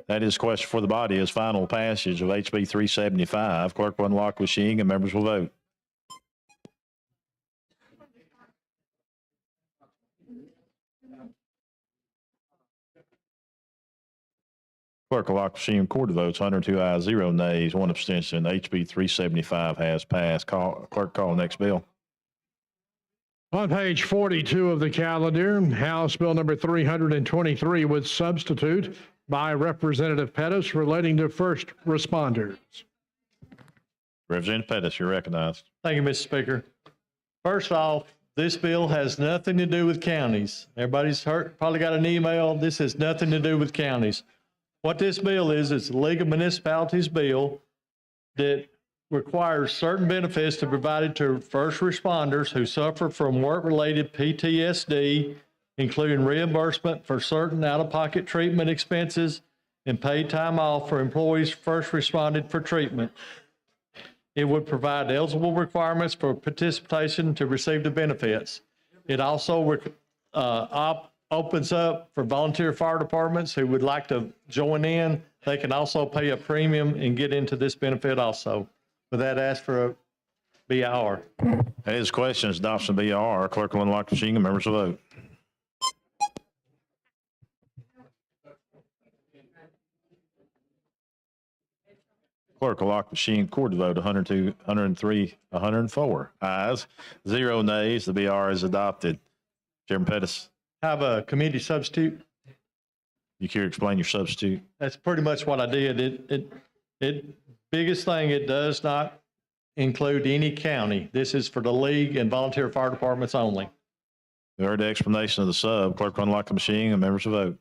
That is question for the body is final passage of HB 375. Clerk will unlock the machine and members will vote. Clerk will lock the machine, record the votes. 102 ayes, 0 nays, 1 abstention. HB 375 has passed. Clerk, call next bill. On page 42 of the calendar, House Bill number 323 with substitute by Representative Pettis relating to first responders. Representative Pettis, you're recognized. Thank you, Mr. Speaker. First off, this bill has nothing to do with counties. Everybody's probably got an email. This has nothing to do with counties. What this bill is, it's a League of Municipalities bill that requires certain benefits to be provided to first responders who suffer from work-related PTSD, including reimbursement for certain out-of-pocket treatment expenses and paid time off for employees first responded for treatment. It would provide eligible requirements for participation to receive the benefits. It also opens up for volunteer fire departments who would like to join in. They can also pay a premium and get into this benefit also. With that, ask for a BIR. That is questions. Adoption of BIR. Clerk will unlock the machine and members will vote. Clerk will lock the machine, record the vote. 102, 103, 104 ayes, 0 nays. The BR is adopted. Chairman Pettis. Have a committee substitute. You care to explain your substitute? That's pretty much what I did. Biggest thing, it does not include any county. This is for the league and volunteer fire departments only. We heard the explanation of the sub. Clerk will unlock the machine and members will vote.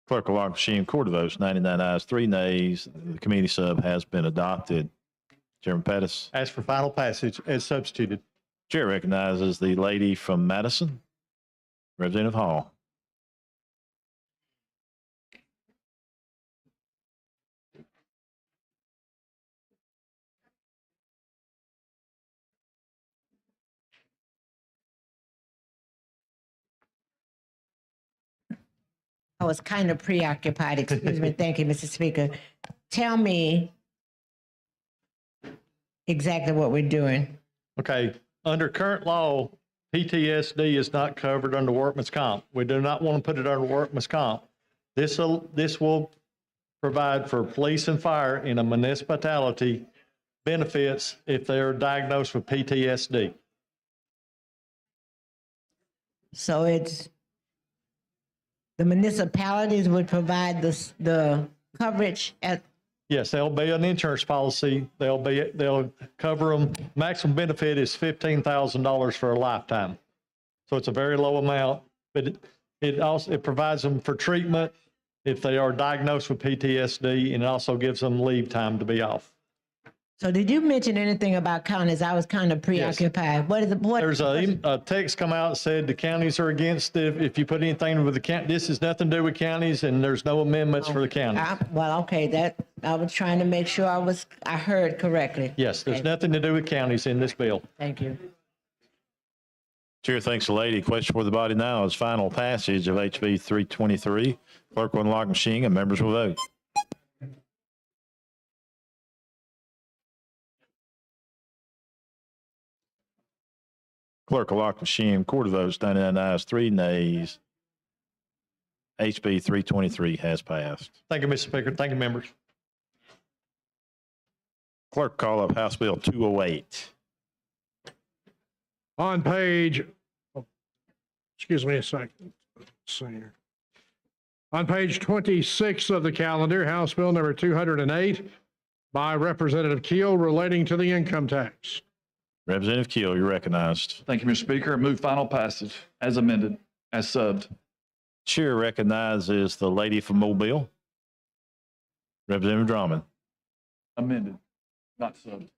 Clerk will lock the machine, record the votes. 99 ayes, 3 nays. The committee sub has been adopted. Chairman Pettis. Ask for final passage as substituted. Chair recognizes the lady from Madison, Representative Hall. I was kind of preoccupied, excuse me. Thank you, Mr. Speaker. Tell me exactly what we're doing. Okay, under current law, PTSD is not covered under workman's comp. We do not want to put it under workman's comp. This will provide for police and fire in a municipality benefits if they're diagnosed with PTSD. So it's, the municipalities would provide the coverage at, Yes, there'll be an insurance policy. They'll cover them. Maximum benefit is $15,000 for a lifetime. So it's a very low amount, but it provides them for treatment if they are diagnosed with PTSD, and it also gives them leave time to be off. so did you mention anything about counties? I was kind of preoccupied. What is it? There's a text come out that said the counties are against it. If you put anything with the county, this has nothing to do with counties, and there's no amendments for the counties. Well, okay, that, I was trying to make sure I heard correctly. Yes, there's nothing to do with counties in this bill. Thank you. Chair thanks the lady. Question for the body now is final passage of HB 323. Clerk will unlock machine and members will vote. Clerk will lock machine. Record the votes. 99 ayes, 3 nays. HB 323 has passed. Thank you, Mr. Speaker. Thank you, members. Clerk, call up House Bill 208. On page, excuse me a second. Let's see here. On page 26 of the calendar, House Bill number 208 by Representative Keel relating to the income tax. Representative Keel, you're recognized. Thank you, Mr. Speaker. I move final passage as amended, as subbed. Chair recognizes the lady from Mobile. Representative Drummond. Amended, not subbed.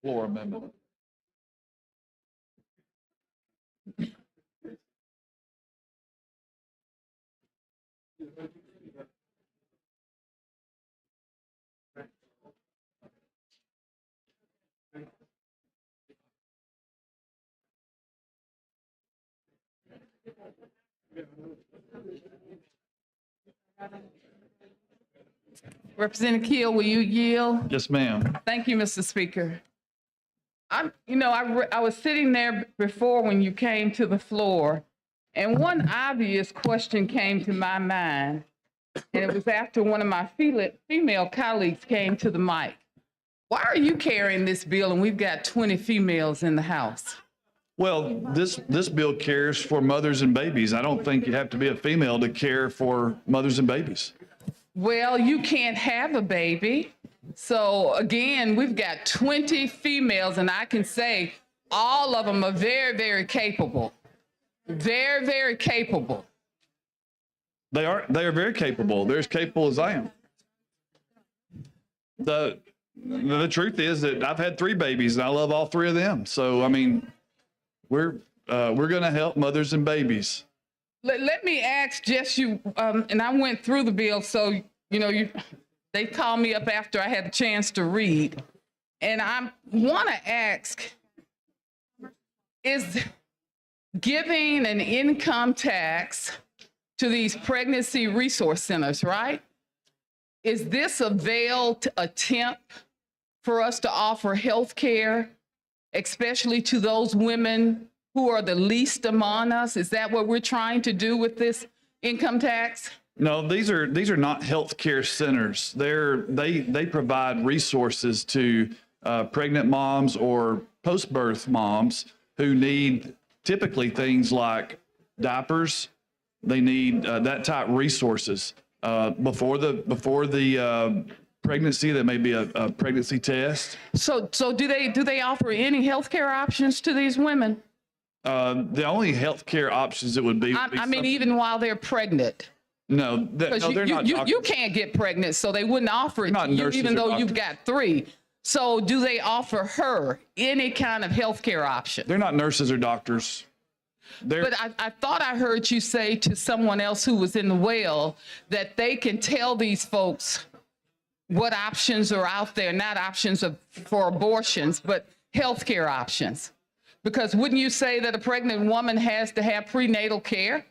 Floor amendment. Representative Keel, will you yield? Yes, ma'am. Thank you, Mr. Speaker. I was sitting there before when you came to the floor, and one obvious question came to my mind, and it was after one of my female colleagues came to the mic. Why are you carrying this bill and we've got 20 females in the House? Well, this bill cares for mothers and babies. I don't think you have to be a female to care for mothers and babies. Well, you can't have a baby. So again, we've got 20 females, and I can say all of them are very, very capable. Very, very capable. They are very capable. They're as capable as I am. The truth is that I've had 3 babies and I love all 3 of them. So I mean, we're going to help mothers and babies. Let me ask just you, and I went through the bill, so they called me up after I had a chance to read, and I want to ask: is giving an income tax to these pregnancy resource centers, right? Is this a veiled attempt for us to offer health care, especially to those women who are the least among us? Is that what we're trying to do with this income tax? No, these are not healthcare centers. They provide resources to pregnant moms or post-birth moms who need typically things like diapers. They need that type of resources before the pregnancy. There may be a pregnancy test. So do they offer any health care options to these women? The only health care options it would be. I mean, even while they're pregnant. No, they're not. You can't get pregnant, so they wouldn't offer it Not to you, nurses even or though you've doctors. got 3. So do they offer her any kind of health care option? They're not nurses or doctors. But I thought I heard you say to someone else who was in the well that they can tell these folks what options are out there, not options for abortions, but health care options. Because wouldn't you say that a pregnant woman has to have prenatal care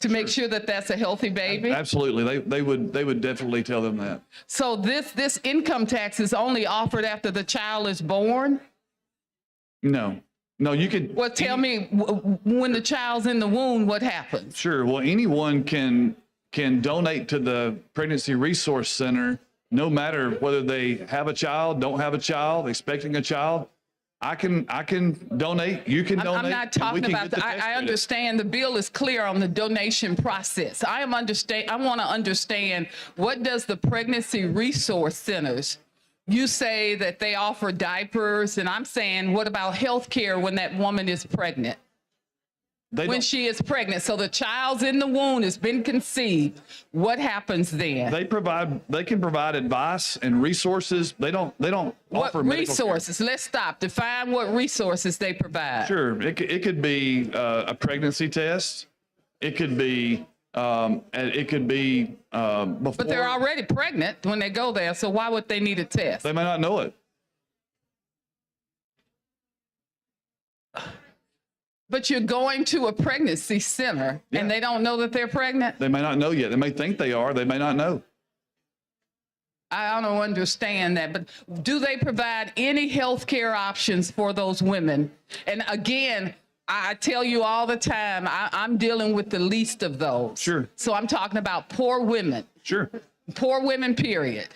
to make sure that that's a healthy baby? Absolutely. They would definitely tell them that. So this income tax is only offered after the child is born? No. No, you could. Well, tell me, when the child's in the womb, what happens? Sure. Well, anyone can donate to the Pregnancy Resource Center, no matter whether they have a child, don't have a child, expecting a child. I can donate. You can donate. I'm not talking about that. I understand the bill is clear on the donation process. I want to understand, what does the Pregnancy Resource Centers, you say that they offer diapers, and I'm saying, what about health care when that woman is pregnant? When she is pregnant, so the child's in the womb, has been conceived, what happens then? They can provide advice and resources. They don't offer medical resources? Let's stop. Define what resources they provide. Sure. It could be a pregnancy test. It could be before. But they're already pregnant when they go there, so why would they need a test? They may not know it. But you're going to a pregnancy center and they don't know that they're pregnant? They may not know yet. They may think they are. They may not know. I don't understand that. But do they provide any health care options for those women? And again, I tell you all the time, I'm dealing with the least of those. Sure. So I'm talking about poor women. Sure. Poor women, period.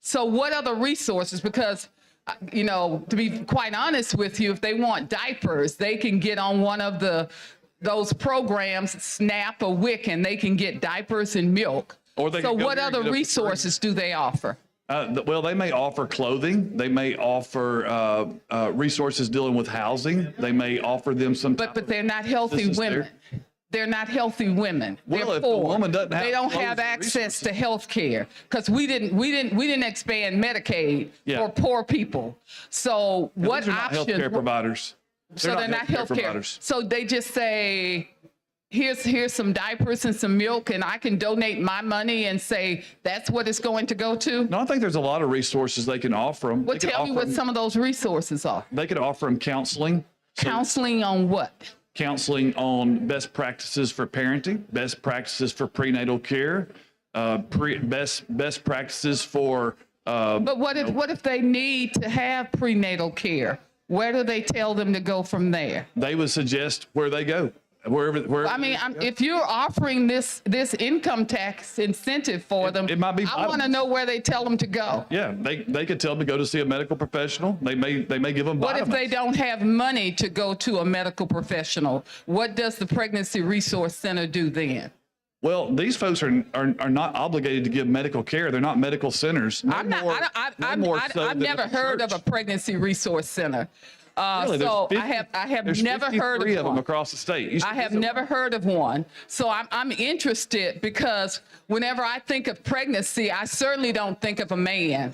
So what are the resources? Because you know, to be quite honest with you, if they want diapers, they can get on one of those programs, SNAP or WIC, and they can get diapers and milk. Or they so can go what there and other get resources do they offer? Well, they may offer clothing. They may offer resources dealing with housing. They may offer them some. But they're not healthy women. They're not healthy women. Well, they're if the poor. woman doesn't have they don't have access to health care because we didn't expand Medicaid for poor people. So what these are not options? Healthcare providers. So they're not health care. So they just say, here's some diapers and some milk, and I can donate my money and say that's what it's going to go to. No, I think there's a lot of resources they can offer them. Well, tell me what some of those resources are. They could offer them counseling. Counseling on what? Counseling on best practices for parenting, best practices for prenatal care, best practices for. But what if they need to have prenatal care? Where do they tell them to go from there? They would suggest where they go. Wherever I mean, if you're offering this income tax incentive for them, it might be. I want to know where they tell them to go. Yeah, they could tell them to go to see a medical professional. They may give them. What vitamins. if they don't have money to go to a medical professional? What does the Pregnancy Resource Center do then? Well, these folks are not obligated to give medical care. They're not medical centers. I've never heard of a Pregnancy Resource Center. Really, so 50, I have never heard of them across the state. I have never heard of one. So I'm interested because whenever I think of pregnancy, I certainly don't think of a man.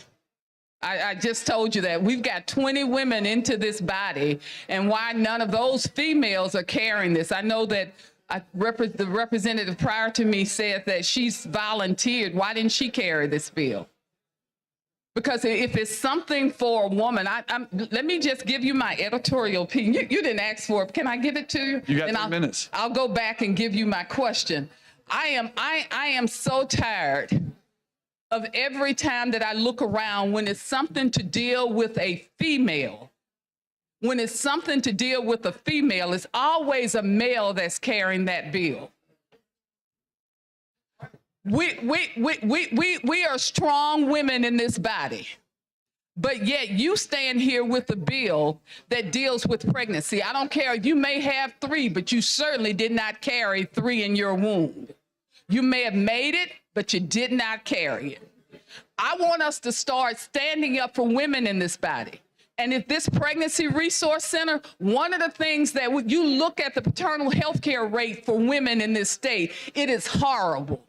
I just told you that. We've got 20 women into this body, and why none of those females are carrying this. I know that the representative prior to me said that she's volunteered. Why didn't she carry this bill? Because if it's something for a woman, let me just give you my editorial opinion. You didn't ask for it. Can I give it to you? You got 3 minutes. I'll go back and give you my question. I am so tired of every time that I look around when it's something to deal with a female. When it's something to deal with a female, it's always a male that's carrying that bill. We are strong women in this body, but yet you stand here with a bill that deals with pregnancy. I don't care. You may have 3, but you certainly did not carry 3 in your womb. You may have made it, but you did not carry it. I want us to start standing up for women in this body. And if this Pregnancy Resource Center, one of the things that you look at the paternal health care rate for women in this state, it is horrible.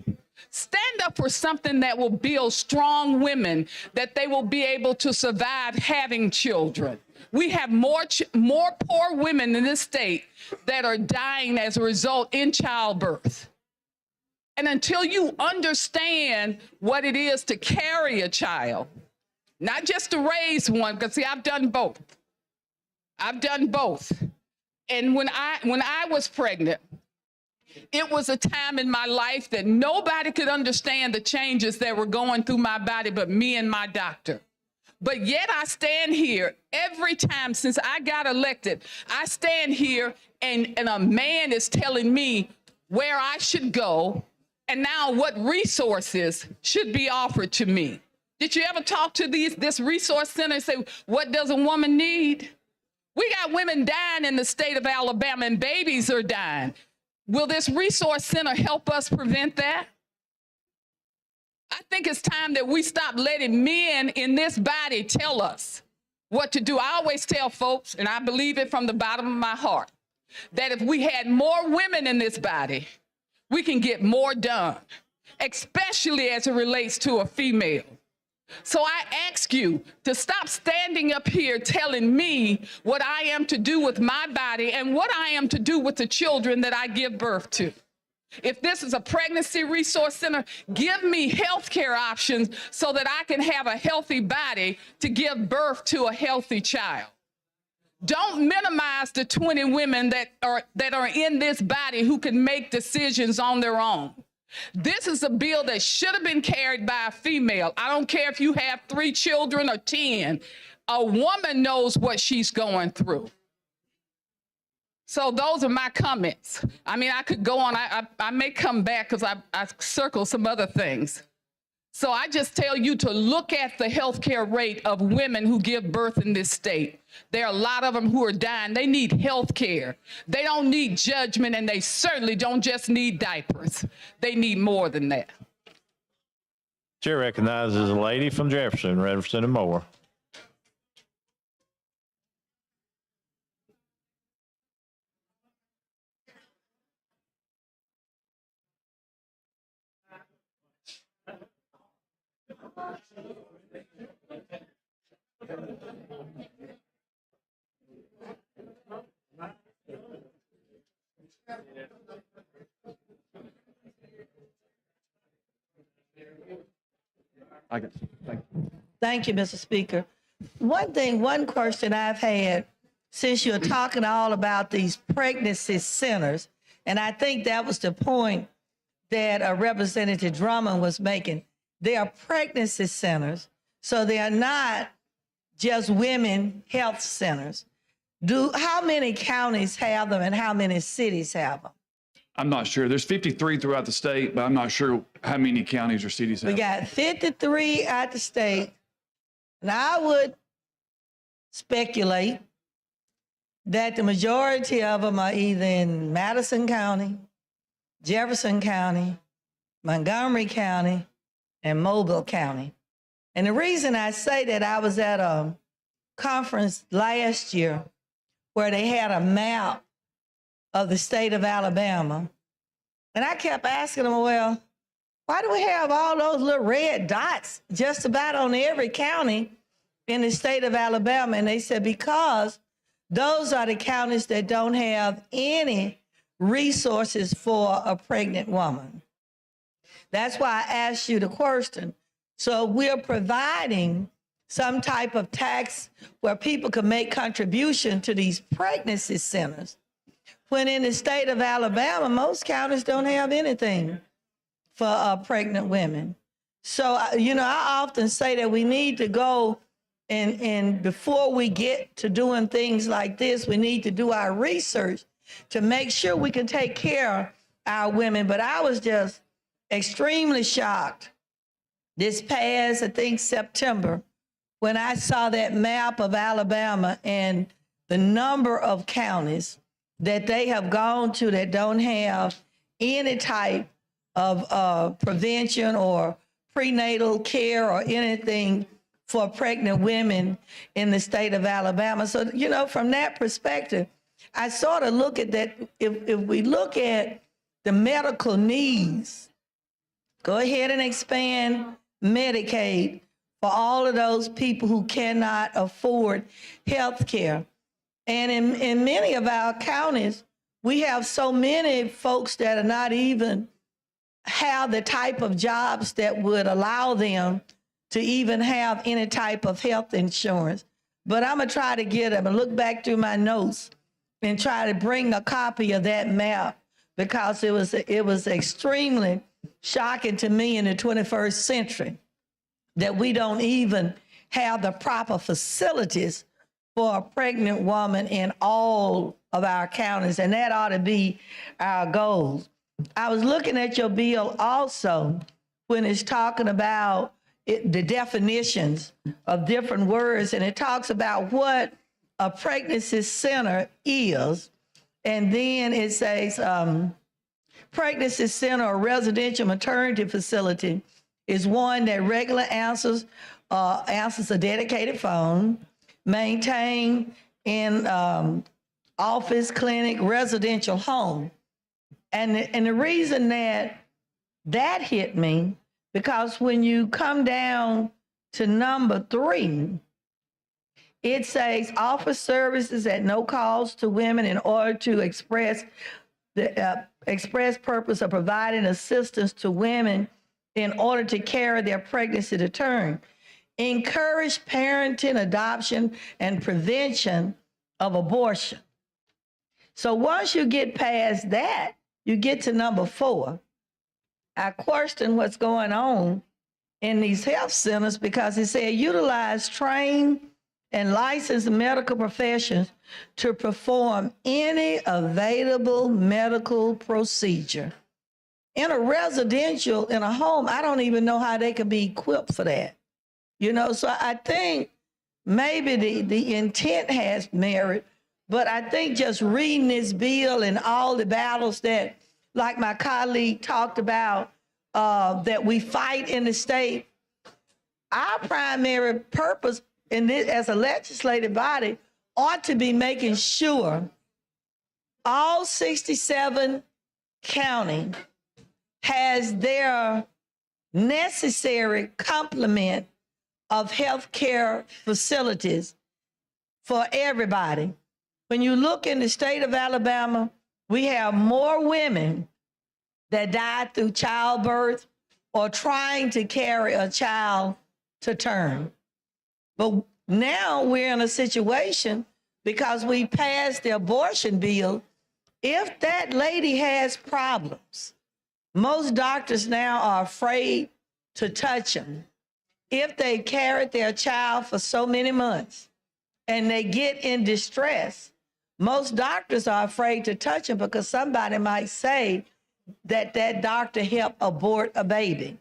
Stand up for something that will build strong women, that they will be able to survive having children. We have more poor women in this state that are dying as a result in childbirth. And until you understand what it is to carry a child, not just to raise one, because see, I've done both. I've done both. And when I was pregnant, it was a time in my life that nobody could understand the changes that were going through my body but me and my doctor. But yet I stand here every time since I got elected. I stand here and a man is telling me where I should go and now what resources should be offered to me. Did you ever talk to this resource center and say, what does a woman need? We got women dying in the state of Alabama and babies are dying. Will this resource center help us prevent that? I think it's time that we stop letting men in this body tell us what to do. I always tell folks, and I believe it from the bottom of my heart, that if we had more women in this body, we can get more done, especially as it relates to a female. So I ask you to stop standing up here telling me what I am to do with my body and what I am to do with the children that I give birth to. If this is a pregnancy resource center, give me health care options so that I can have a healthy body to give birth to a healthy child. Don't minimize the 20 women that are in this body who can make decisions on their own. This is a bill that should have been carried by a female. I don't care if you have 3 children or 10. A woman knows what she's going through. So those are my comments. I mean, I could go on. I may come back because I circled some other things. So I just tell you to look at the healthcare rate of women who give birth in this state. There are a lot of them who are dying. They need health care. They don't need judgment, and they certainly don't just need diapers. They need more than that. Chair recognizes a lady from Jefferson, Representative Moore. Thank you, Mr. Speaker. One question I've had, since you're talking all about these pregnancy centers, and I think that was the point that Representative Drummond was making. They are pregnancy centers, so they are not just women health centers. How many counties have them and how many cities have them? I'm not sure. There's 53 throughout the state, but I'm not sure how many counties or cities have. We got 53 at the state, and I would speculate that the majority of them are either in Madison County, Jefferson County, Montgomery County, and Mobile County. And the reason I say that, I was at a conference last year where they had a map of the state of Alabama. And I kept asking them, well, why do we have all those little red dots just about on every county in the state of Alabama? And they said, because those are the counties that don't have any resources for a pregnant woman. That's why I asked you the question. So we're providing some type of tax where people can make contribution to these pregnancy centers, when in the state of Alabama, most counties don't have anything for pregnant women. So, I often say that we need to go and before we get to doing things like this, we need to do our research to make sure we can take care of our women. But I was just extremely shocked this past, I think, September, when I saw that map of Alabama and the number of counties that they have gone to that don't have any type of prevention or prenatal care or anything for pregnant women in the state of Alabama. So, from that perspective, I sort of look at that. If we look at the medical needs, go ahead and expand Medicaid for all of those people who cannot afford health care. And in many of our counties, we have so many folks that are not even have the type of jobs that would allow them to even have any type of health insurance. But I'm gonna try to get them and look back through my notes and try to bring a copy of that map, because it was extremely shocking to me in the 21st century that we don't even have the proper facilities for a pregnant woman in all of our counties, and that ought to be our goal. I was looking at your bill also when it's talking about the definitions of different words, and it talks about what a pregnancy center is, and then it says pregnancy center or residential maternity facility is one that regularly answers a dedicated phone, maintained in office, clinic, residential home. And the reason that hit me, because when you come down to number 3, it says offer services at no cost to women in order to express the express purpose of providing assistance to women in order to carry their pregnancy to term. Encourage parenting, adoption, and prevention of abortion. So once you get past that, you get to number 4. I question what's going on in these health centers, because it said utilize trained and licensed medical professions to perform any available medical procedure. In a residential, in a home, I don't even know how they could be equipped for that. You know, so I think maybe the intent has merit, but I think just reading this bill and all the battles that, like my colleague talked about, that we fight in the state, our primary purpose in this, as a legislative body, ought to be making sure all 67 counties has their necessary complement of healthcare facilities for everybody. When you look in the state of Alabama, we have more women that died through childbirth or trying to carry a child to term. But now we're in a situation, because we passed the abortion bill, if that lady has problems, most doctors now are afraid to touch them. If they carried their child for so many months and they get in distress, most doctors are afraid to touch them, because somebody might say that that doctor helped abort a baby,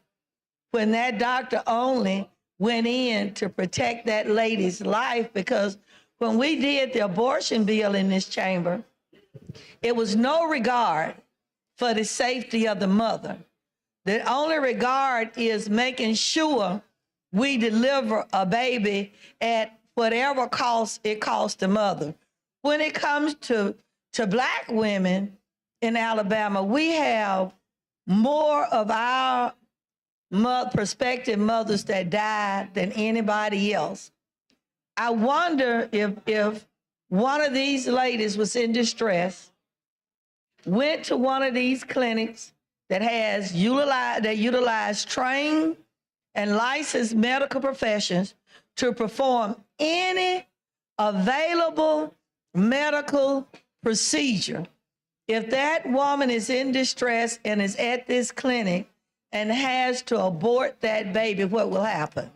when that doctor only went in to protect that lady's life. Because when we did the abortion bill in this chamber, it was no regard for the safety of the mother. The only regard is making sure we deliver a baby at whatever cost it costs the mother. When it comes to Black women in Alabama, we have more of our prospective mothers that died than anybody else. I wonder if one of these ladies was in distress, went to one of these clinics that utilize trained and licensed medical professions to perform any available medical procedure. If that woman is in distress and is at this clinic and has to abort that baby, what will happen?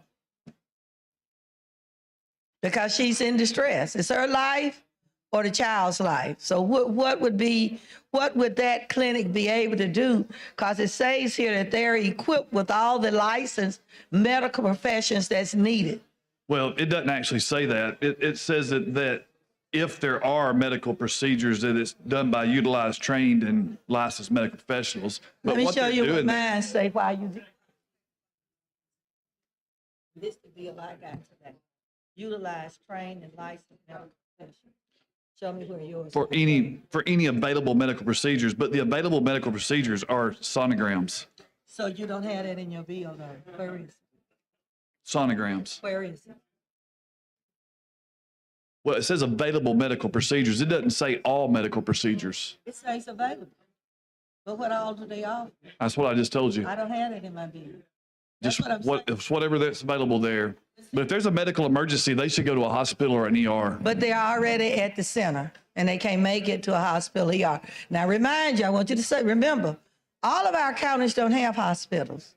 Because she's in distress. It's her life or the child's life. So what would that clinic be able to do? Because it says here that they're equipped with all the licensed medical professions that's needed. Well, it doesn't actually say that. It says that if there are medical procedures, that it's done by utilized, trained, and licensed medical professionals. But Let me what show they're you what doing mine say while you. This is the bill I got today. Utilize, trained, and licensed medical professionals. Show me where yours. for any available medical procedures, but the available medical procedures are sonograms. So you don't have that in your bill, though. Where is it? Sonograms. Where is it? Well, it says available medical procedures. It doesn't say all medical procedures. It says available. But what all do they offer? That's what I just told you. I don't have it in my bill. Just it's whatever that's available there. But if there's a medical emergency, they should go to a hospital or an ER. But they're already at the center and they can't make it to a hospital ER. Now, remind you, I want you to remember, all of our counties don't have hospitals.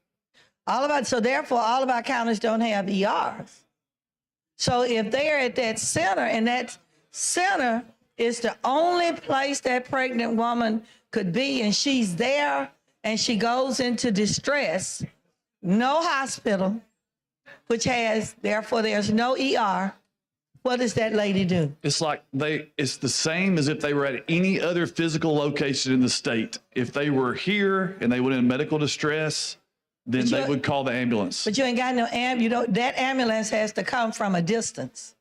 So therefore, all of our counties don't have ERs. So if they're at that center and that center is the only place that pregnant woman could be, and she's there and she goes into distress, no hospital, which has, therefore there's no ER, what does that lady do? It's like it's the same as if they were at any other physical location in the state. If they were here and they were in medical distress, then they would call the ambulance. But you ain't got no that ambulance has to come from a distance.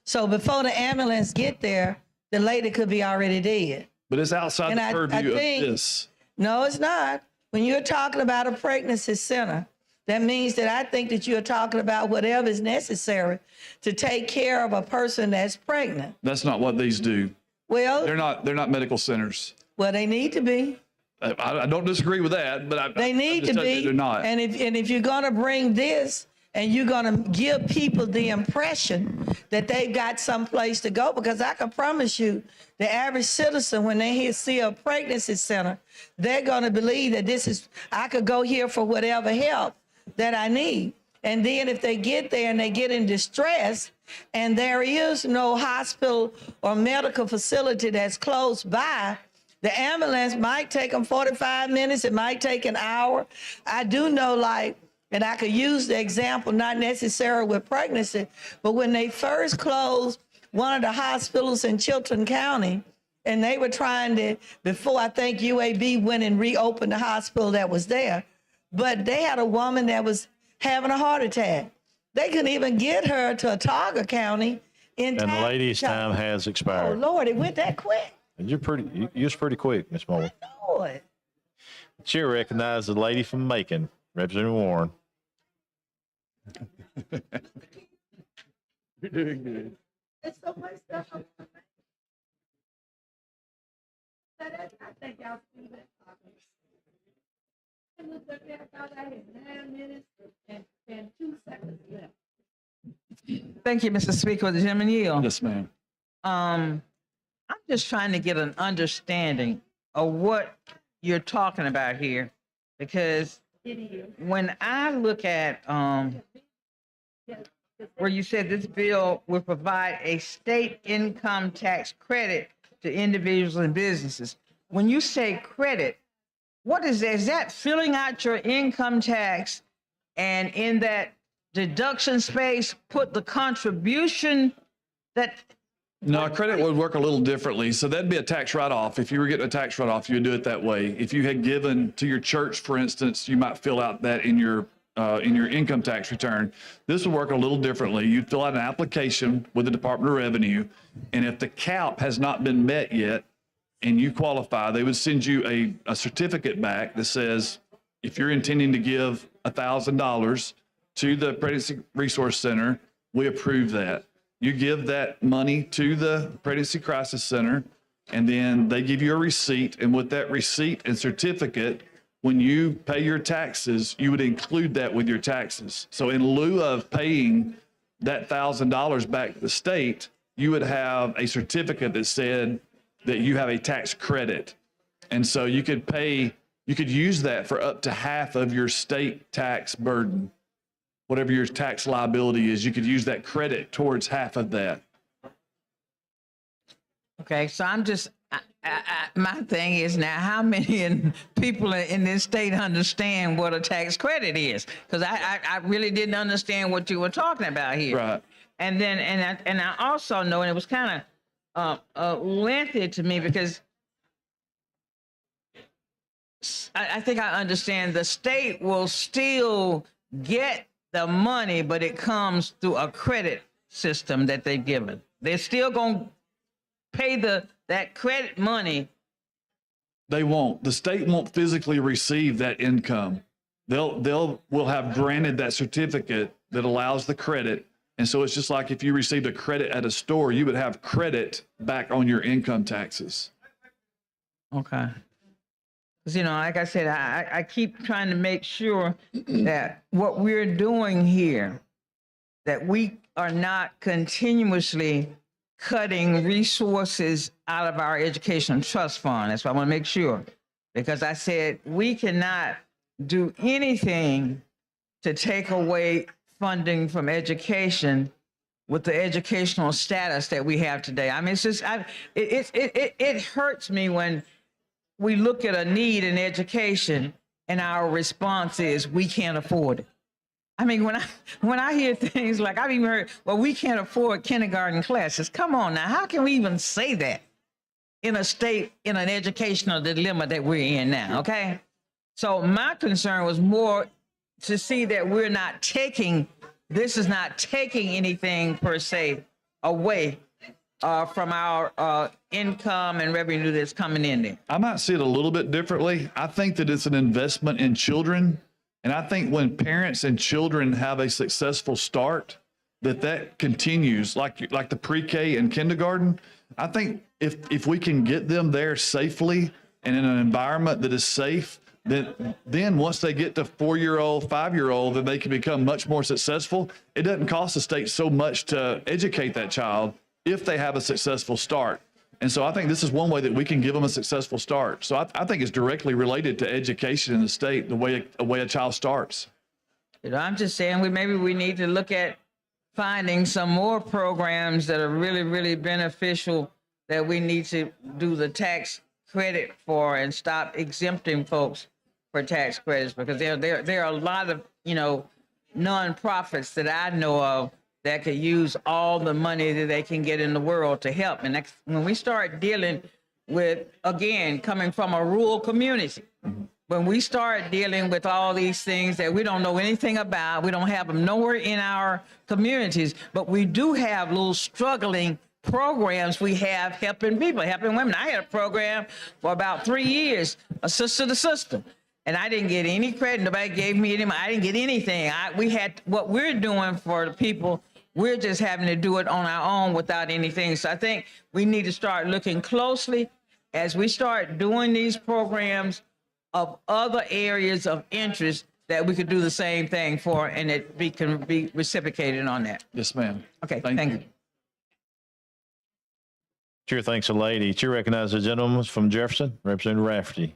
So before the ambulance get there, the lady could be already dead. But it's outside the purview of this. No, it's not. When you're talking about a pregnancy center, that means that I think that you're talking about whatever is necessary to take care of a person that's pregnant. That's not what these do. Well, they're not medical centers. Well, they need to be. I don't disagree with that, but they need to be. They're not. And if you're going to bring this and you're going to give people the impression that they've got someplace to go, because I can promise you, the average citizen, when they see a pregnancy center, they're going to believe that I could go here for whatever help that I need. And then if they get there and they get in distress and there is no hospital or medical facility that's close by, the ambulance might take them 45 minutes. It might take an hour. I do know, and I could use the example, not necessarily with pregnancy, but when they first closed one of the hospitals in Chilton County, and they were trying to, before I think UAB went and reopened the hospital that was there, but they had a woman that was having a heart attack. They couldn't even get her to Otago County in time. And the lady's time has expired. Oh, Lord, it went that quick. And you're pretty quick, Ms. Moore. Lord. Chair recognizes the lady from Macon, Representative Warren. You're doing good. There's so much stuff on my mind. I think y'all see that. I looked up there, I thought I had 9 minutes and 2 seconds left. Thank you, Mr. Speaker. The gentleman yield. Yes, ma'am. I'm just trying to get an understanding of what you're talking about here, because when I look at where you said this bill will provide a state income tax credit to individuals and businesses, when you say credit, what is that? Is that filling out your income tax and in that deduction space put the contribution that? No, credit would work a little differently. So that'd be a tax write-off. If you were getting a tax write-off, you would do it that way. If you had given to your church, for instance, you might fill out that in your income tax return. This would work a little differently. You'd fill out an application with the Department of Revenue, and if the cap has not been met yet and you qualify, they would send you a certificate back that says, if you're intending to give $1,000 to the Pregnancy Resource Center, we approve that. You give that money to the Pregnancy Crisis Center, and then they give you a receipt. And with that receipt and certificate, when you pay your taxes, you would include that with your taxes. So in lieu of paying that $1,000 back to the state, you would have a certificate that said that you have a tax credit. And so you could use that for up to half of your state tax burden. Whatever your tax liability is, you could use that credit towards half of that. Okay, so I'm just, my thing is now, how many people in this state understand what a tax credit is? Because I really didn't understand what you were talking about here. Right. And then, and I also know, and it was kind of lengthy to me, because I think I understand the state will still get the money, but it comes through a credit system that they've given. They're still going to pay that credit money. They won't. The state won't physically receive that income. Will have granted that certificate that allows the credit. And so it's just like if you received a credit at a store, you would have credit back on your income taxes. Okay. Because, like I said, I keep trying to make sure that what we're doing here, that we are not continuously cutting resources out of our educational trust fund. That's what I want to make sure. Because I said we cannot do anything to take away funding from education with the educational status that we have today. I mean, it's just, it hurts me when we look at a need in education and our response is we can't afford it. I mean, when I hear things like, I've even heard, well, we can't afford kindergarten classes. Come on now, how can we even say that in a state, in an educational dilemma that we're in now, okay? So my concern was more to see that we're not taking, this is not taking anything per se away from our income and revenue that's coming in there. I might see it a little bit differently. I think that it's an investment in children. And I think when parents and children have a successful start, that continues like the pre-K and kindergarten. I think if we can get them there safely and in an environment that is safe, then once they get to 4-year-old, 5-year-old, then they can become much more successful. It doesn't cost the state so much to educate that child if they have a successful start. And so I think this is one way that we can give them a successful start. So I think it's directly related to education in the state, the way a child starts. You know, I'm just saying maybe we need to look at finding some more programs that are really, really beneficial that we need to do the tax credit for and stop exempting folks for tax credits, because there are a lot of, you know, nonprofits that I know of that could use all the money that they can get in the world to help. And that's when we start dealing with, again, coming from a rural community, when we start dealing with all these things that we don't know anything about, we don't have them nowhere in our communities, but we do have little struggling programs we have helping people, helping women. I had a program for about 3 years, a sister to sister. And I didn't get any credit. Nobody gave me any money. I didn't get anything. We had what we're doing for the people. We're just having to do it on our own without anything. So I think we need to start looking closely as we start doing these programs of other areas of interest that we could do the same thing for, and it can be reciprocated on that. Yes, ma'am. Okay, thank you. Chair thanks the lady. Chair recognizes the gentleman from Jefferson, Representative Rafferty.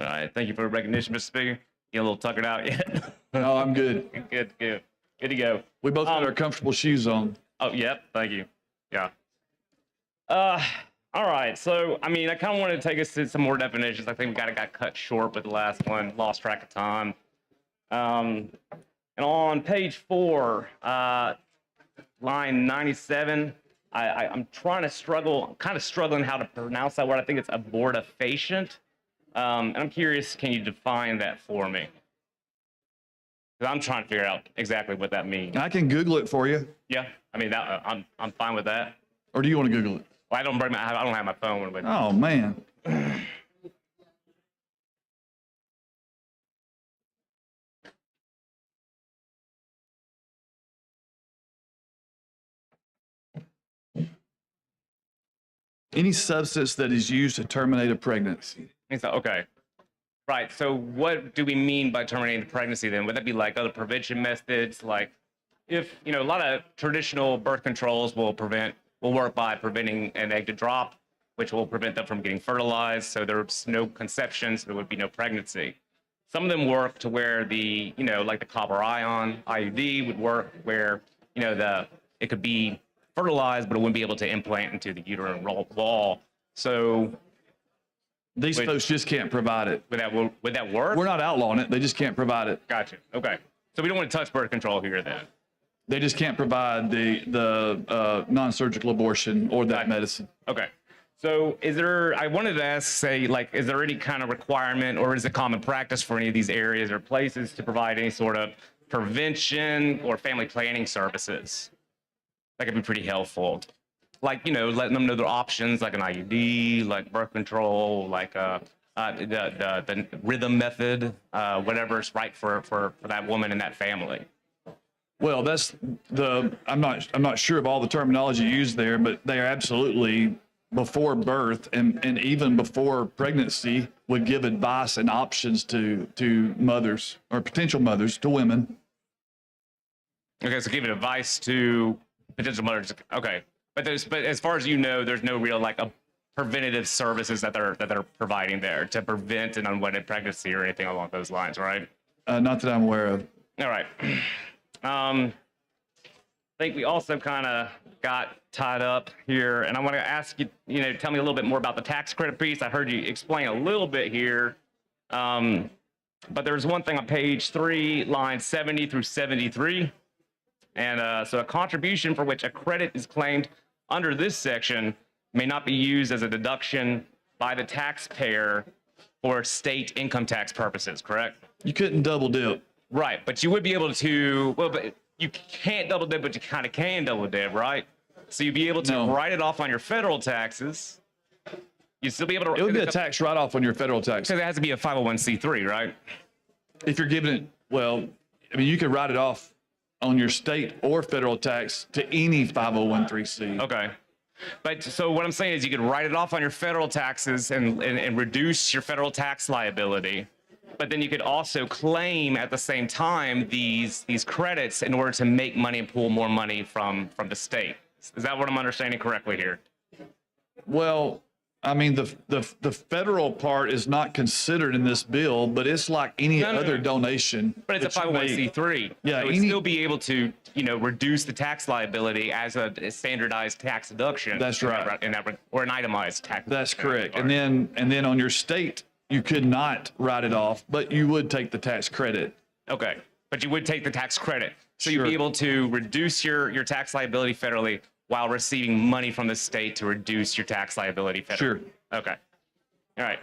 All right, thank you for the recognition, Mr. Speaker. Get a little tuckered out yet? No, I'm good. Good to go. We both got our comfortable shoes on. Oh, yep, thank you. Yeah. All right, so, I mean, I kind of want to take us to some more definitions. I think we got cut short with the last one, lost track of time. And on page 4, line 97, I'm kind of struggling how to pronounce that word. I think it's abortifacient. And I'm curious, can you define that for me? Because I'm trying to figure out exactly what that means. I can Google it for you. Yeah, I mean, I'm fine with that. Or do you want to Google it? Well, I don't have my phone with me. Oh, man. Any substance that is used to terminate a pregnancy. Okay. Right. So what do we mean by terminating the pregnancy then? Would that be like other prevention methods? Like if, you know, a lot of traditional birth controls will work by preventing an egg to drop, which will prevent them from getting fertilized. So there's no conception, so there would be no pregnancy. Some of them work to where the, you know, like the copper ion IUD would work where, you know, it could be fertilized, but it wouldn't be able to implant into the uterine wall. So these folks just can't provide it. Would that work? We're not outlawing it. They just can't provide it. Gotcha. Okay. So we don't want to touch birth control here then. They just can't provide the non-surgical abortion or that medicine. Okay. So I wanted to ask, say, like, is there any kind of requirement or is it common practice for any of these areas or places to provide any sort of prevention or family planning services? That could be pretty helpful. Like, you know, letting them know their options, like an IUD, like birth control, like the rhythm method, whatever's right for that woman and that family. Well, I'm not sure of all the terminology used there, but they are absolutely before birth and even before pregnancy would give advice and options to mothers or potential mothers, to women. Okay, so giving advice to potential mothers. Okay, but as far as you know, there's no real like a preventative services that they're providing there to prevent an unwanted pregnancy or anything along those lines, right? Not that I'm aware of. All right. I think we also kind of got tied up here, and I want to ask you, tell me a little bit more about the tax credit piece. I heard you explain a little bit here, but there's one thing on page 3, lines 70 through 73. And so a contribution for which a credit is claimed under this section may not be used as a deduction by the taxpayer for state income tax purposes, correct? You couldn't double dip. Right, but you would be able to, well, but you can't double dip, but you kind of can double dip, right? So you'd be able to write it off on your federal taxes. You'd still be able to. It would be a tax write-off on your federal tax. Because it has to be a 501c3, right? If you're giving it, well, I mean, you could write it off on your state or federal tax to any 501c3. Okay. But so what I'm saying is you could write it off on your federal taxes and reduce your federal tax liability. But then you could also claim at the same time these credits in order to make money and pull more money from the state. Is that what I'm understanding correctly here? Well, I mean, the federal part is not considered in this bill, but it's like any other donation. But it's a 501c3. Yeah, so it would still be able to, reduce the tax liability as a standardized tax deduction. That's right. Or an itemized tax. That's correct. And then on your state, you could not write it off, but you would take the tax credit. Okay, but you would take the tax credit. So Sure. you'd be able to reduce your tax liability federally while receiving money from the state to reduce your tax liability federally. Sure. Okay. All right.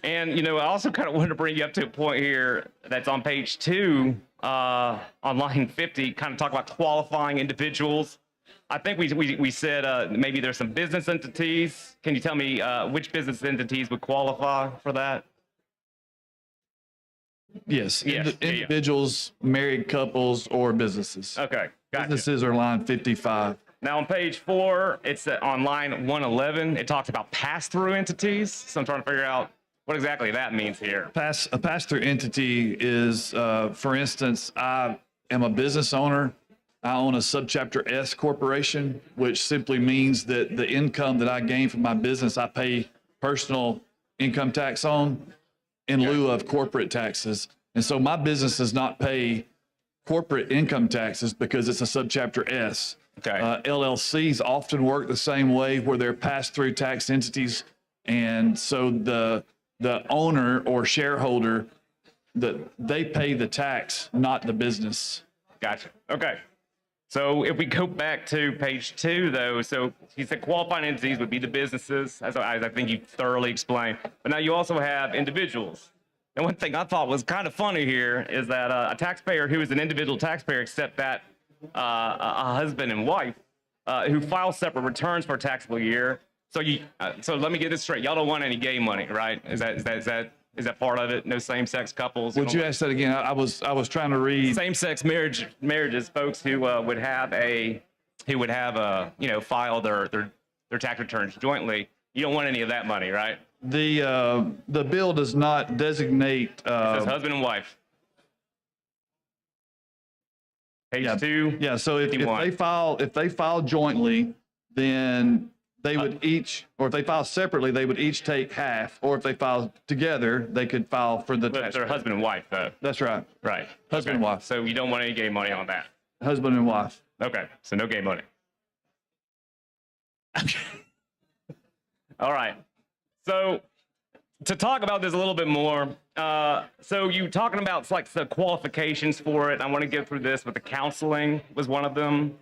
And, I also kind of wanted to bring you up to a point here that's on page 2, on line 50, kind of talk about qualifying individuals. I think we said maybe there's some business entities. Can you tell me which business entities would qualify for that? Yes. Yes. Individuals, married couples, or businesses. Okay. Gotcha. Businesses are line 55. Now on page 4, it's on line 111. It talks about pass-through entities. So I'm trying to figure out what exactly that means here. A pass-through entity is, for instance, I am a business owner. I own a subchapter S corporation, which simply means that the income that I gain from my business, I pay personal income tax on in lieu of corporate taxes. And so my business does not pay corporate income taxes because it's a subchapter S. Okay. LLCs often work the same way where they're pass-through tax entities. And so the owner or shareholder, they pay the tax, not the business. Gotcha. Okay. So if we go back to page 2, though, so he said qualifying entities would be the businesses, as I think you thoroughly explained. But now you also have individuals. And one thing I thought was kind of funny here is that a taxpayer who is an individual taxpayer, except that a husband and wife who file separate returns for a taxable year. So so let me get this straight. Y'all don't want any gay money, right? Is that part of it? No same-sex couples? Would you ask that again? I was trying to read. Same-sex marriages, folks who would have file their tax returns jointly. You don't want any of that money, right? The bill does not designate. It says husband and wife. Page 2. Yeah. So if they file jointly, then they would each, or if they file separately, they would each take half. Or if they file together, they could file for the tax. They're husband and wife, though. That's right. Right. Husband and wife. So you don't want any gay money on that. Husband and wife. Okay. So no gay money. All right. So to talk about this a little bit more, so you talking about like the qualifications for it. I want to get through this, but the counseling was one of them.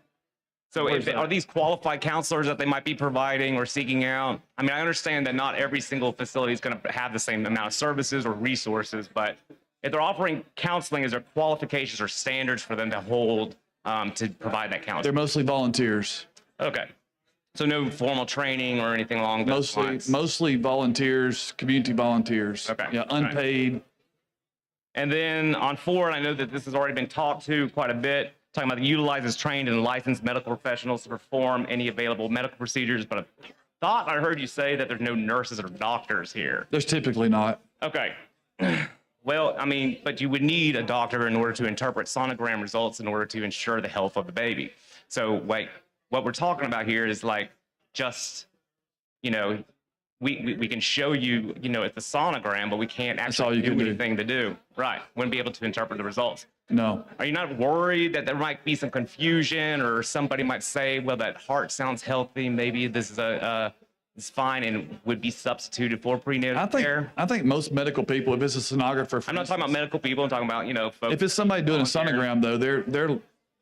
So are these qualified counselors that they might be providing or seeking out? I mean, I understand that not every single facility is going to have the same amount of services or resources, but if they're offering counseling, is there qualifications or standards for them to hold to provide that counseling? They're mostly volunteers. Okay. So no formal training or anything along those lines? Mostly volunteers, community volunteers. Okay. Yeah, unpaid. And then on 4, and I know that this has already been talked to quite a bit, talking about utilizes trained and licensed medical professionals to perform any available medical procedures, but I thought I heard you say that there's no nurses or doctors here. There's typically not. Okay. Well, I mean, but you would need a doctor in order to interpret sonogram results in order to ensure the health of the baby. So wait, what we're talking about here is like just, you know, we can show you, you know, it's the sonogram, but we can't actually do anything to do. Right. Wouldn't be able to interpret the results. No. Are you not worried that there might be some confusion, or somebody might say, well, that heart sounds healthy, maybe this is it's fine and would be substituted for prenatal care? I think most medical people, if it's a sonographer, I'm not talking about medical people, I'm talking about, you know, folks. If it's somebody doing a sonogram, though,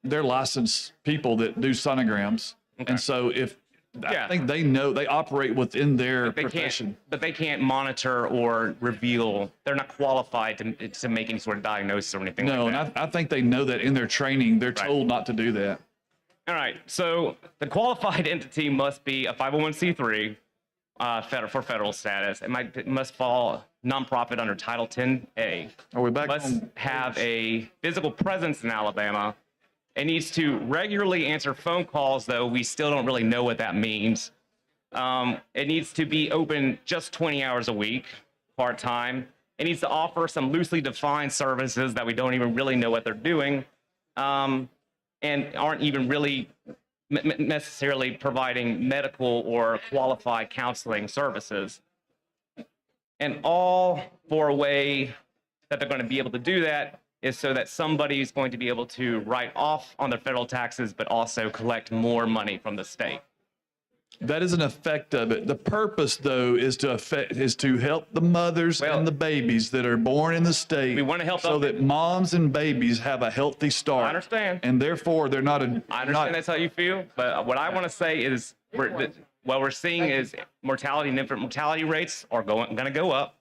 they're licensed people that do sonograms. Okay. And so I think they know, they operate within their profession. But they can't monitor or reveal. They're not qualified to make any sort of diagnosis or anything like that. No, and I think they know that in their training, they're told not to do that. All right. So the qualified entity must be a 501c3 for federal status. It must fall nonprofit under Title 10A. Are we back? Must have a physical presence in Alabama. It needs to regularly answer phone calls, though we still don't really know what that means. It needs to be open just 20 hours a week, part-time. It needs to offer some loosely defined services that we don't even really know what they're doing, and aren't even really necessarily providing medical or qualified counseling services. And all for a way that they're going to be able to do that is so that somebody is going to be able to write off on their federal taxes, but also collect more money from the state. That is an effect of it. The purpose, though, is to help the mothers and the babies that are born in the state. We want to help so that moms and babies have a healthy start. I understand. And therefore, they're not a. I understand that's how you feel, but what I want to say is what we're seeing is mortality and infant mortality rates are going to go up.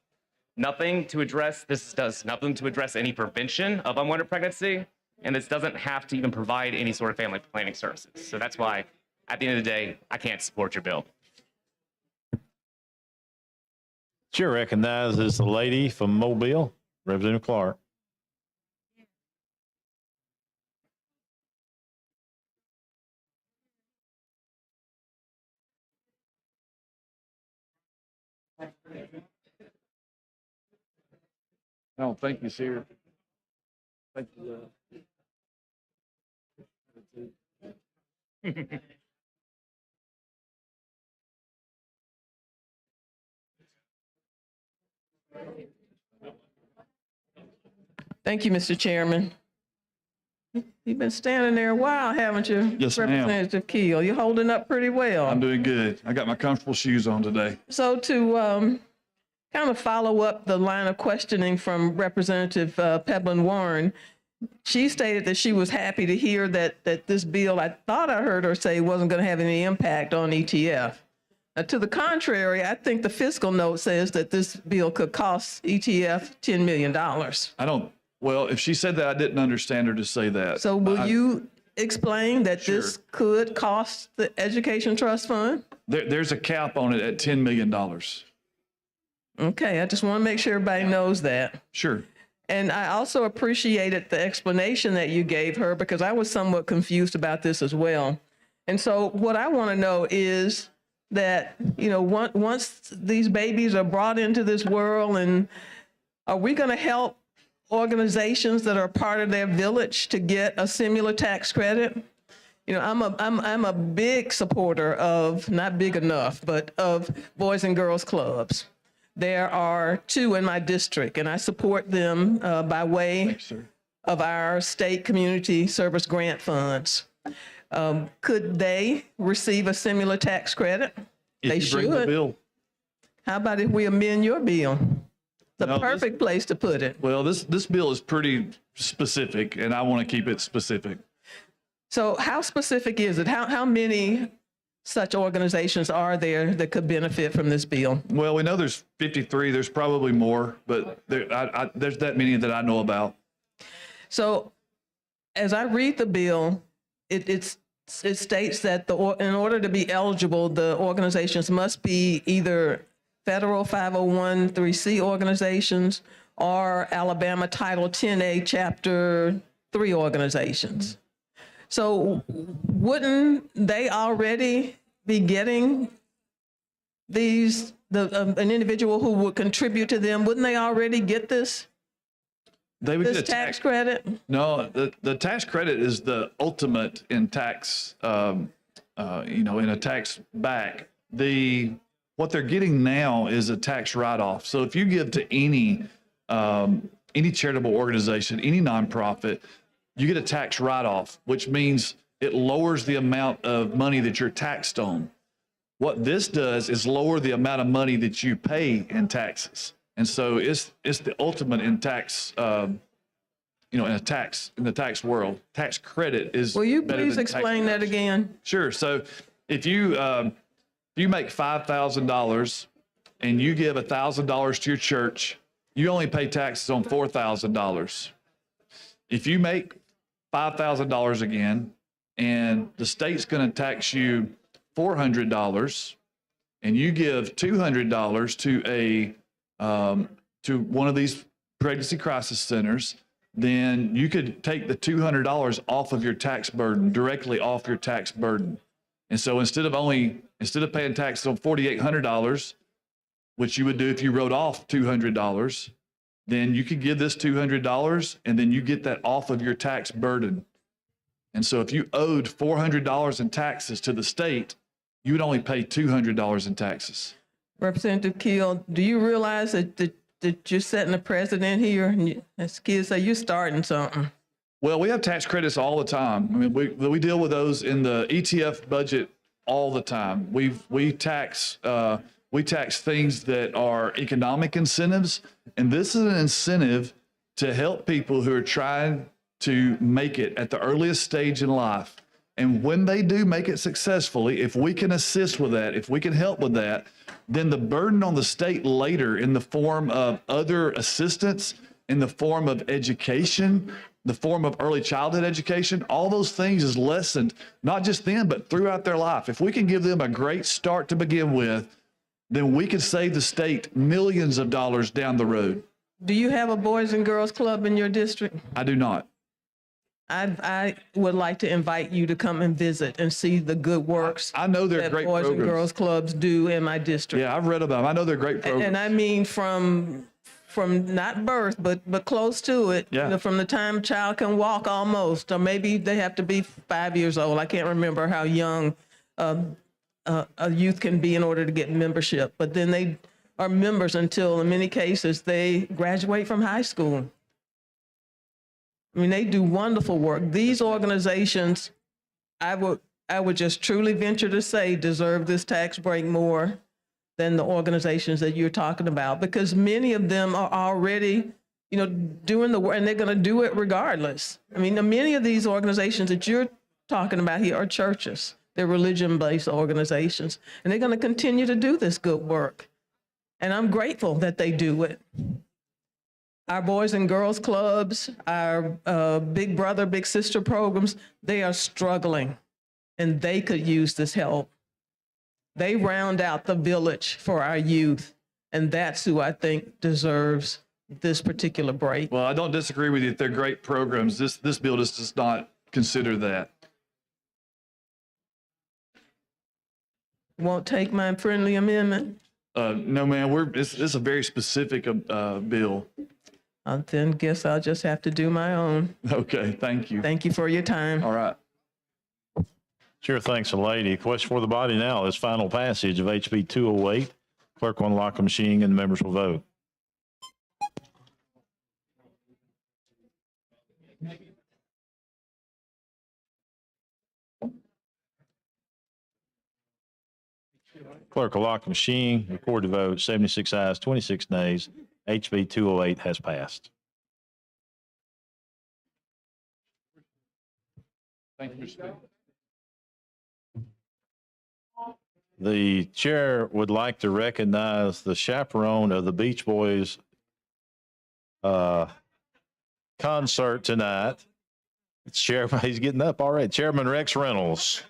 Nothing to address, this does nothing to address any prevention of unwanted pregnancy, and this doesn't have to even provide any sort of family planning services. So that's why, at the end of the day, I can't support your bill. Chair recognizes the lady from Mobile, Representative Clark. I don't think he's here. Thank you. Thank you, Mr. Chairman. You've been standing there a while, haven't you? Yes, ma'am. Representative Keel, you're holding up pretty well. I'm doing good. I got my comfortable shoes on today. So to kind of follow up the line of questioning from Representative Peblin Warren, she stated that she was happy to hear that this bill, I thought I heard her say, wasn't going to have any impact on ETF. To the contrary, I think the fiscal note says that this bill could cost ETF $10 million. Well, if she said that, I didn't understand her to say that. So will you explain that this could cost the Education Trust Fund? There's a cap on it at $10 million. Okay, I just want to make sure everybody knows that. Sure. And I also appreciated the explanation that you gave her, because I was somewhat confused about this as well. And so what I want to know is that, you know, once these babies are brought into this world, and are we going to help organizations that are part of their village to get a similar tax credit? You know, I'm a big supporter of, not big enough, but of Boys and Girls Clubs. There are 2 in my district, and I support them by way of our state community service grant funds. Could they receive a similar tax credit? They should. Bring the bill. How about if we amend your bill? The perfect place to put it. Well, this bill is pretty specific, and I want to keep it specific. So how specific is it? How many such organizations are there that could benefit from this bill? Well, we know there's 53. There's probably more, but there's that many that I know about. So as I read the bill, it states that in order to be eligible, the organizations must be either federal 501(c) organizations are Alabama Title 10A Chapter 3 organizations. So wouldn't they already be getting these, an individual who would contribute to them, wouldn't they already get this? They would This get a tax credit? No, the tax credit is the ultimate in tax, in a tax back. What they're getting now is a tax write-off. So if you give to any charitable organization, any nonprofit, you get a tax write-off, which means it lowers the amount of money that you're taxed on. What this does is lower the amount of money that you pay in taxes. And so it's the ultimate in tax, in the tax world. Tax credit is. Will you better please than explain tax that again? Sure. So if you make $5,000 and you give $1,000 to your church, you only pay taxes on $4,000. If you make $5,000 again, and the state's going to tax you $400, and you give $200 to one of these pregnancy crisis centers, then you could take the $200 off of your tax burden, directly off your tax burden. And so instead of paying taxes on $4,800, which you would do if you wrote off $200, then you could give this $200 and then you get that off of your tax burden. And so if you owed $400 in taxes to the state, you would only pay $200 in taxes. Representative Keel, do you realize that you're setting a precedent here? And as kids say, you're starting something. Well, we have tax credits all the time. I mean, we deal with those in the ETF budget all the time. We tax things that are economic incentives, and this is an incentive to help people who are trying to make it at the earliest stage in life. And when they do make it successfully, if we can assist with that, if we can help with that, then the burden on the state later in the form of other assistance, in the form of education, the form of early childhood education, all those things is lessened, not just then, but throughout their life. If we can give them a great start to begin with, then we can save the state millions of dollars down the road. Do you have a Boys and Girls Club in your district? I do not. I would like to invite you to come and visit and see the good works. I know they're that great Boys programs. and Girls Clubs do in my district. Yeah, I've read about them. I know they're great programs. And I mean from not birth, but close to it. Yeah. You know, from the time a child can walk almost, or maybe they have to be 5 years old. I can't remember how young a youth can be in order to get membership. But then they are members until, in many cases, they graduate from high school. I mean, they do wonderful work. These organizations, I would just truly venture to say, deserve this tax break more than the organizations that you're talking about, because many of them are already, doing the work, and they're going to do it regardless. I mean, many of these organizations that you're talking about here are churches. They're religion-based organizations, and they're going to continue to do this good work. And I'm grateful that they do it. Our Boys and Girls Clubs, our Big Brother, Big Sister programs, they are struggling, and they could use this help. They round out the village for our youth, and that's who I think deserves this particular break. Well, I don't disagree with you. They're great programs. This bill just does not consider that. Won't take my friendly amendment? No, ma'am. It's a very specific bill. Then guess I'll just have to do my own. Okay, thank you. Thank you for your time. All right. Sure, thanks, lady. Question for the body now is final passage of HB 208. Clerk will unlock the machine and the members will vote. Clerk will lock the machine, record the vote, 76 ayes, 26 nays. HB 208 has passed. Thank you, Mr. Speaker. The chair would like to recognize the chaperone of the Beach Boys concert tonight. It's Chairman, he's getting up already. Chairman Rex Reynolds.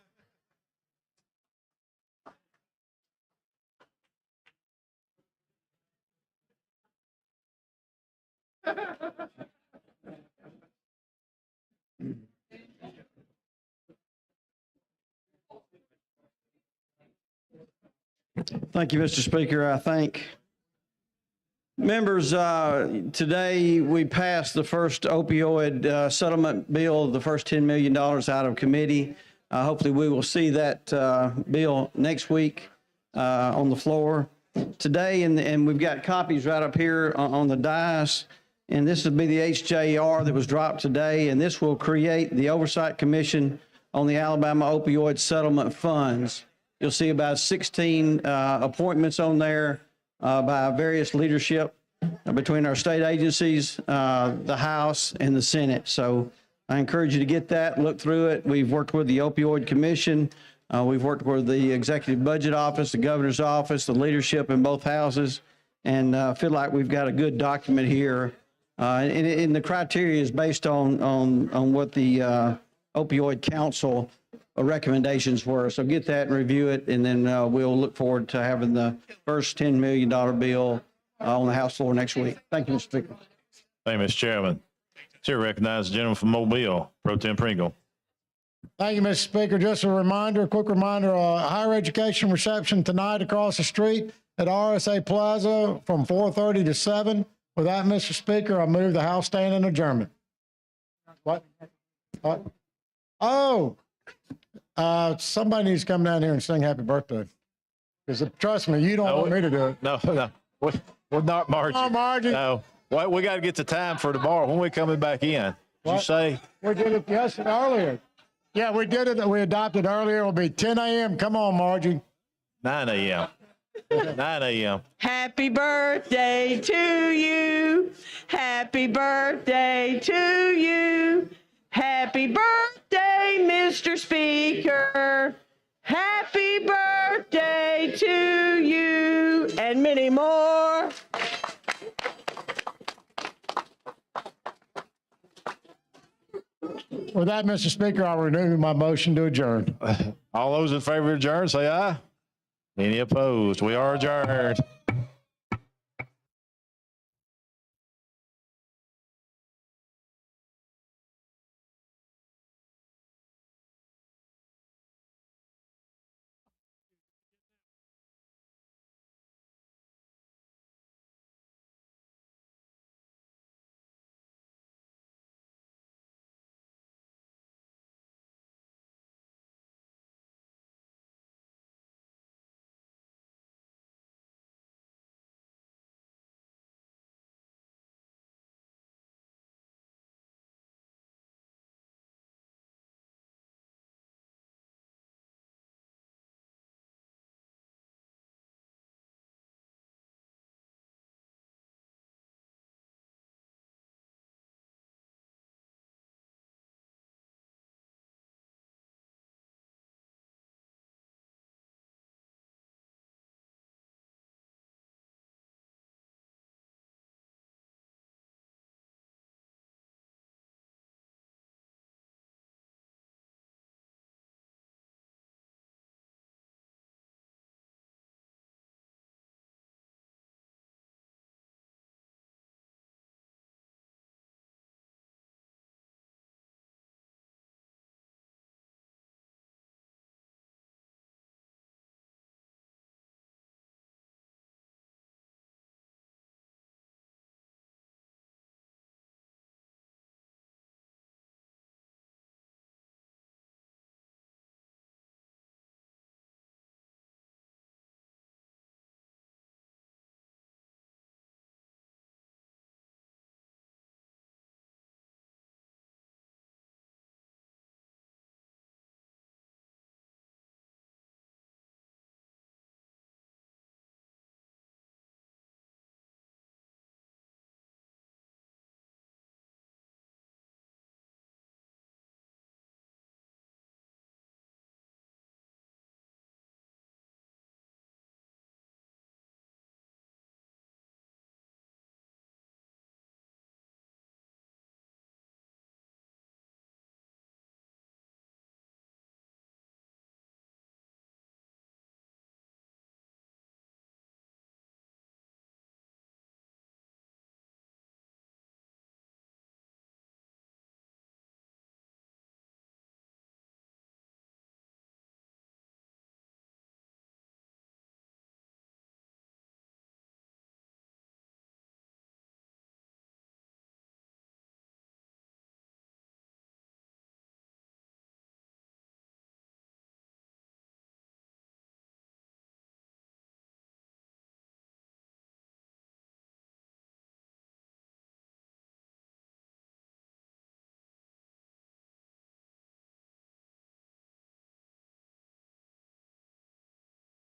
Thank you, Mr. Speaker. I thank members. Today we passed the first opioid settlement bill, the first $10 million out of committee. Hopefully we will see that bill next week on the floor today. And we've got copies right up here on the dais. And this would be the HJR that was dropped today. And this will create the Oversight Commission on the Alabama Opioid Settlement Funds. You'll see about 16 appointments on there by various leadership between our state agencies, the House, and the Senate. So I encourage you to get that, look through it. We've worked with the Opioid Commission. We've worked with the Executive Budget Office, the Governor's Office, the leadership in both houses, and feel like we've got a good document here. And the criteria is based on what the Opioid Council recommendations were. So get that and review it, and then we'll look forward to having the first $10 million bill on the House floor next week. Thank you, Mr. Speaker. Thank you, Mr. Chairman. Chair recognizes the gentleman from Mobile, Pro Tem Pringle. Thank you, Mr. Speaker. Just a quick reminder, higher education reception tonight across the street at RSA Plaza from 4:30 to 7. With that, Mr. Speaker, I move the House stand in adjournment. What? Oh, somebody needs to come down here and sing happy birthday. Because trust me, you don't want me to do it. No. We're not Margie. Come on, Margie. No. Well, we got to get the time for tomorrow. When we coming back in? Did you say? We did it earlier. Yeah, we did it. We adopted earlier. It'll be 10 a.m. Come on, Margie. 9 a.m. 9 a.m. Happy birthday to you. Happy birthday to you. Happy birthday, Mr. Speaker. Happy birthday to you, and many more. With that, Mr. Speaker, I'll renew my motion to adjourn. All those in favor of adjourn, say aye. Any opposed? We are adjourned.